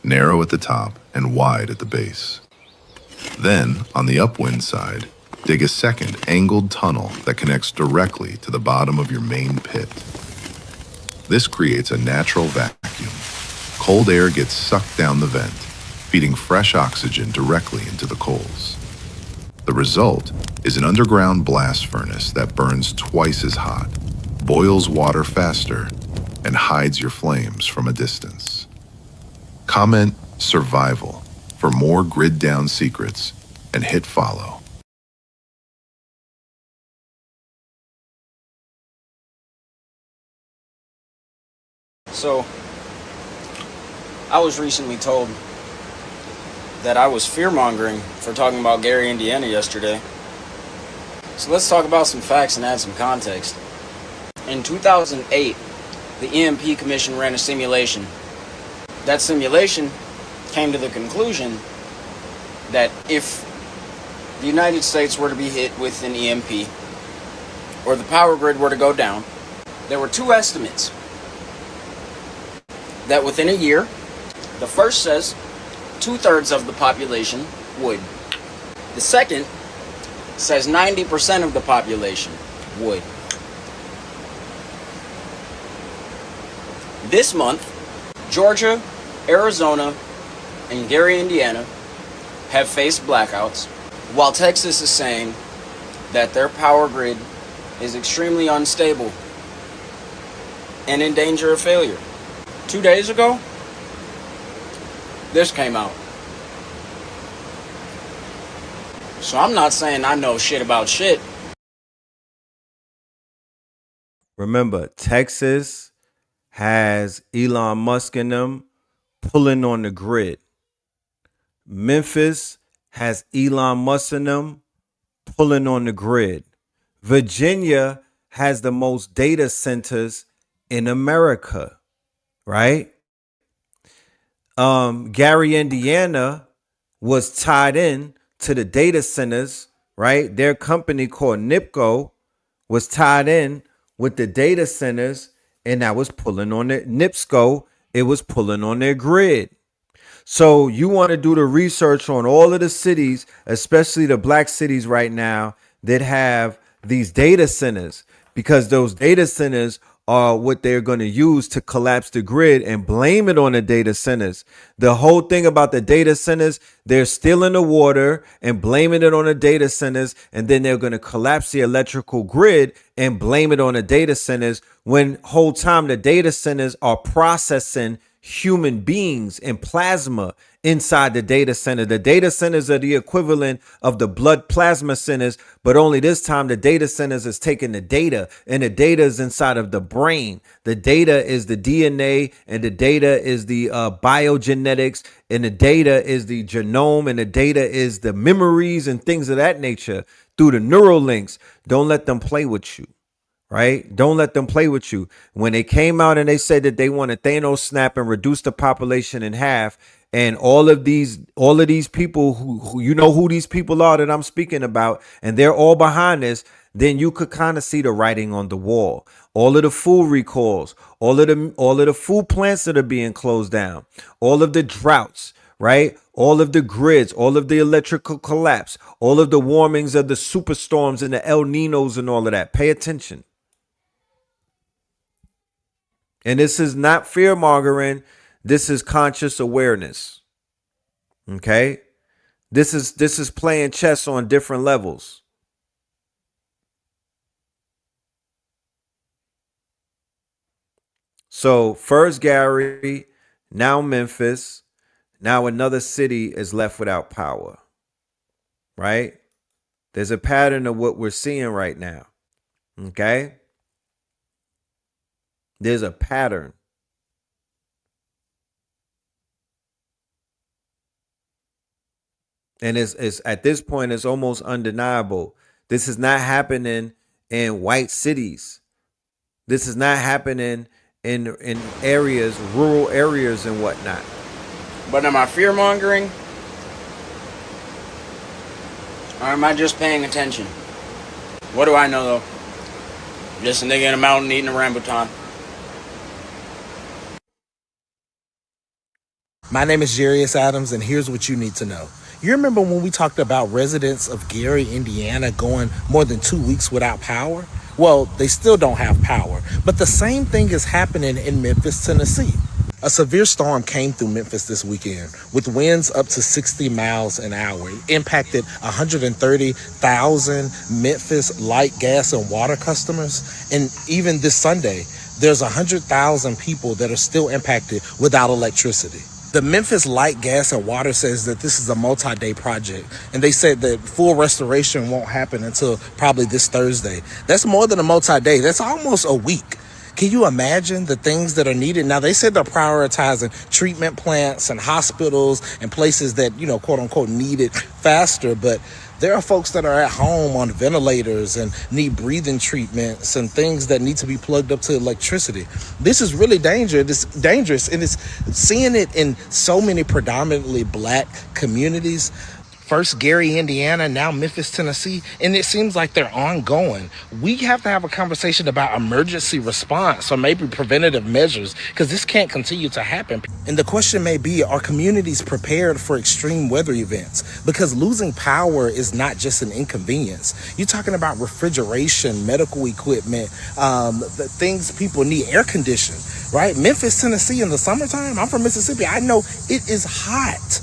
narrow at the top and wide at the base. Then, on the upwind side, dig a second angled tunnel that connects directly to the bottom of your main pit. This creates a natural vacuum. Cold air gets sucked down the vent, feeding fresh oxygen directly into the coals. The result is an underground blast furnace that burns twice as hot, boils water faster, and hides your flames from a distance. Comment survival for more grid down secrets and hit follow. So I was recently told that I was fear-mongering for talking about Gary, Indiana yesterday. So let's talk about some facts and add some context. In 2008, the EMP Commission ran a simulation. That simulation came to the conclusion that if the United States were to be hit with an EMP, or the power grid were to go down, there were two estimates. That within a year, the first says 2/3 of the population would. The second says 90% of the population would. This month, Georgia, Arizona, and Gary, Indiana have faced blackouts, while Texas is saying that their power grid is extremely unstable and in danger of failure. 2 days ago, this came out. So I'm not saying I know shit about shit. Remember, Texas has Elon Musk in them pulling on the grid. Memphis has Elon Musk in them pulling on the grid. Virginia has the most data centers in America, right? Gary, Indiana was tied in to the data centers, right? Their company called NIPCO was tied in with the data centers, and that was pulling on it. NIPSCO, it was pulling on their grid. So you want to do the research on all of the cities, especially the black cities right now that have these data centers, because those data centers are what they're going to use to collapse the grid and blame it on the data centers. The whole thing about the data centers, they're stealing the water and blaming it on the data centers, and then they're going to collapse the electrical grid and blame it on the data centers, when whole time the data centers are processing human beings and plasma inside the data center. The data centers are the equivalent of the blood plasma centers, but only this time the data centers is taking the data, and the data is inside of the brain. The data is the DNA, and the data is the biogenetics, and the data is the genome, and the data is the memories and things of that nature through the neural links. Don't let them play with you. Right? Don't let them play with you. When they came out and they said that they want to Thanos snap and reduce the population in half, and all of these people who you know who these people are that I'm speaking about, and they're all behind this, then you could kind of see the writing on the wall. All of the food recalls, all of the food plants that are being closed down, all of the droughts, right? All of the grids, all of the electrical collapse, all of the warmings of the superstorms and the El Ninos and all of that. Pay attention. And this is not fear mongering. This is conscious awareness. Okay. This is playing chess on different levels. So first Gary, now Memphis, now another city is left without power. Right? There's a pattern of what we're seeing right now. Okay. There's a pattern. And it's at this point, it's almost undeniable. This is not happening in white cities. This is not happening in areas, rural areas and whatnot. But am I fear mongering? Or am I just paying attention? What do I know though? Just a nigga in a mountain eating a rambutan. My name is Jarius Adams, and here's what you need to know. You remember when we talked about residents of Gary, Indiana going more than 2 weeks without power? Well, they still don't have power, but the same thing is happening in Memphis, Tennessee. A severe storm came through Memphis this weekend with winds up to 60 miles an hour. It impacted 130,000 Memphis light, gas, and water customers. And even this Sunday, there's 100,000 people that are still impacted without electricity. The Memphis Light, Gas, and Water says that this is a multi-day project, and they said that full restoration won't happen until probably this Thursday. That's more than a multi-day. That's almost a week. Can you imagine the things that are needed? Now, they said they're prioritizing treatment plants and hospitals and places that, quote unquote, need it faster. But there are folks that are at home on ventilators and need breathing treatments and things that need to be plugged up to electricity. This is really dangerous, and it's seeing it in so many predominantly black communities. First Gary, Indiana, now Memphis, Tennessee, and it seems like they're ongoing. We have to have a conversation about emergency response or maybe preventative measures, because this can't continue to happen. And the question may be, are communities prepared for extreme weather events? Because losing power is not just an inconvenience. You're talking about refrigeration, medical equipment, the things people need, air conditioning, right? Memphis, Tennessee in the summertime, I'm from Mississippi, I know it is hot.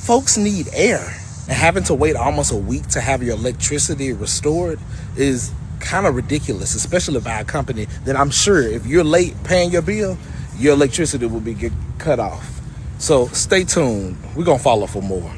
Folks need air. And having to wait almost a week to have your electricity restored is kind of ridiculous, especially by a company that I'm sure if you're late paying your bill, your electricity will be cut off. So stay tuned. We're going to follow for more.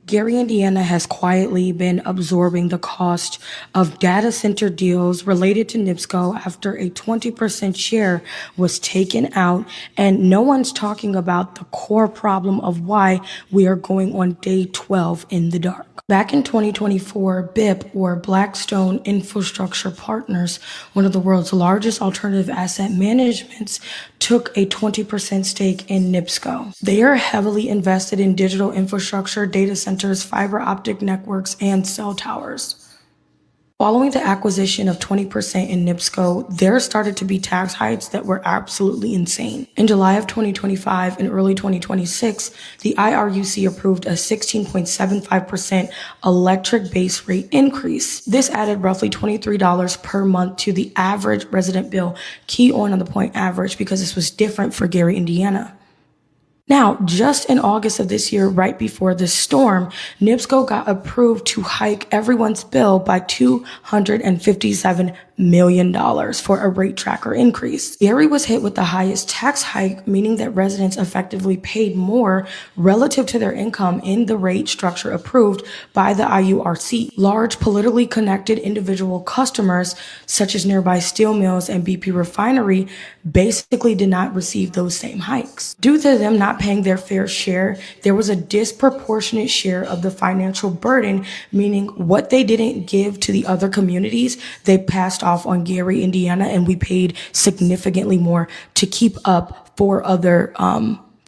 Gary, Indiana has quietly been absorbing the cost of data center deals related to NIPSCO after a 20% share was taken out, and no one's talking about the core problem of why we are going on day 12 in the dark. Back in 2024, BIP, or Blackstone Infrastructure Partners, one of the world's largest alternative asset managements, took a 20% stake in NIPSCO. They are heavily invested in digital infrastructure, data centers, fiber optic networks, and cell towers. Following the acquisition of 20% in NIPSCO, there started to be tax hikes that were absolutely insane. In July of 2025 and early 2026, the IRUC approved a 16.75% electric base rate increase. This added roughly $23 per month to the average resident bill. Key on the point average, because this was different for Gary, Indiana. Now, just in August of this year, right before the storm, NIPSCO got approved to hike everyone's bill by $257 million for a rate tracker increase. Gary was hit with the highest tax hike, meaning that residents effectively paid more relative to their income in the rate structure approved by the IURC. Large politically connected individual customers, such as nearby steel mills and BP refinery, basically did not receive those same hikes. Due to them not paying their fair share, there was a disproportionate share of the financial burden, meaning what they didn't give to the other communities, they passed off on Gary, Indiana, and we paid significantly more to keep up for other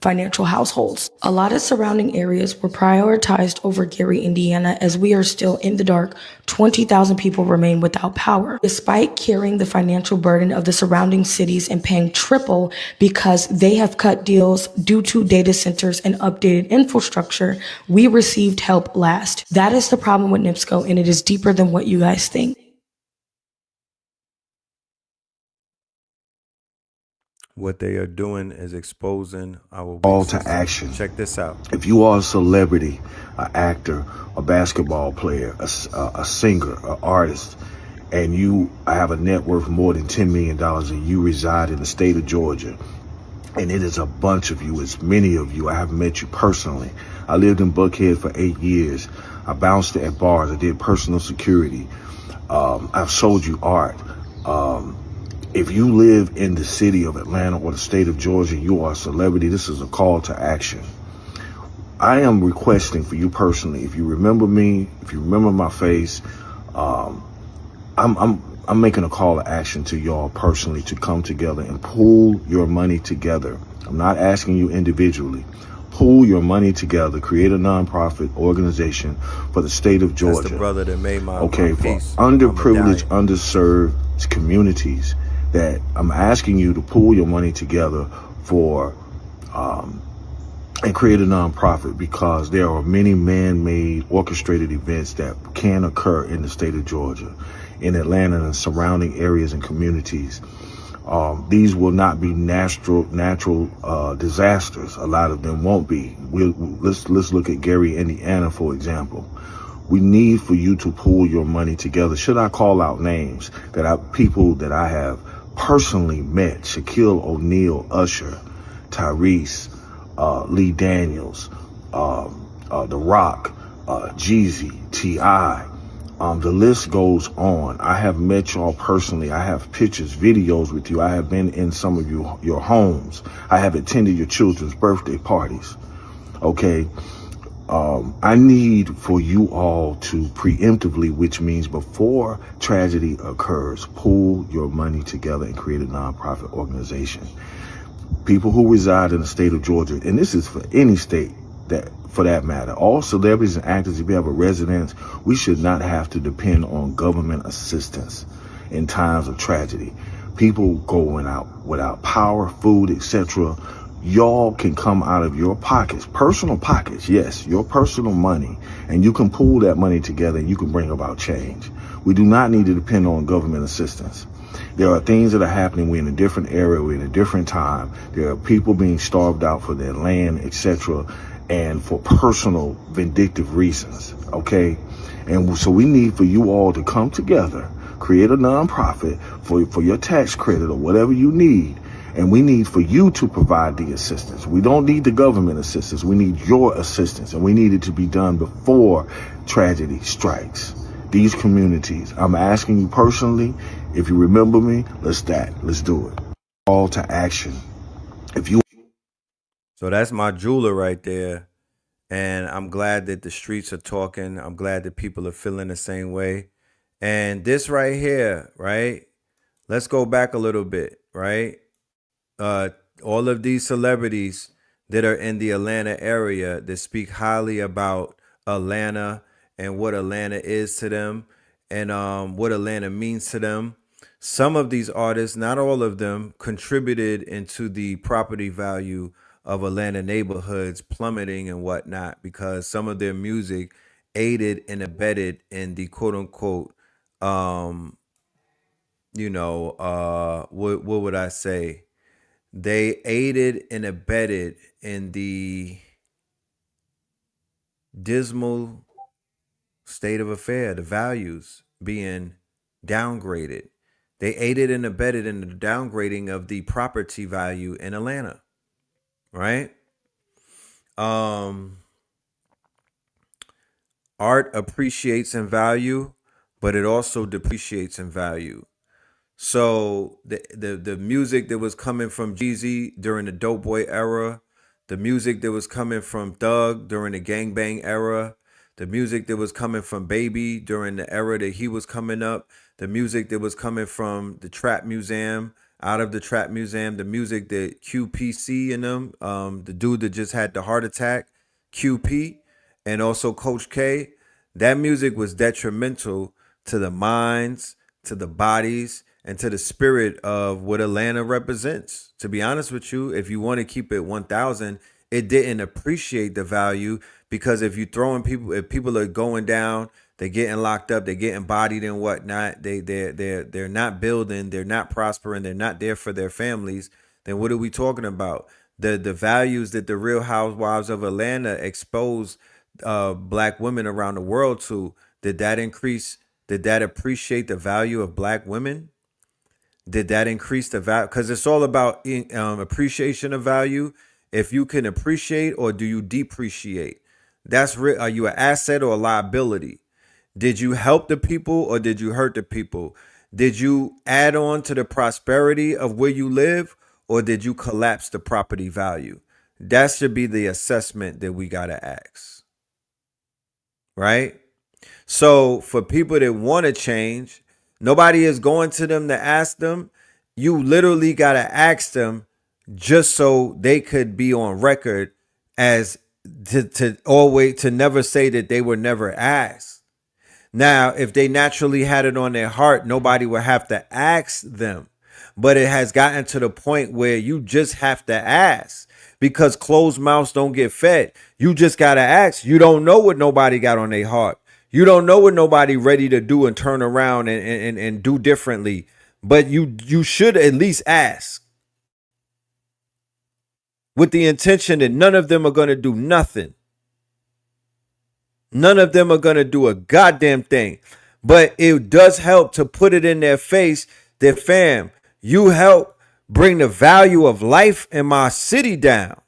financial households. A lot of surrounding areas were prioritized over Gary, Indiana, as we are still in the dark. 20,000 people remain without power. Despite carrying the financial burden of the surrounding cities and paying triple because they have cut deals due to data centers and updated infrastructure, we received help last. That is the problem with NIPSCO, and it is deeper than what you guys think. What they are doing is exposing our call to action. Check this out. If you are a celebrity, an actor, a basketball player, a singer, an artist, and you have a net worth more than $10 million and you reside in the state of Georgia, and it is a bunch of you, it's many of you. I have met you personally. I lived in Buckhead for 8 years. I bounced at bars. I did personal security. I've sold you art. If you live in the city of Atlanta or the state of Georgia, you are a celebrity, this is a call to action. I am requesting for you personally, if you remember me, if you remember my face, I'm making a call to action to y'all personally to come together and pool your money together. I'm not asking you individually. Pool your money together, create a nonprofit organization for the state of Georgia. That's the brother that made my for piece. underprivileged, underserved communities, that I'm asking you to pool your money together for and create a nonprofit, because there are many man-made orchestrated events that can occur in the state of Georgia, in Atlanta and surrounding areas and communities. These will not be natural disasters. A lot of them won't be. Let's look at Gary, Indiana, for example. We need for you to pool your money together. Should I call out names people that I have personally met? Shaquille O'Neal, Usher, Tyrese, Lee Daniels, The Rock, Jeezy, T.I., The list goes on. I have met y'all personally. I have pictures, videos with you. I have been in some of your homes. I have attended your children's birthday parties. Okay. I need for you all to preemptively, which means before tragedy occurs, pull your money together and create a nonprofit organization. People who reside in the state of Georgia, and this is for any state that, for that matter, all celebrities and actors, if you have a residence, we should not have to depend on government assistance in times of tragedy. People going out without power, food, etc. Y'all can come out of your pockets, personal pockets, yes, your personal money, and you can pool that money together and you can bring about change. We do not need to depend on government assistance. There are things that are happening. We're in a different era. We're in a different time. There are people being starved out for their land, etc., and for personal vindictive reasons, okay? And so we need for you all to come together, create a nonprofit for your tax credit or whatever you need. And we need for you to provide the assistance. We don't need the government assistance. We need your assistance. And we need it to be done before tragedy strikes these communities. I'm asking you personally, if you remember me, let's do it. Call to action. If you. So that's my jeweler right there. And I'm glad that the streets are talking. I'm glad that people are feeling the same way. And this right here, right? Let's go back a little bit, right? All of these celebrities that are in the Atlanta area that speak highly about Atlanta and what Atlanta is to them and what Atlanta means to them. Some of these artists, not all of them, contributed into the property value of Atlanta neighborhoods plummeting and whatnot because some of their music aided and abetted in the quote unquote, what would I say? They aided and abetted in the dismal state of affair, the values being downgraded. They aided and abetted in the downgrading of the property value in Atlanta, right? Art appreciates in value, but it also depreciates in value. So the music that was coming from Jeezy during the Dope Boy era, the music that was coming from Thug during the Gangbang era, the music that was coming from Baby during the era that he was coming up, the music that was coming from the Trap Museum, out of the Trap Museum, the music that QPC in them, the dude that just had the heart attack, QP, and also Coach K, that music was detrimental to the minds, to the bodies, and to the spirit of what Atlanta represents. To be honest with you, if you want to keep it 1,000, it didn't appreciate the value because if people are going down, they're getting locked up, they're getting bodied and whatnot, they're not building, they're not prospering, they're not there for their families, then what are we talking about? The values that the Real Housewives of Atlanta exposed black women around the world to, did that increase? Did that appreciate the value of black women? Did that increase the value? Because it's all about appreciation of value. If you can appreciate or do you depreciate? Are you an asset or a liability? Did you help the people or did you hurt the people? Did you add on to the prosperity of where you live or did you collapse the property value? That should be the assessment that we got to ask. Right? So for people that want to change, nobody is going to them to ask them. You literally got to ask them just so they could be on record as to never say that they were never asked. Now, if they naturally had it on their heart, nobody would have to ask them. But it has gotten to the point where you just have to ask because closed mouths don't get fed. You just got to ask. You don't know what nobody got on their heart. You don't know what nobody ready to do and turn around and do differently. But you should at least ask with the intention that none of them are going to do nothing. None of them are going to do a goddamn thing. But it does help to put it in their face that, fam, you help bring the value of life in my city down.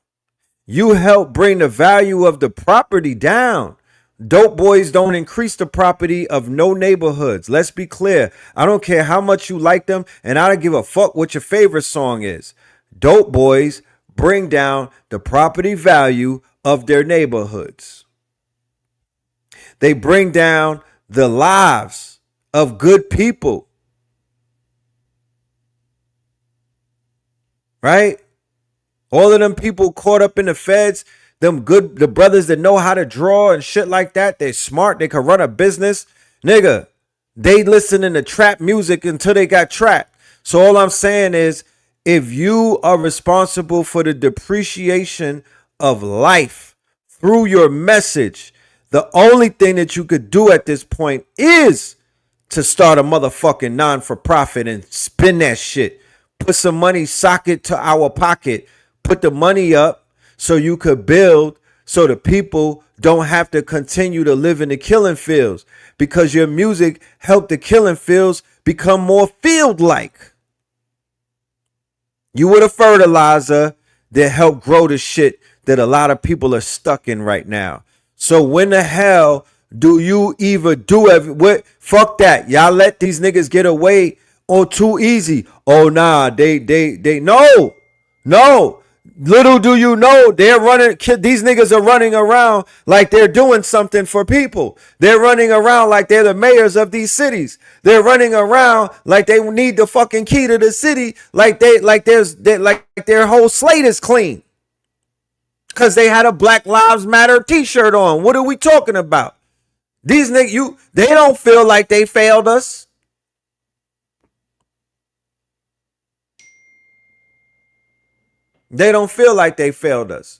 You help bring the value of the property down. Dope boys don't increase the property of no neighborhoods. Let's be clear. I don't care how much you like them, and I don't give a fuck what your favorite song is. Dope boys bring down the property value of their neighborhoods. They bring down the lives of good people. Right? All of them people caught up in the feds, the brothers that know how to draw and shit like that, they smart, they can run a business. Nigga, they listening to trap music until they got trapped. So all I'm saying is, if you are responsible for the depreciation of life through your message, the only thing that you could do at this point is to start a motherfucking non-for-profit and spend that shit. Put some money, sock it to our pocket. Put the money up so you could build so the people don't have to continue to live in the killing fields, because your music helped the killing fields become more field-like. You were the fertilizer that helped grow the shit that a lot of people are stuck in right now. So when the hell do you even do what? Fuck that. Y'all let these niggas get away on too easy. Oh nah, they no. Little do you know, they're running. These niggas are running around like they're doing something for people. They're running around like they're the mayors of these cities. They're running around like they need the fucking key to the city, like their whole slate is clean. Cause they had a Black Lives Matter t-shirt on. What are we talking about? These niggas, they don't feel like they failed us. They don't feel like they failed us.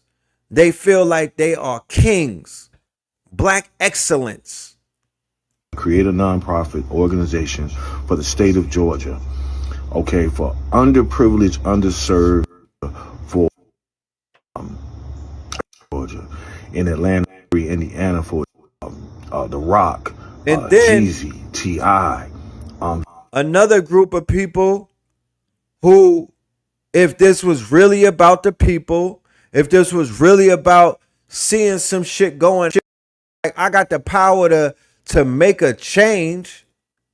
They feel like they are kings. Black excellence. Create a nonprofit organization for the state of Georgia. Okay, for underprivileged, underserved, for Georgia, in Atlanta, Indiana, for The Rock, and then Jeezy, T.I. Another group of people who, if this was really about the people, if this was really about seeing some shit going, like I got the power to make a change,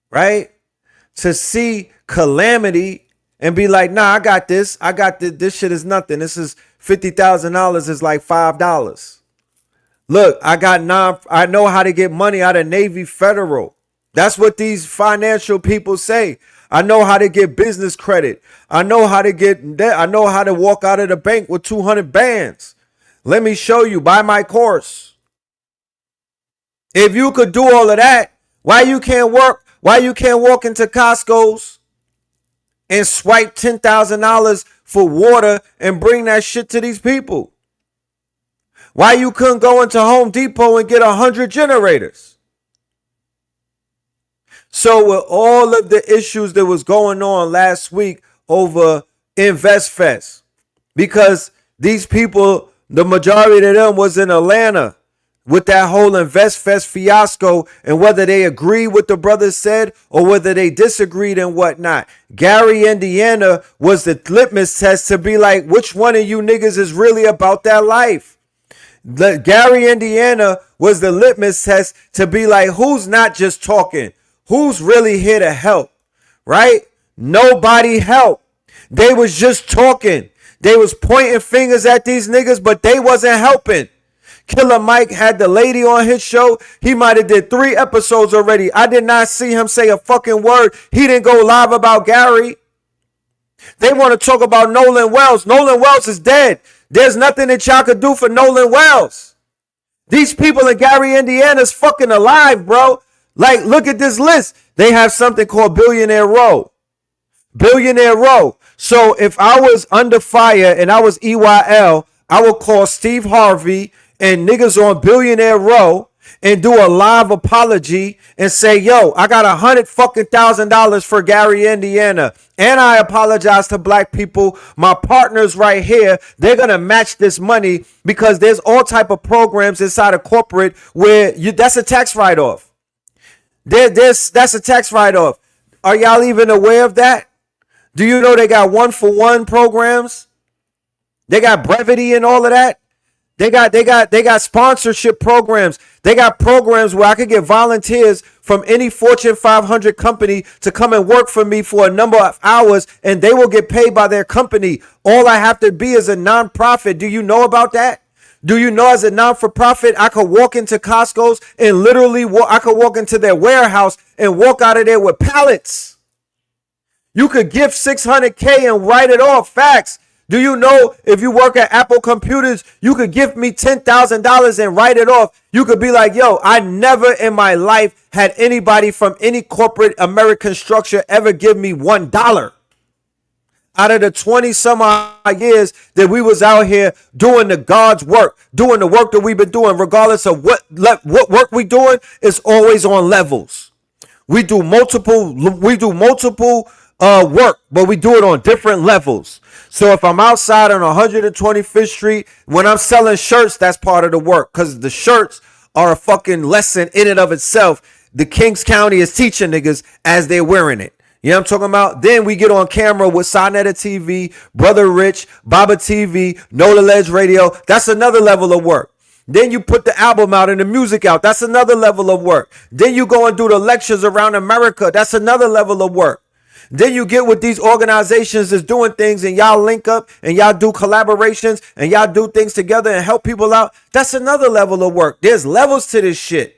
right? To see calamity and be like, nah, I got this. This shit is nothing. This is $50,000 is like $5. Look, I know how to get money out of Navy Federal. That's what these financial people say. I know how to get business credit. I know how to walk out of the bank with 200 bands. Let me show you. Buy my course. If you could do all of that, why you can't walk into Costco's and swipe $10,000 for water and bring that shit to these people? Why you couldn't go into Home Depot and get 100 generators? So with all of the issues that was going on last week over F.A.C.T.S, because these people, the majority of them was in Atlanta with that whole F.A.C.T.S fiasco, and whether they agree with the brothers said or whether they disagreed and whatnot. Gary, Indiana was the litmus test to be like, which one of you niggas is really about that life? Gary, Indiana was the litmus test to be like, who's not just talking? Who's really here to help? Right? Nobody helped. They was just talking. They was pointing fingers at these niggas, but they wasn't helping. Killer Mike had the lady on his show. He might have did 3 episodes already. I did not see him say a fucking word. He didn't go live about Gary. They want to talk about Nolan Wells. Nolan Wells is dead. There's nothing that y'all could do for Nolan Wells. These people in Gary, Indiana is fucking alive, bro. Like, look at this list. They have something called Billionaire Row. Billionaire Row. So if I was under fire and I was EYL, I would call Steve Harvey and niggas on Billionaire Row and do a live apology and say, yo, I got $100,000 for Gary, Indiana. And I apologize to black people. My partners right here, they're going to match this money because there's all type of programs inside of corporate where that's a tax write-off. That's a tax write-off. Are y'all even aware of that? Do you know they got 1-for-1 programs? They got brevity and all of that. They got sponsorship programs. They got programs where I could get volunteers from any Fortune 500 company to come and work for me for a number of hours, and they will get paid by their company. All I have to be is a nonprofit. Do you know about that? Do you know as a non-for-profit, I could walk into Costco's and literally I could walk into their warehouse and walk out of there with pallets. You could gift 600K and write it off. Facts. Do you know if you work at Apple Computers, you could gift me $10,000 and write it off? You could be like, yo, I never in my life had anybody from any corporate American structure ever give me $1. Out of the 20 some odd years that we was out here doing the God's work, doing the work that we've been doing, regardless of what work we doing, it's always on levels. We do multiple work, but we do it on different levels. So if I'm outside on 125th Street, when I'm selling shirts, that's part of the work, because the shirts are a fucking lesson in and of itself. The Kings County is teaching niggas as they're wearing it. You know what I'm talking about? Then we get on camera with Sonetta TV, Brother Rich, Baba TV, Nola Ledge Radio. That's another level of work. Then you put the album out and the music out. That's another level of work. Then you go and do the lectures around America. That's another level of work. Then you get with these organizations that's doing things and y'all link up and y'all do collaborations and y'all do things together and help people out. That's another level of work. There's levels to this shit.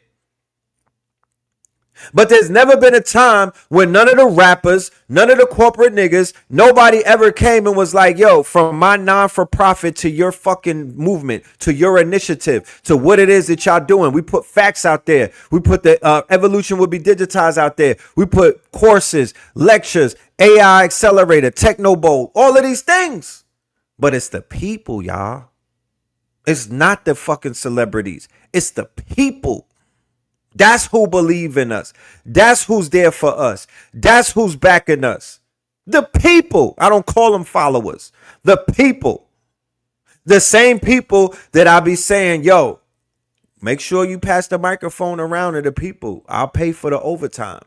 But there's never been a time when none of the rappers, none of the corporate niggas, nobody ever came and was like, yo, from my non-for-profit to your fucking movement, to your initiative, to what it is that y'all doing. We put facts out there. We put the evolution will be digitized out there. We put courses, lectures, AI accelerator, techno bowl, all of these things. But it's the people, y'all. It's not the fucking celebrities. It's the people. That's who believe in us. That's who's there for us. That's who's backing us. The people. I don't call them followers. The people. The same people that I be saying, yo, make sure you pass the microphone around to the people. I'll pay for the overtime.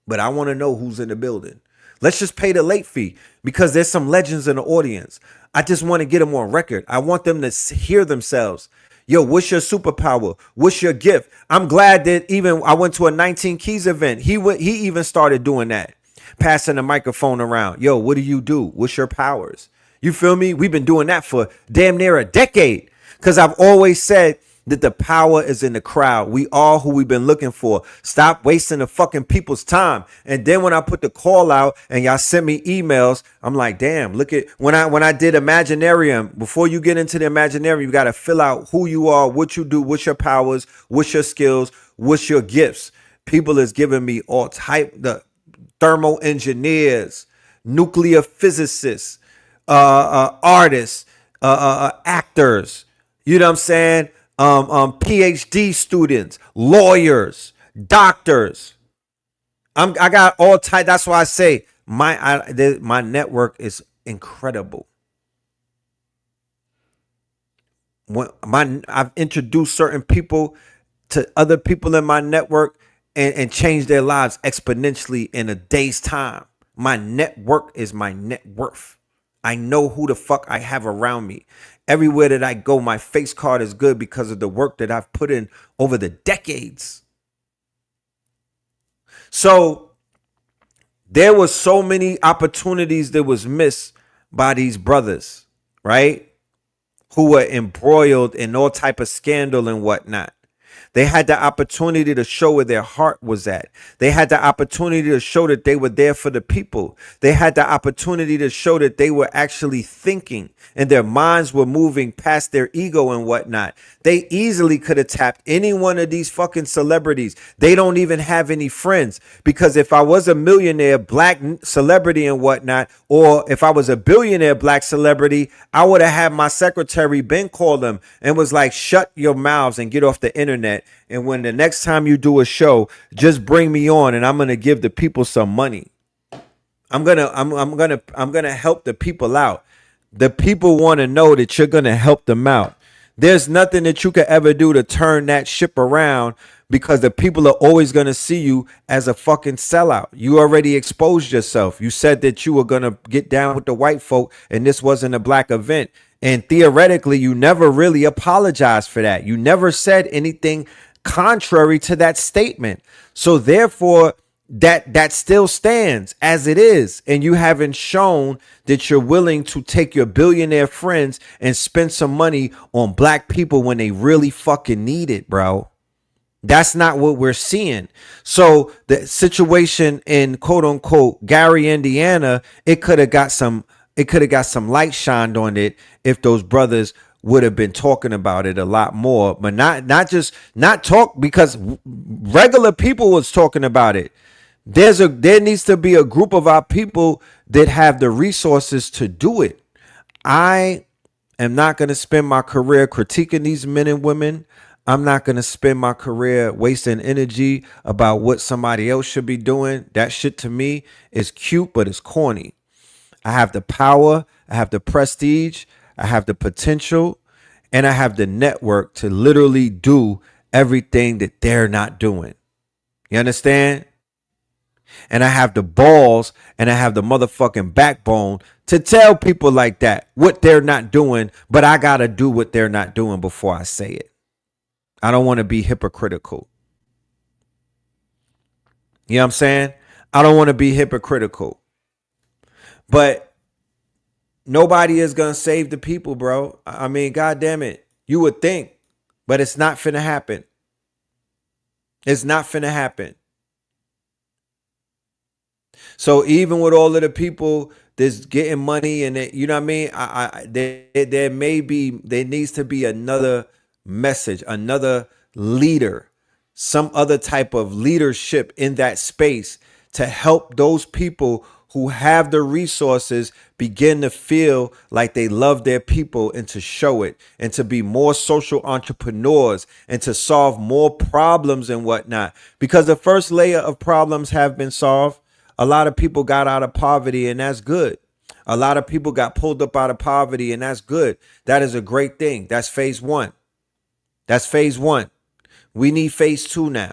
But I want to know who's in the building. Let's just pay the late fee because there's some legends in the audience. I just want to get them on record. I want them to hear themselves. Yo, what's your superpower? What's your gift? I'm glad that even I went to a 19 Keys event. He even started doing that, passing the microphone around. Yo, what do you do? What's your powers? You feel me? We've been doing that for damn near a decade because I've always said that the power is in the crowd. We are who we've been looking for. Stop wasting the fucking people's time. And then when I put the call out and y'all send me emails, I'm like, damn, look at when I did Imaginarium. Before you get into the Imaginarium, you got to fill out who you are, what you do, what's your powers, what's your skills, what's your gifts. People is giving me all type, the thermal engineers, nuclear physicists, artists, actors. You know what I'm saying? PhD students, lawyers, doctors. I got all type. That's why I say my network is incredible. I've introduced certain people to other people in my network and changed their lives exponentially in a day's time. My network is my net worth. I know who the fuck I have around me. Everywhere that I go, my face card is good because of the work that I've put in over the decades. So there was so many opportunities that was missed by these brothers, right? Who were embroiled in all type of scandal and whatnot. They had the opportunity to show where their heart was at. They had the opportunity to show that they were there for the people. They had the opportunity to show that they were actually thinking and their minds were moving past their ego and whatnot. They easily could have tapped any one of these fucking celebrities. They don't even have any friends, because if I was a millionaire black celebrity and whatnot, or if I was a billionaire black celebrity, I would have had my secretary Ben call them and was like, shut your mouths and get off the internet. And when the next time you do a show, just bring me on and I'm going to give the people some money. I'm going to help the people out. The people want to know that you're going to help them out. There's nothing that you could ever do to turn that ship around because the people are always going to see you as a fucking sellout. You already exposed yourself. You said that you were going to get down with the white folk and this wasn't a black event. And theoretically, you never really apologized for that. You never said anything contrary to that statement. So therefore, that still stands as it is. And you haven't shown that you're willing to take your billionaire friends and spend some money on black people when they really fucking need it, bro. That's not what we're seeing. So the situation in quote unquote Gary, Indiana, it could have got some light shined on it if those brothers would have been talking about it a lot more, but not talk, because regular people was talking about it. There needs to be a group of our people that have the resources to do it. I am not going to spend my career critiquing these men and women. I'm not going to spend my career wasting energy about what somebody else should be doing. That shit to me is cute, but it's corny. I have the power, I have the prestige, I have the potential, and I have the network to literally do everything that they're not doing. You understand? And I have the balls and I have the motherfucking backbone to tell people like that what they're not doing, but I got to do what they're not doing before I say it. I don't want to be hypocritical. You know what I'm saying? I don't want to be hypocritical. But nobody is going to save the people, bro. I mean, God damn it. You would think, but it's not finna happen. It's not finna happen. So even with all of the people that's getting money and you know what I mean, there needs to be another message, another leader, some other type of leadership in that space to help those people who have the resources begin to feel like they love their people and to show it and to be more social entrepreneurs and to solve more problems and whatnot. Because the first layer of problems have been solved. A lot of people got out of poverty, and that's good. A lot of people got pulled up out of poverty, and that's good. That is a great thing. That's phase one. That's phase one. We need phase two now.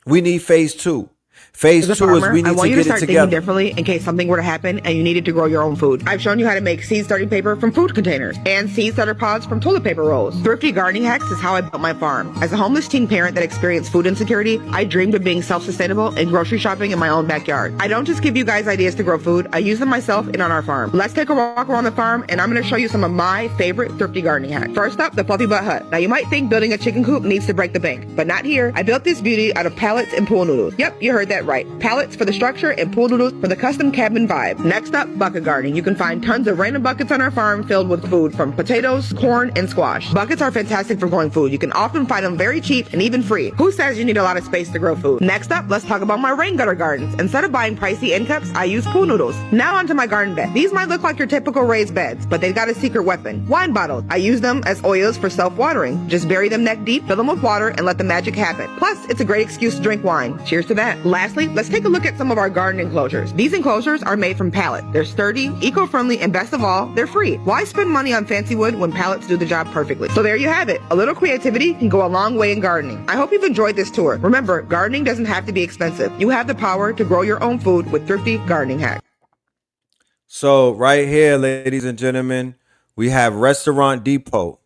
We need phase two. Phase two is we need to get it together. I want you to start thinking differently in case something were to happen and you needed to grow your own food. I've shown you how to make seed starting paper from food containers and seed starter pods from toilet paper rolls. Thrifty gardening hacks is how I built my farm. As a homeless teen parent that experienced food insecurity, I dreamed of being self-sustainable and grocery shopping in my own backyard. I don't just give you guys ideas to grow food, I use them myself and on our farm. Let's take a walk around the farm and I'm going to show you some of my favorite thrifty gardening hacks. First up, the Fluffy Butt Hut. Now you might think building a chicken coop needs to break the bank, but not here. I built this beauty out of pallets and pool noodles. Yep, you heard that right. Pallets for the structure and pool noodles for the custom cabin vibe. Next up, bucket gardening. You can find tons of random buckets on our farm filled with food from potatoes, corn, and squash. Buckets are fantastic for growing food. You can often find them very cheap and even free. Who says you need a lot of space to grow food? Next up, let's talk about my rain gutter gardens. Instead of buying pricey end cups, I use pool noodles. Now onto my garden bed. These might look like your typical raised beds, but they've got a secret weapon. Wine bottles. I use them as oils for self-watering. Just bury them neck deep, fill them with water, and let the magic happen. Plus, it's a great excuse to drink wine. Cheers to that. Lastly, let's take a look at some of our garden enclosures. These enclosures are made from pallet. They're sturdy, eco-friendly, and best of all, they're free. Why spend money on fancy wood when pallets do the job perfectly? So there you have it. A little creativity can go a long way in gardening. I hope you've enjoyed this tour. Remember, gardening doesn't have to be expensive. You have the power to grow your own food with thrifty gardening hacks. So right here, ladies and gentlemen, we have Restaurant Depot.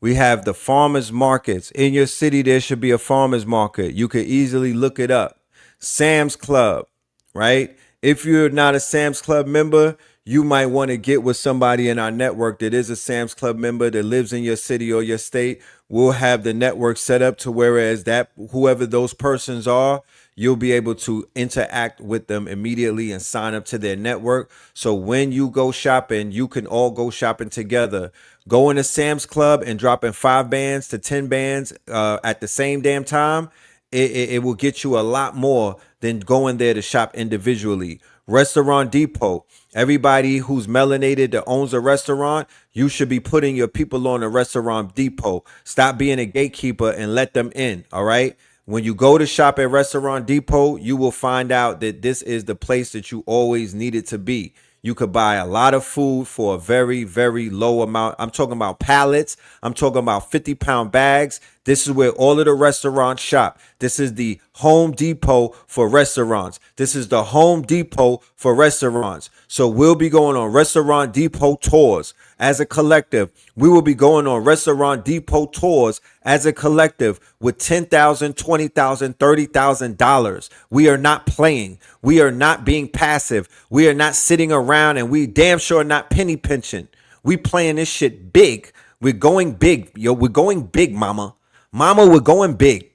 We have the farmers markets. In your city, there should be a farmers market. You could easily look it up. Sam's Club, right? If you're not a Sam's Club member, you might want to get with somebody in our network that is a Sam's Club member that lives in your city or your state. We'll have the network set up to whereas that whoever those persons are, you'll be able to interact with them immediately and sign up to their network. So when you go shopping, you can all go shopping together. Going to Sam's Club and dropping 5 bands to 10 bands at the same damn time, it will get you a lot more than going there to shop individually. Restaurant Depot. Everybody who's melanated that owns a restaurant, you should be putting your people on a Restaurant Depot. Stop being a gatekeeper and let them in, all right? When you go to shop at Restaurant Depot, you will find out that this is the place that you always needed to be. You could buy a lot of food for a very, very low amount. I'm talking about pallets. I'm talking about 50-pound bags This is where all of the restaurants shop. This is the Home Depot for restaurants. This is the Home Depot for restaurants. So we'll be going on Restaurant Depot tours as a collective. We will be going on Restaurant Depot tours as a collective with $10,000, $20,000, $30,000. We are not playing. We are not being passive. We are not sitting around, and we damn sure not penny pinching. We playing this shit big. We're going big, yo. We're going big, mama. Mama, we're going big.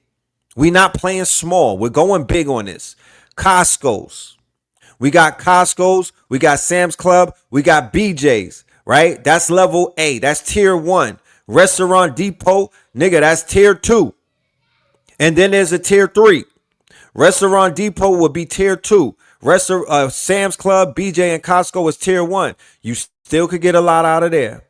We not playing small. We're going big on this. Costco's. We got Costco's. We got Sam's Club. We got BJ's, right? That's level A. That's tier 1. Restaurant Depot, nigga, that's tier 2. And then there's a tier 3. Restaurant Depot would be tier 2. Sam's Club, BJ, and Costco is tier 1. You still could get a lot out of there.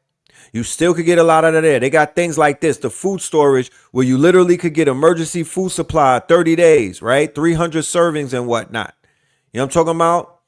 You still could get a lot out of there. They got things like this, the food storage, where you literally could get emergency food supply 30 days, right? 300 servings and whatnot. You know what I'm talking about?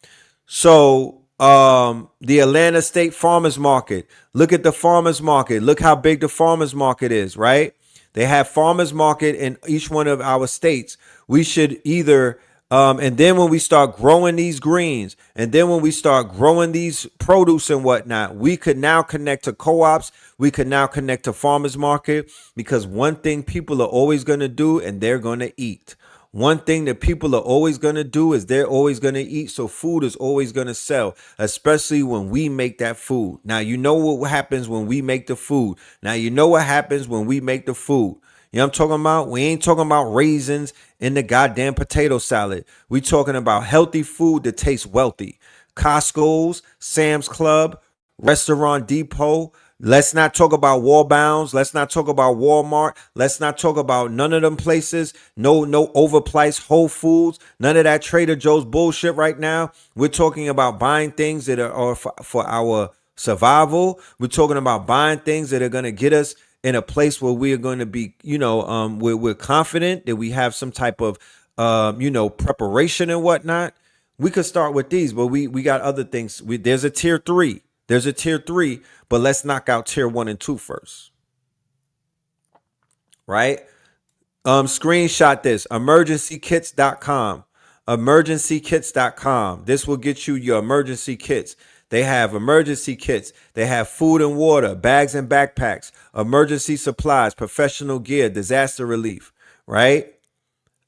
So the Atlanta State Farmers Market. Look at the farmers market. Look how big the farmers market is, right? They have farmers market in each one of our states. We should either and then when we start growing these greens, and then when we start growing these produce and whatnot, we could now connect to co-ops. We could now connect to farmers market, because one thing people are always going to do, and they're going to eat. One thing that people are always going to do is they're always going to eat. So food is always going to sell, especially when we make that food. Now, you know what happens when we make the food. Now, you know what happens when we make the food. You know what I'm talking about? We ain't talking about raisins in the goddamn potato salad. We talking about healthy food that tastes wealthy. Costco's, Sam's Club, Restaurant Depot. Let's not talk about Walbounds. Let's not talk about Walmart. Let's not talk about none of them places. No overpriced Whole Foods. None of that Trader Joe's bullshit right now. We're talking about buying things that are for our survival. We're talking about buying things that are going to get us in a place where we are going to be, we're confident that we have some type of, preparation and whatnot. We could start with these, but we got other things. There's a tier 3. There's a tier 3, but let's knock out tier 1 and 2 first. Right? Screenshot this. Emergencykits.com. Emergencykits.com. This will get you your emergency kits. They have emergency kits. They have food and water, bags and backpacks, emergency supplies, professional gear, disaster relief, right?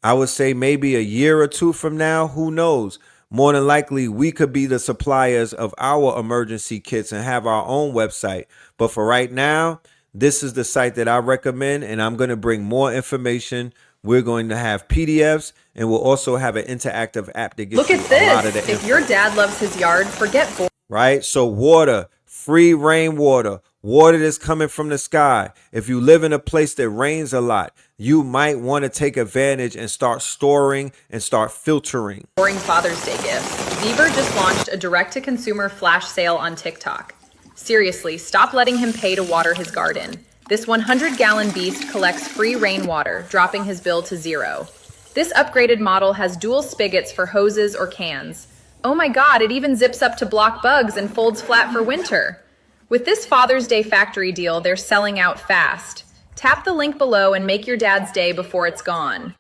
I would say maybe a year or 2 from now, who knows? More than likely, we could be the suppliers of our emergency kits and have our own website. But for right now, this is the site that I recommend, and I'm going to bring more information. We're going to have PDFs, and we'll also have an interactive app that gets you a lot of the info. If your dad loves his yard, forget right? So water, free rainwater, water that's coming from the sky. If you live in a place that rains a lot, you might want to take advantage and start storing and start filtering. boring Father's Day gifts. Beaver just launched a direct-to-consumer flash sale on TikTok. Seriously, stop letting him pay to water his garden. This 100-gallon beast collects free rainwater, dropping his bill to 0. This upgraded model has dual spigots for hoses or cans. Oh my god, it even zips up to block bugs and folds flat for winter. With this Father's Day factory deal, they're selling out fast. Tap the link below and make your dad's day before it's gone.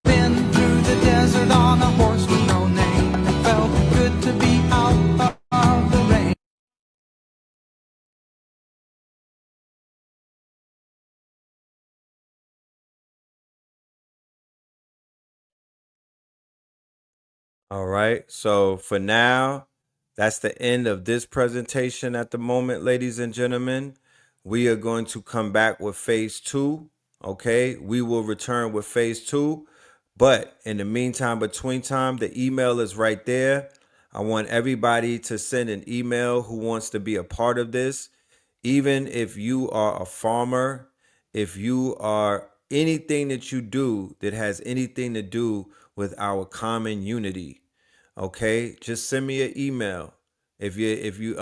Been through the desert on a horse with no name. It felt good to be out of the rain. All right. So for now, that's the end of this presentation at the moment, ladies and gentlemen. We are going to come back with phase 2. Okay. We will return with phase 2. But in the meantime, between time, the email is right there. I want everybody to send an email who wants to be a part of this. Even if you are a farmer, if you are anything that you do that has anything to do with our common unity, okay, just send me an email. If you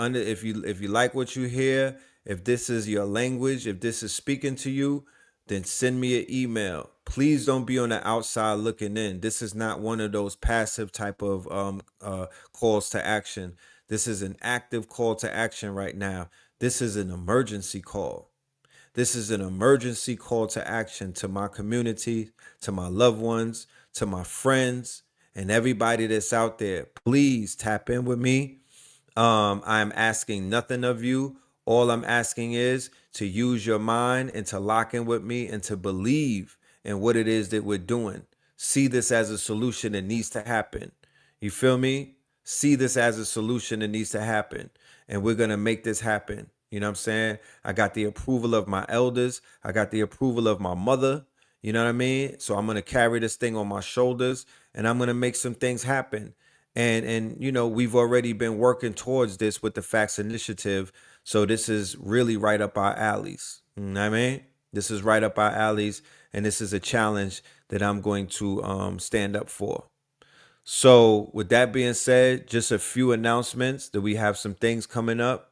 like what you hear, if this is your language, if this is speaking to you, then send me an email. Please don't be on the outside looking in. This is not one of those passive type of calls to action. This is an active call to action right now. This is an emergency call. This is an emergency call to action to my community, to my loved ones, to my friends, and everybody that's out there. Please tap in with me. I'm asking nothing of you. All I'm asking is to use your mind and to lock in with me and to believe in what it is that we're doing. See this as a solution that needs to happen. You feel me? See this as a solution that needs to happen. And we're going to make this happen. You know what I'm saying? I got the approval of my elders. I got the approval of my mother. You know what I mean? So I'm going to carry this thing on my shoulders and I'm going to make some things happen. And you know, we've already been working towards this with the F.A.C.T.S initiative. So this is really right up our alleys. You know what I mean? This is right up our alleys. And this is a challenge that I'm going to stand up for. So with that being said, just a few announcements that we have some things coming up.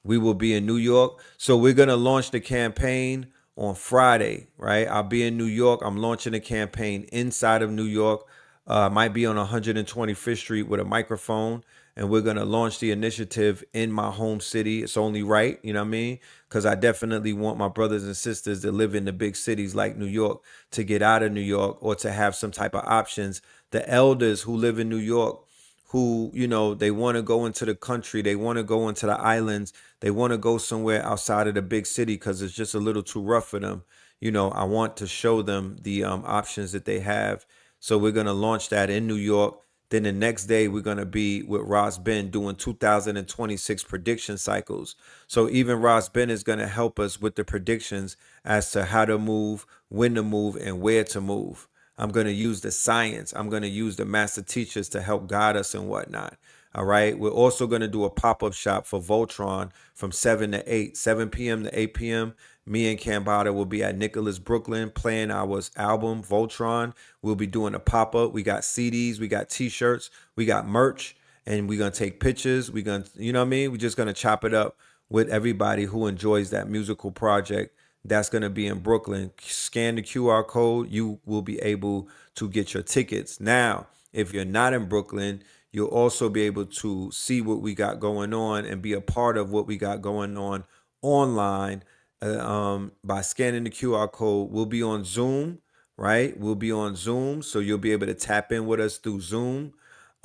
We will be in New York. So we're going to launch the campaign on Friday, right? I'll be in New York. I'm launching a campaign inside of New York. Might be on 125th Street with a microphone. And we're going to launch the initiative in my home city. It's only right, you know what I mean? Because I definitely want my brothers and sisters that live in the big cities like New York to get out of New York or to have some type of options. The elders who live in New York, who, you know, they want to go into the country, they want to go into the islands, they want to go somewhere outside of the big city because it's just a little too rough for them. You know, I want to show them the options that they have. So we're going to launch that in New York. Then the next day, we're going to be with Ross Ben doing 2026 prediction cycles. So even Ross Ben is going to help us with the predictions as to how to move, when to move, and where to move. I'm going to use the science. I'm going to use the master teachers to help guide us and whatnot. All right. We're also going to do a pop-up shop for Voltron from 7 to 8, 7 p.m. to 8 p.m. Me and Cambada will be at Nicholas, Brooklyn, playing our album, Voltron. We'll be doing a pop-up. We got CDs, we got T-shirts, we got merch, and we're going to take pictures. We're going to, you know what I mean? We're just going to chop it up with everybody who enjoys that musical project. That's going to be in Brooklyn. Scan the QR code. You will be able to get your tickets. Now, if you're not in Brooklyn, you'll also be able to see what we got going on and be a part of what we got going on online by scanning the QR code. We'll be on Zoom, right? We'll be on Zoom. So you'll be able to tap in with us through Zoom.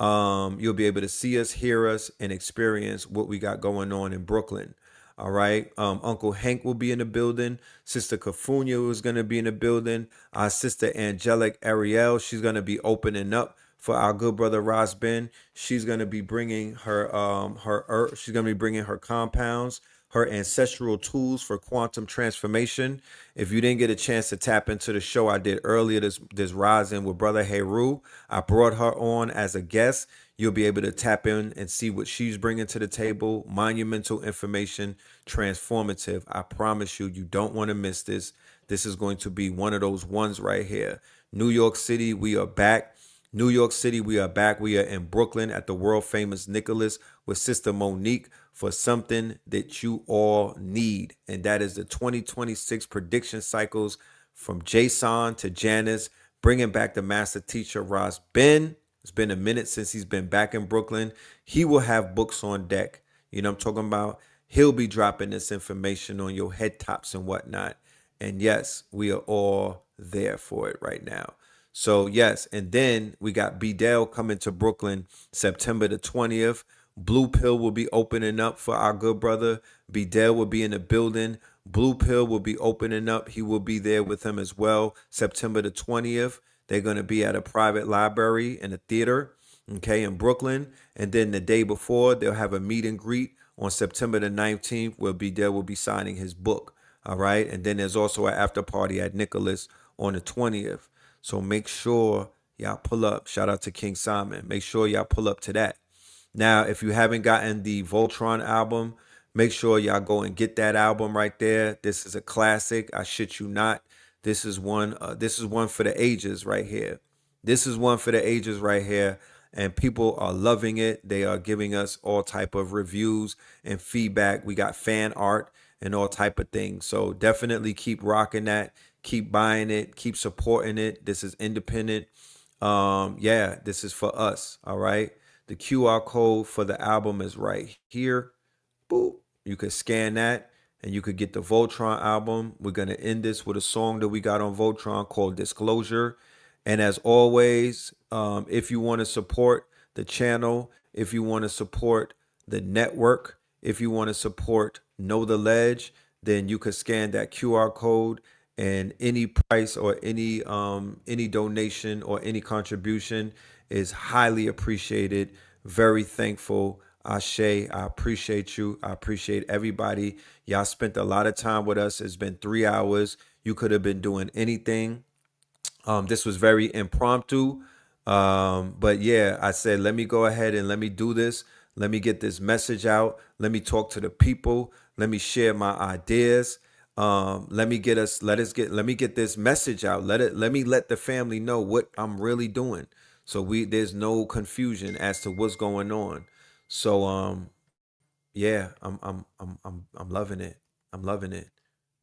You'll be able to see us, hear us, and experience what we got going on in Brooklyn. All right. Uncle Hank will be in the building. Sister Cafunia is going to be in the building. Our sister Angelic Ariel, she's going to be opening up for our good brother Ross Ben. She's going to be bringing her she's going to be bringing her compounds, her ancestral tools for quantum transformation. If you didn't get a chance to tap into the show I did earlier this rising with brother Heru, I brought her on as a guest. You'll be able to tap in and see what she's bringing to the table. Monumental information, transformative. I promise you, you don't want to miss this. This is going to be one of those ones right here. New York City, we are back. New York City, we are back. We are in Brooklyn at the world famous Nicholas with Sister Monique for something that you all need. And that is the 2026 prediction cycles from Jason to Janice, bringing back the master teacher Ross Ben. It's been a minute since he's been back in Brooklyn. He will have books on deck. You know what I'm talking about? He'll be dropping this information on your head tops and whatnot. And yes, we are all there for it right now. So yes, and then we got B-Dell coming to Brooklyn September the 20th. Blue Pill will be opening up for our good brother. B-Dell will be in the building. Blue Pill will be opening up. He will be there with him as well. September the 20th. They're going to be at a private library in a theater, okay, in Brooklyn. And then the day before, they'll have a meet and greet on September the 19th where B-Dell will be signing his book, all right? And then there's also an after party at Nicholas on the 20th. So make sure y'all pull up. Shout out to King Simon. Make sure y'all pull up to that. Now, if you haven't gotten the Voltron album, make sure y'all go and get that album right there. This is a classic. I shit you not. This is one for the ages right here. This is one for the ages right here. And people are loving it. They are giving us all type of reviews and feedback. We got fan art and all type of things. So definitely keep rocking that. Keep buying it. Keep supporting it. This is independent. Yeah, this is for us. All right. The QR code for the album is right here. Boop. You can scan that and you could get the Voltron album. We're going to end this with a song that we got on Voltron called Disclosure. And as always, if you want to support the channel, if you want to support the network, if you want to support Know the Ledge, then you could scan that QR code, and any price or any donation or any contribution is highly appreciated. Very thankful. Ashe, I appreciate you. I appreciate everybody. Y'all spent a lot of time with us. It's been 3 hours. You could have been doing anything. This was very impromptu. But yeah, I said, let me go ahead and let me do this. Let me get this message out. Let me talk to the people. Let me share my ideas. Let me get this message out. Let me let the family know what I'm really doing. So there's no confusion as to what's going on. So yeah, I'm loving it. I'm loving it.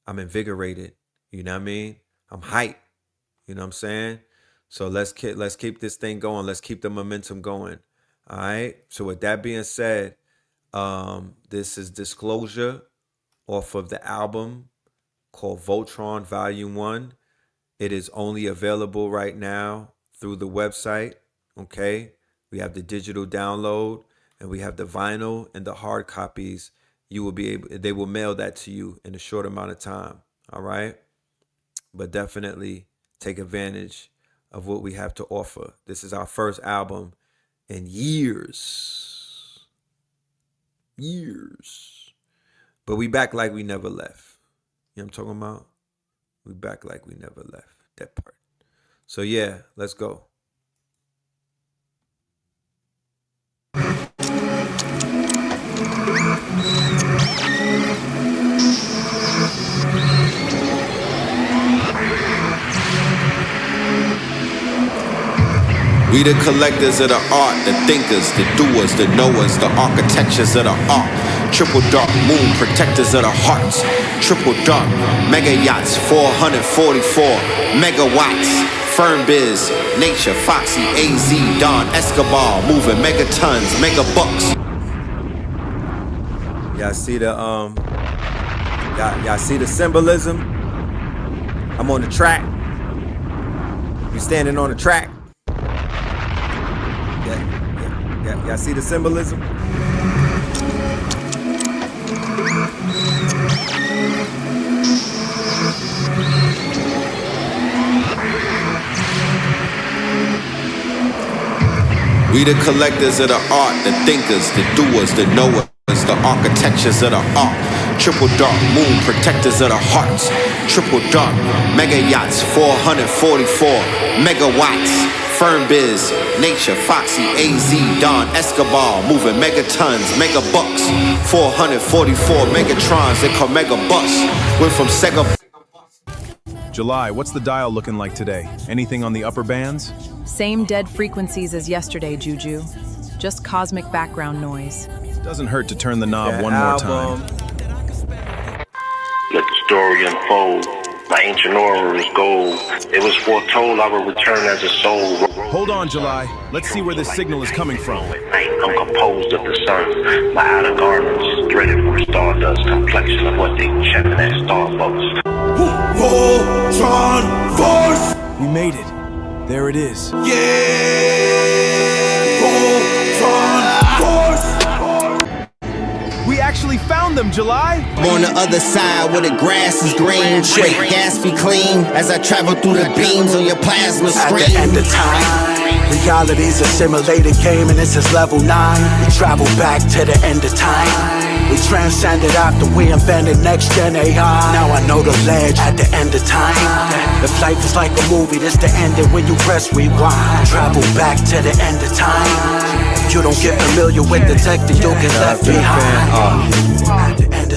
I'm invigorated. You know what I mean? I'm hyped. You know what I'm saying? So let's keep this thing going. Let's keep the momentum going. All right. So with that being said, this is Disclosure off of the album called Voltron Volume 1. It is only available right now through the website. Okay. We have the digital download and we have the vinyl and the hard copies. They will mail that to you in a short amount of time. All right. But definitely take advantage of what we have to offer. This is our first album in years. But we back like we never left. You know what I'm talking about? We back like we never left. That part. So yeah, let's go. We the collectors of the art, the thinkers, the doers, the knowers, the architectures of the art. Triple dark moon protectors of the hearts. Triple dark mega yachts, 444 megawatts. Firm biz, nature, Foxy, AZ, Don, Escobar, moving megatons, mega bucks. Y'all see the y'all see the symbolism? I'm on the track. We standing on the track. Yeah, y'all see the symbolism? We the collectors of the art, the thinkers, the doers, the knowers, the architectures of the art. Triple dark moon protectors of the hearts. Triple dark mega yachts, 444 megawatts. Firm biz, nature, Foxy, AZ, Don, Escobar, moving megatons, mega bucks. 444 megatrons, they call mega bus. Went from Sega. July, what's the dial looking like today? Anything on the upper bands? Same dead frequencies as yesterday, Juju. Just cosmic background noise. Doesn't hurt to turn the knob one more time. Let the story unfold. My ancient aura is gold. It was foretold I would return as a soul. Hold on, July. Let's see where this signal is coming from. I'm composed of the sun. My outer garments threaded from stardust. Complexion of what they checking at Starbucks. Voltron Force! We made it. There it is. Yeah! Voltron Force! We actually found them, July! I'm on the other side where the grass is green. Straight gas be clean as I travel through the beams on your plasma screen. At the end of time, reality's a simulated game and this is level 9. We travel back to the end of time. We transcended after we invented next-gen AI. Now I know the ledge at the end of time. If life is like a movie, this the ending when you press rewind. Travel back to the end of time. You don't get familiar with the tech, then you'll get left behind.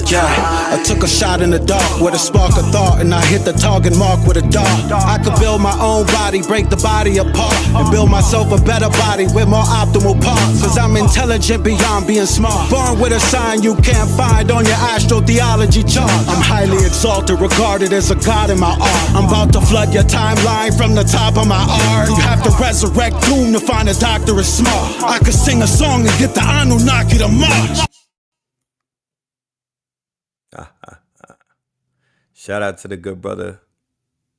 Yeah, I took a shot in the dark with a spark of thought, and I hit the target mark with a dart. I could build my own body, break the body apart, and build myself a better body with more optimal parts. Cause I'm intelligent beyond being smart. Born with a sign you can't find on your astrotheology chart. I'm highly exalted, regarded as a god in my art. I'm about to flood your timeline from the top of my art. You have to resurrect Doom to find a doctor is smart. I could sing a song and get the Anunnaki to march. Shout out to the good brother.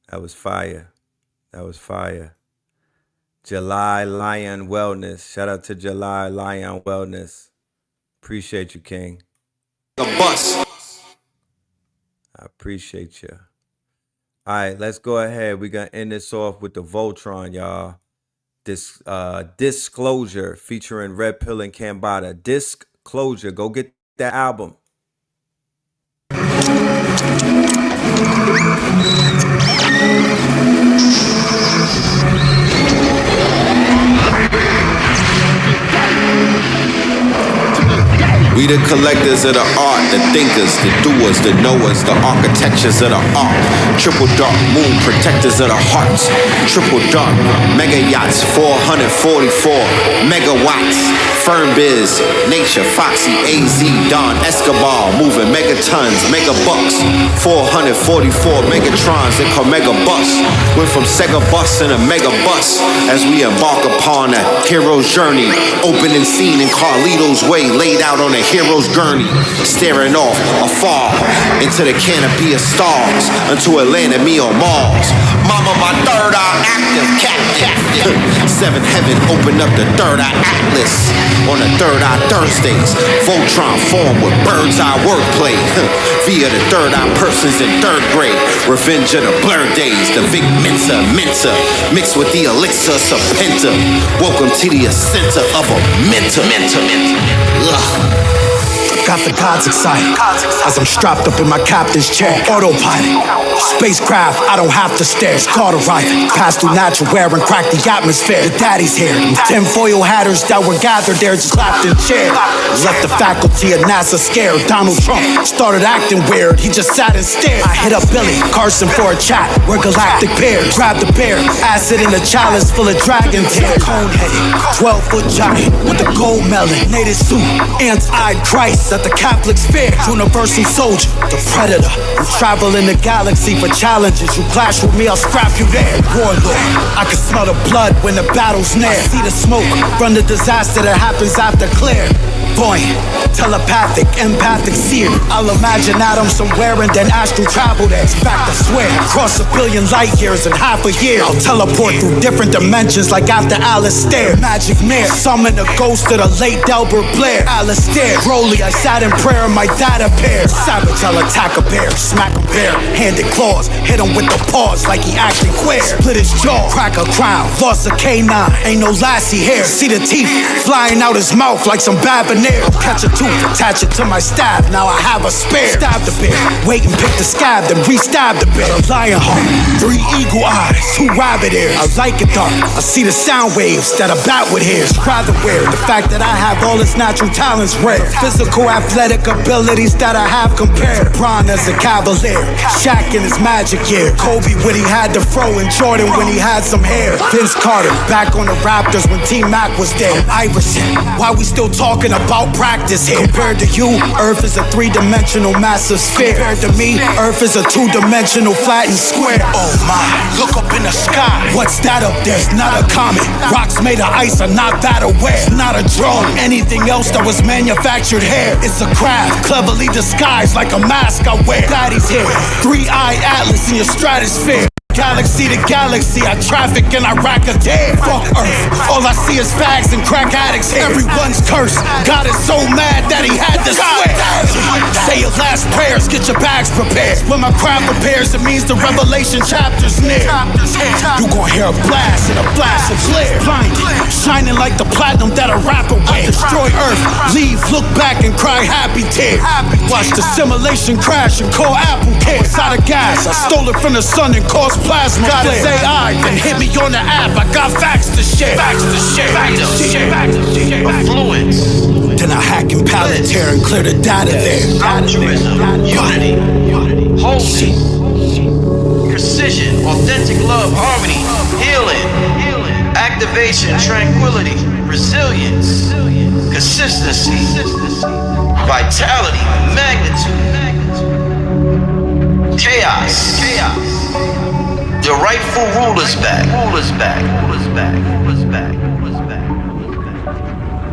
That was fire. That was fire. July Lion Wellness. Shout out to July Lion Wellness. Appreciate you, King. A bus. I appreciate you. All right, let's go ahead. We're going to end this off with the Voltron, y'all. This Disclosure featuring Red Pill and Cambada. Disclosure. Go get that album. We the collectors of the art, the thinkers, the doers, the knowers, the architectures of the art. Triple dark moon protectors of the hearts. Triple dark mega yachts, 444 megawatts. Firm biz, nature, Foxy, AZ, Don, Escobar, moving megatons, mega bucks. 444 megatrons, they call mega bus. Went from Sega bus and a mega bus as we embark upon a hero's journey. Opening scene in Carlito's Way, laid out on a hero's gurney, staring off afar into the canopy of stars, until it landed me on Mars. Mama, my third eye active, captive. Seventh heaven opened up the third eye atlas on the third eye Thursdays. Voltron formed with bird's eye wordplay via the third eye persons in third grade. Revenge of the blur days, the Vic Mensa mixed with the elixir Serpenta. Welcome to the center of a mentor. Got the gods excited as I'm strapped up in my captain's chair. Autopilot, spacecraft, I don't have to stare. Caught arriving, pass through natural air and crack the atmosphere. The daddy's here, them 10 foil hatters that were gathered there just clapped in chairs. Left the faculty at NASA scared. Donald Trump started acting weird, he just sat and stared. I hit up Billy Carson for a chat, we're galactic pairs. Grabbed the bear, acid in a chalice full of dragon tears. Cone-headed, 12-foot giant with a gold melon. Native suit, anti Christ that the Catholics fear. Universal soldier, the predator. You travel in the galaxy for challenges. You clash with me, I'll scrap you there. Warlord, I can smell the blood when the battle's near. See the smoke from the disaster that happens after clear. Buoyant, telepathic, empathic seer. I'll imagine atoms somewhere and then astral travel there. In fact, I swear, across 1 billion light years in half a year, I'll teleport through different dimensions like after Alistair. Magic Mare, summon the ghost of the late Delbert Blair. Alistair, Broly, I sat in prayer and my dad appeared. Savage, I'll attack a bear, smack a bear, handed claws, hit him with the paws like he acting queer. Split his jaw, crack a crown, lost a canine, ain't no lassie hair. See the teeth flying out his mouth like some babonaire. Catch a tooth, attach it to my stab, now I have a spare. Stab the bear, wait and pick the scab, then re-stab the bear. A lion heart, 3 eagle eyes, 2 rabbit ears. I like it dark, I see the sound waves that a bat would hear. Rather wear the fact that I have all its natural talents rare. Physical athletic abilities that I have compared. Bron as a cavalier, Shaq in his magic year. Kobe when he had the fro and Jordan when he had some hair. Vince Carter back on the Raptors when T-Mac was there. Iverson, why we still talking about practice here? Compared to you, Earth is a 3-dimensional massive sphere. Compared to me, Earth is a 2-dimensional flattened square. Oh my, look up in the sky. What's that up there? It's not a comet. Rocks made of ice are not that aware. It's not a drone. Anything else that was manufactured here, it's a craft, cleverly disguised like a mask I wear. Daddy's here, 3-eye atlas in your stratosphere. Galaxy to galaxy, I traffic and I rack a dare. Fuck Earth, all I see is fags and crack addicts here. Everyone's cursed, God is so mad that he had to swear. Say your last prayers, get your bags prepared. When my craft prepares, it means the revelation chapter's near. You gon' hear a blast and a flash of glare. Blinded, shining like the platinum that a rapper wears. Destroy Earth, leave, look back and cry happy tears. Watch the simulation crash and call Apple cares. Out of gas, I stole it from the sun and caused plasma. Gotta say I, then hit me on the app. I got facts to share. Affluence. Then I hack and Palantir and clear the data there. Altruism. Unity. Wholeness. Precision. Authentic love. Harmony. Healing. Activation. Tranquility. Resilience. Consistency. Vitality. Magnitude. Chaos. The rightful ruler's back.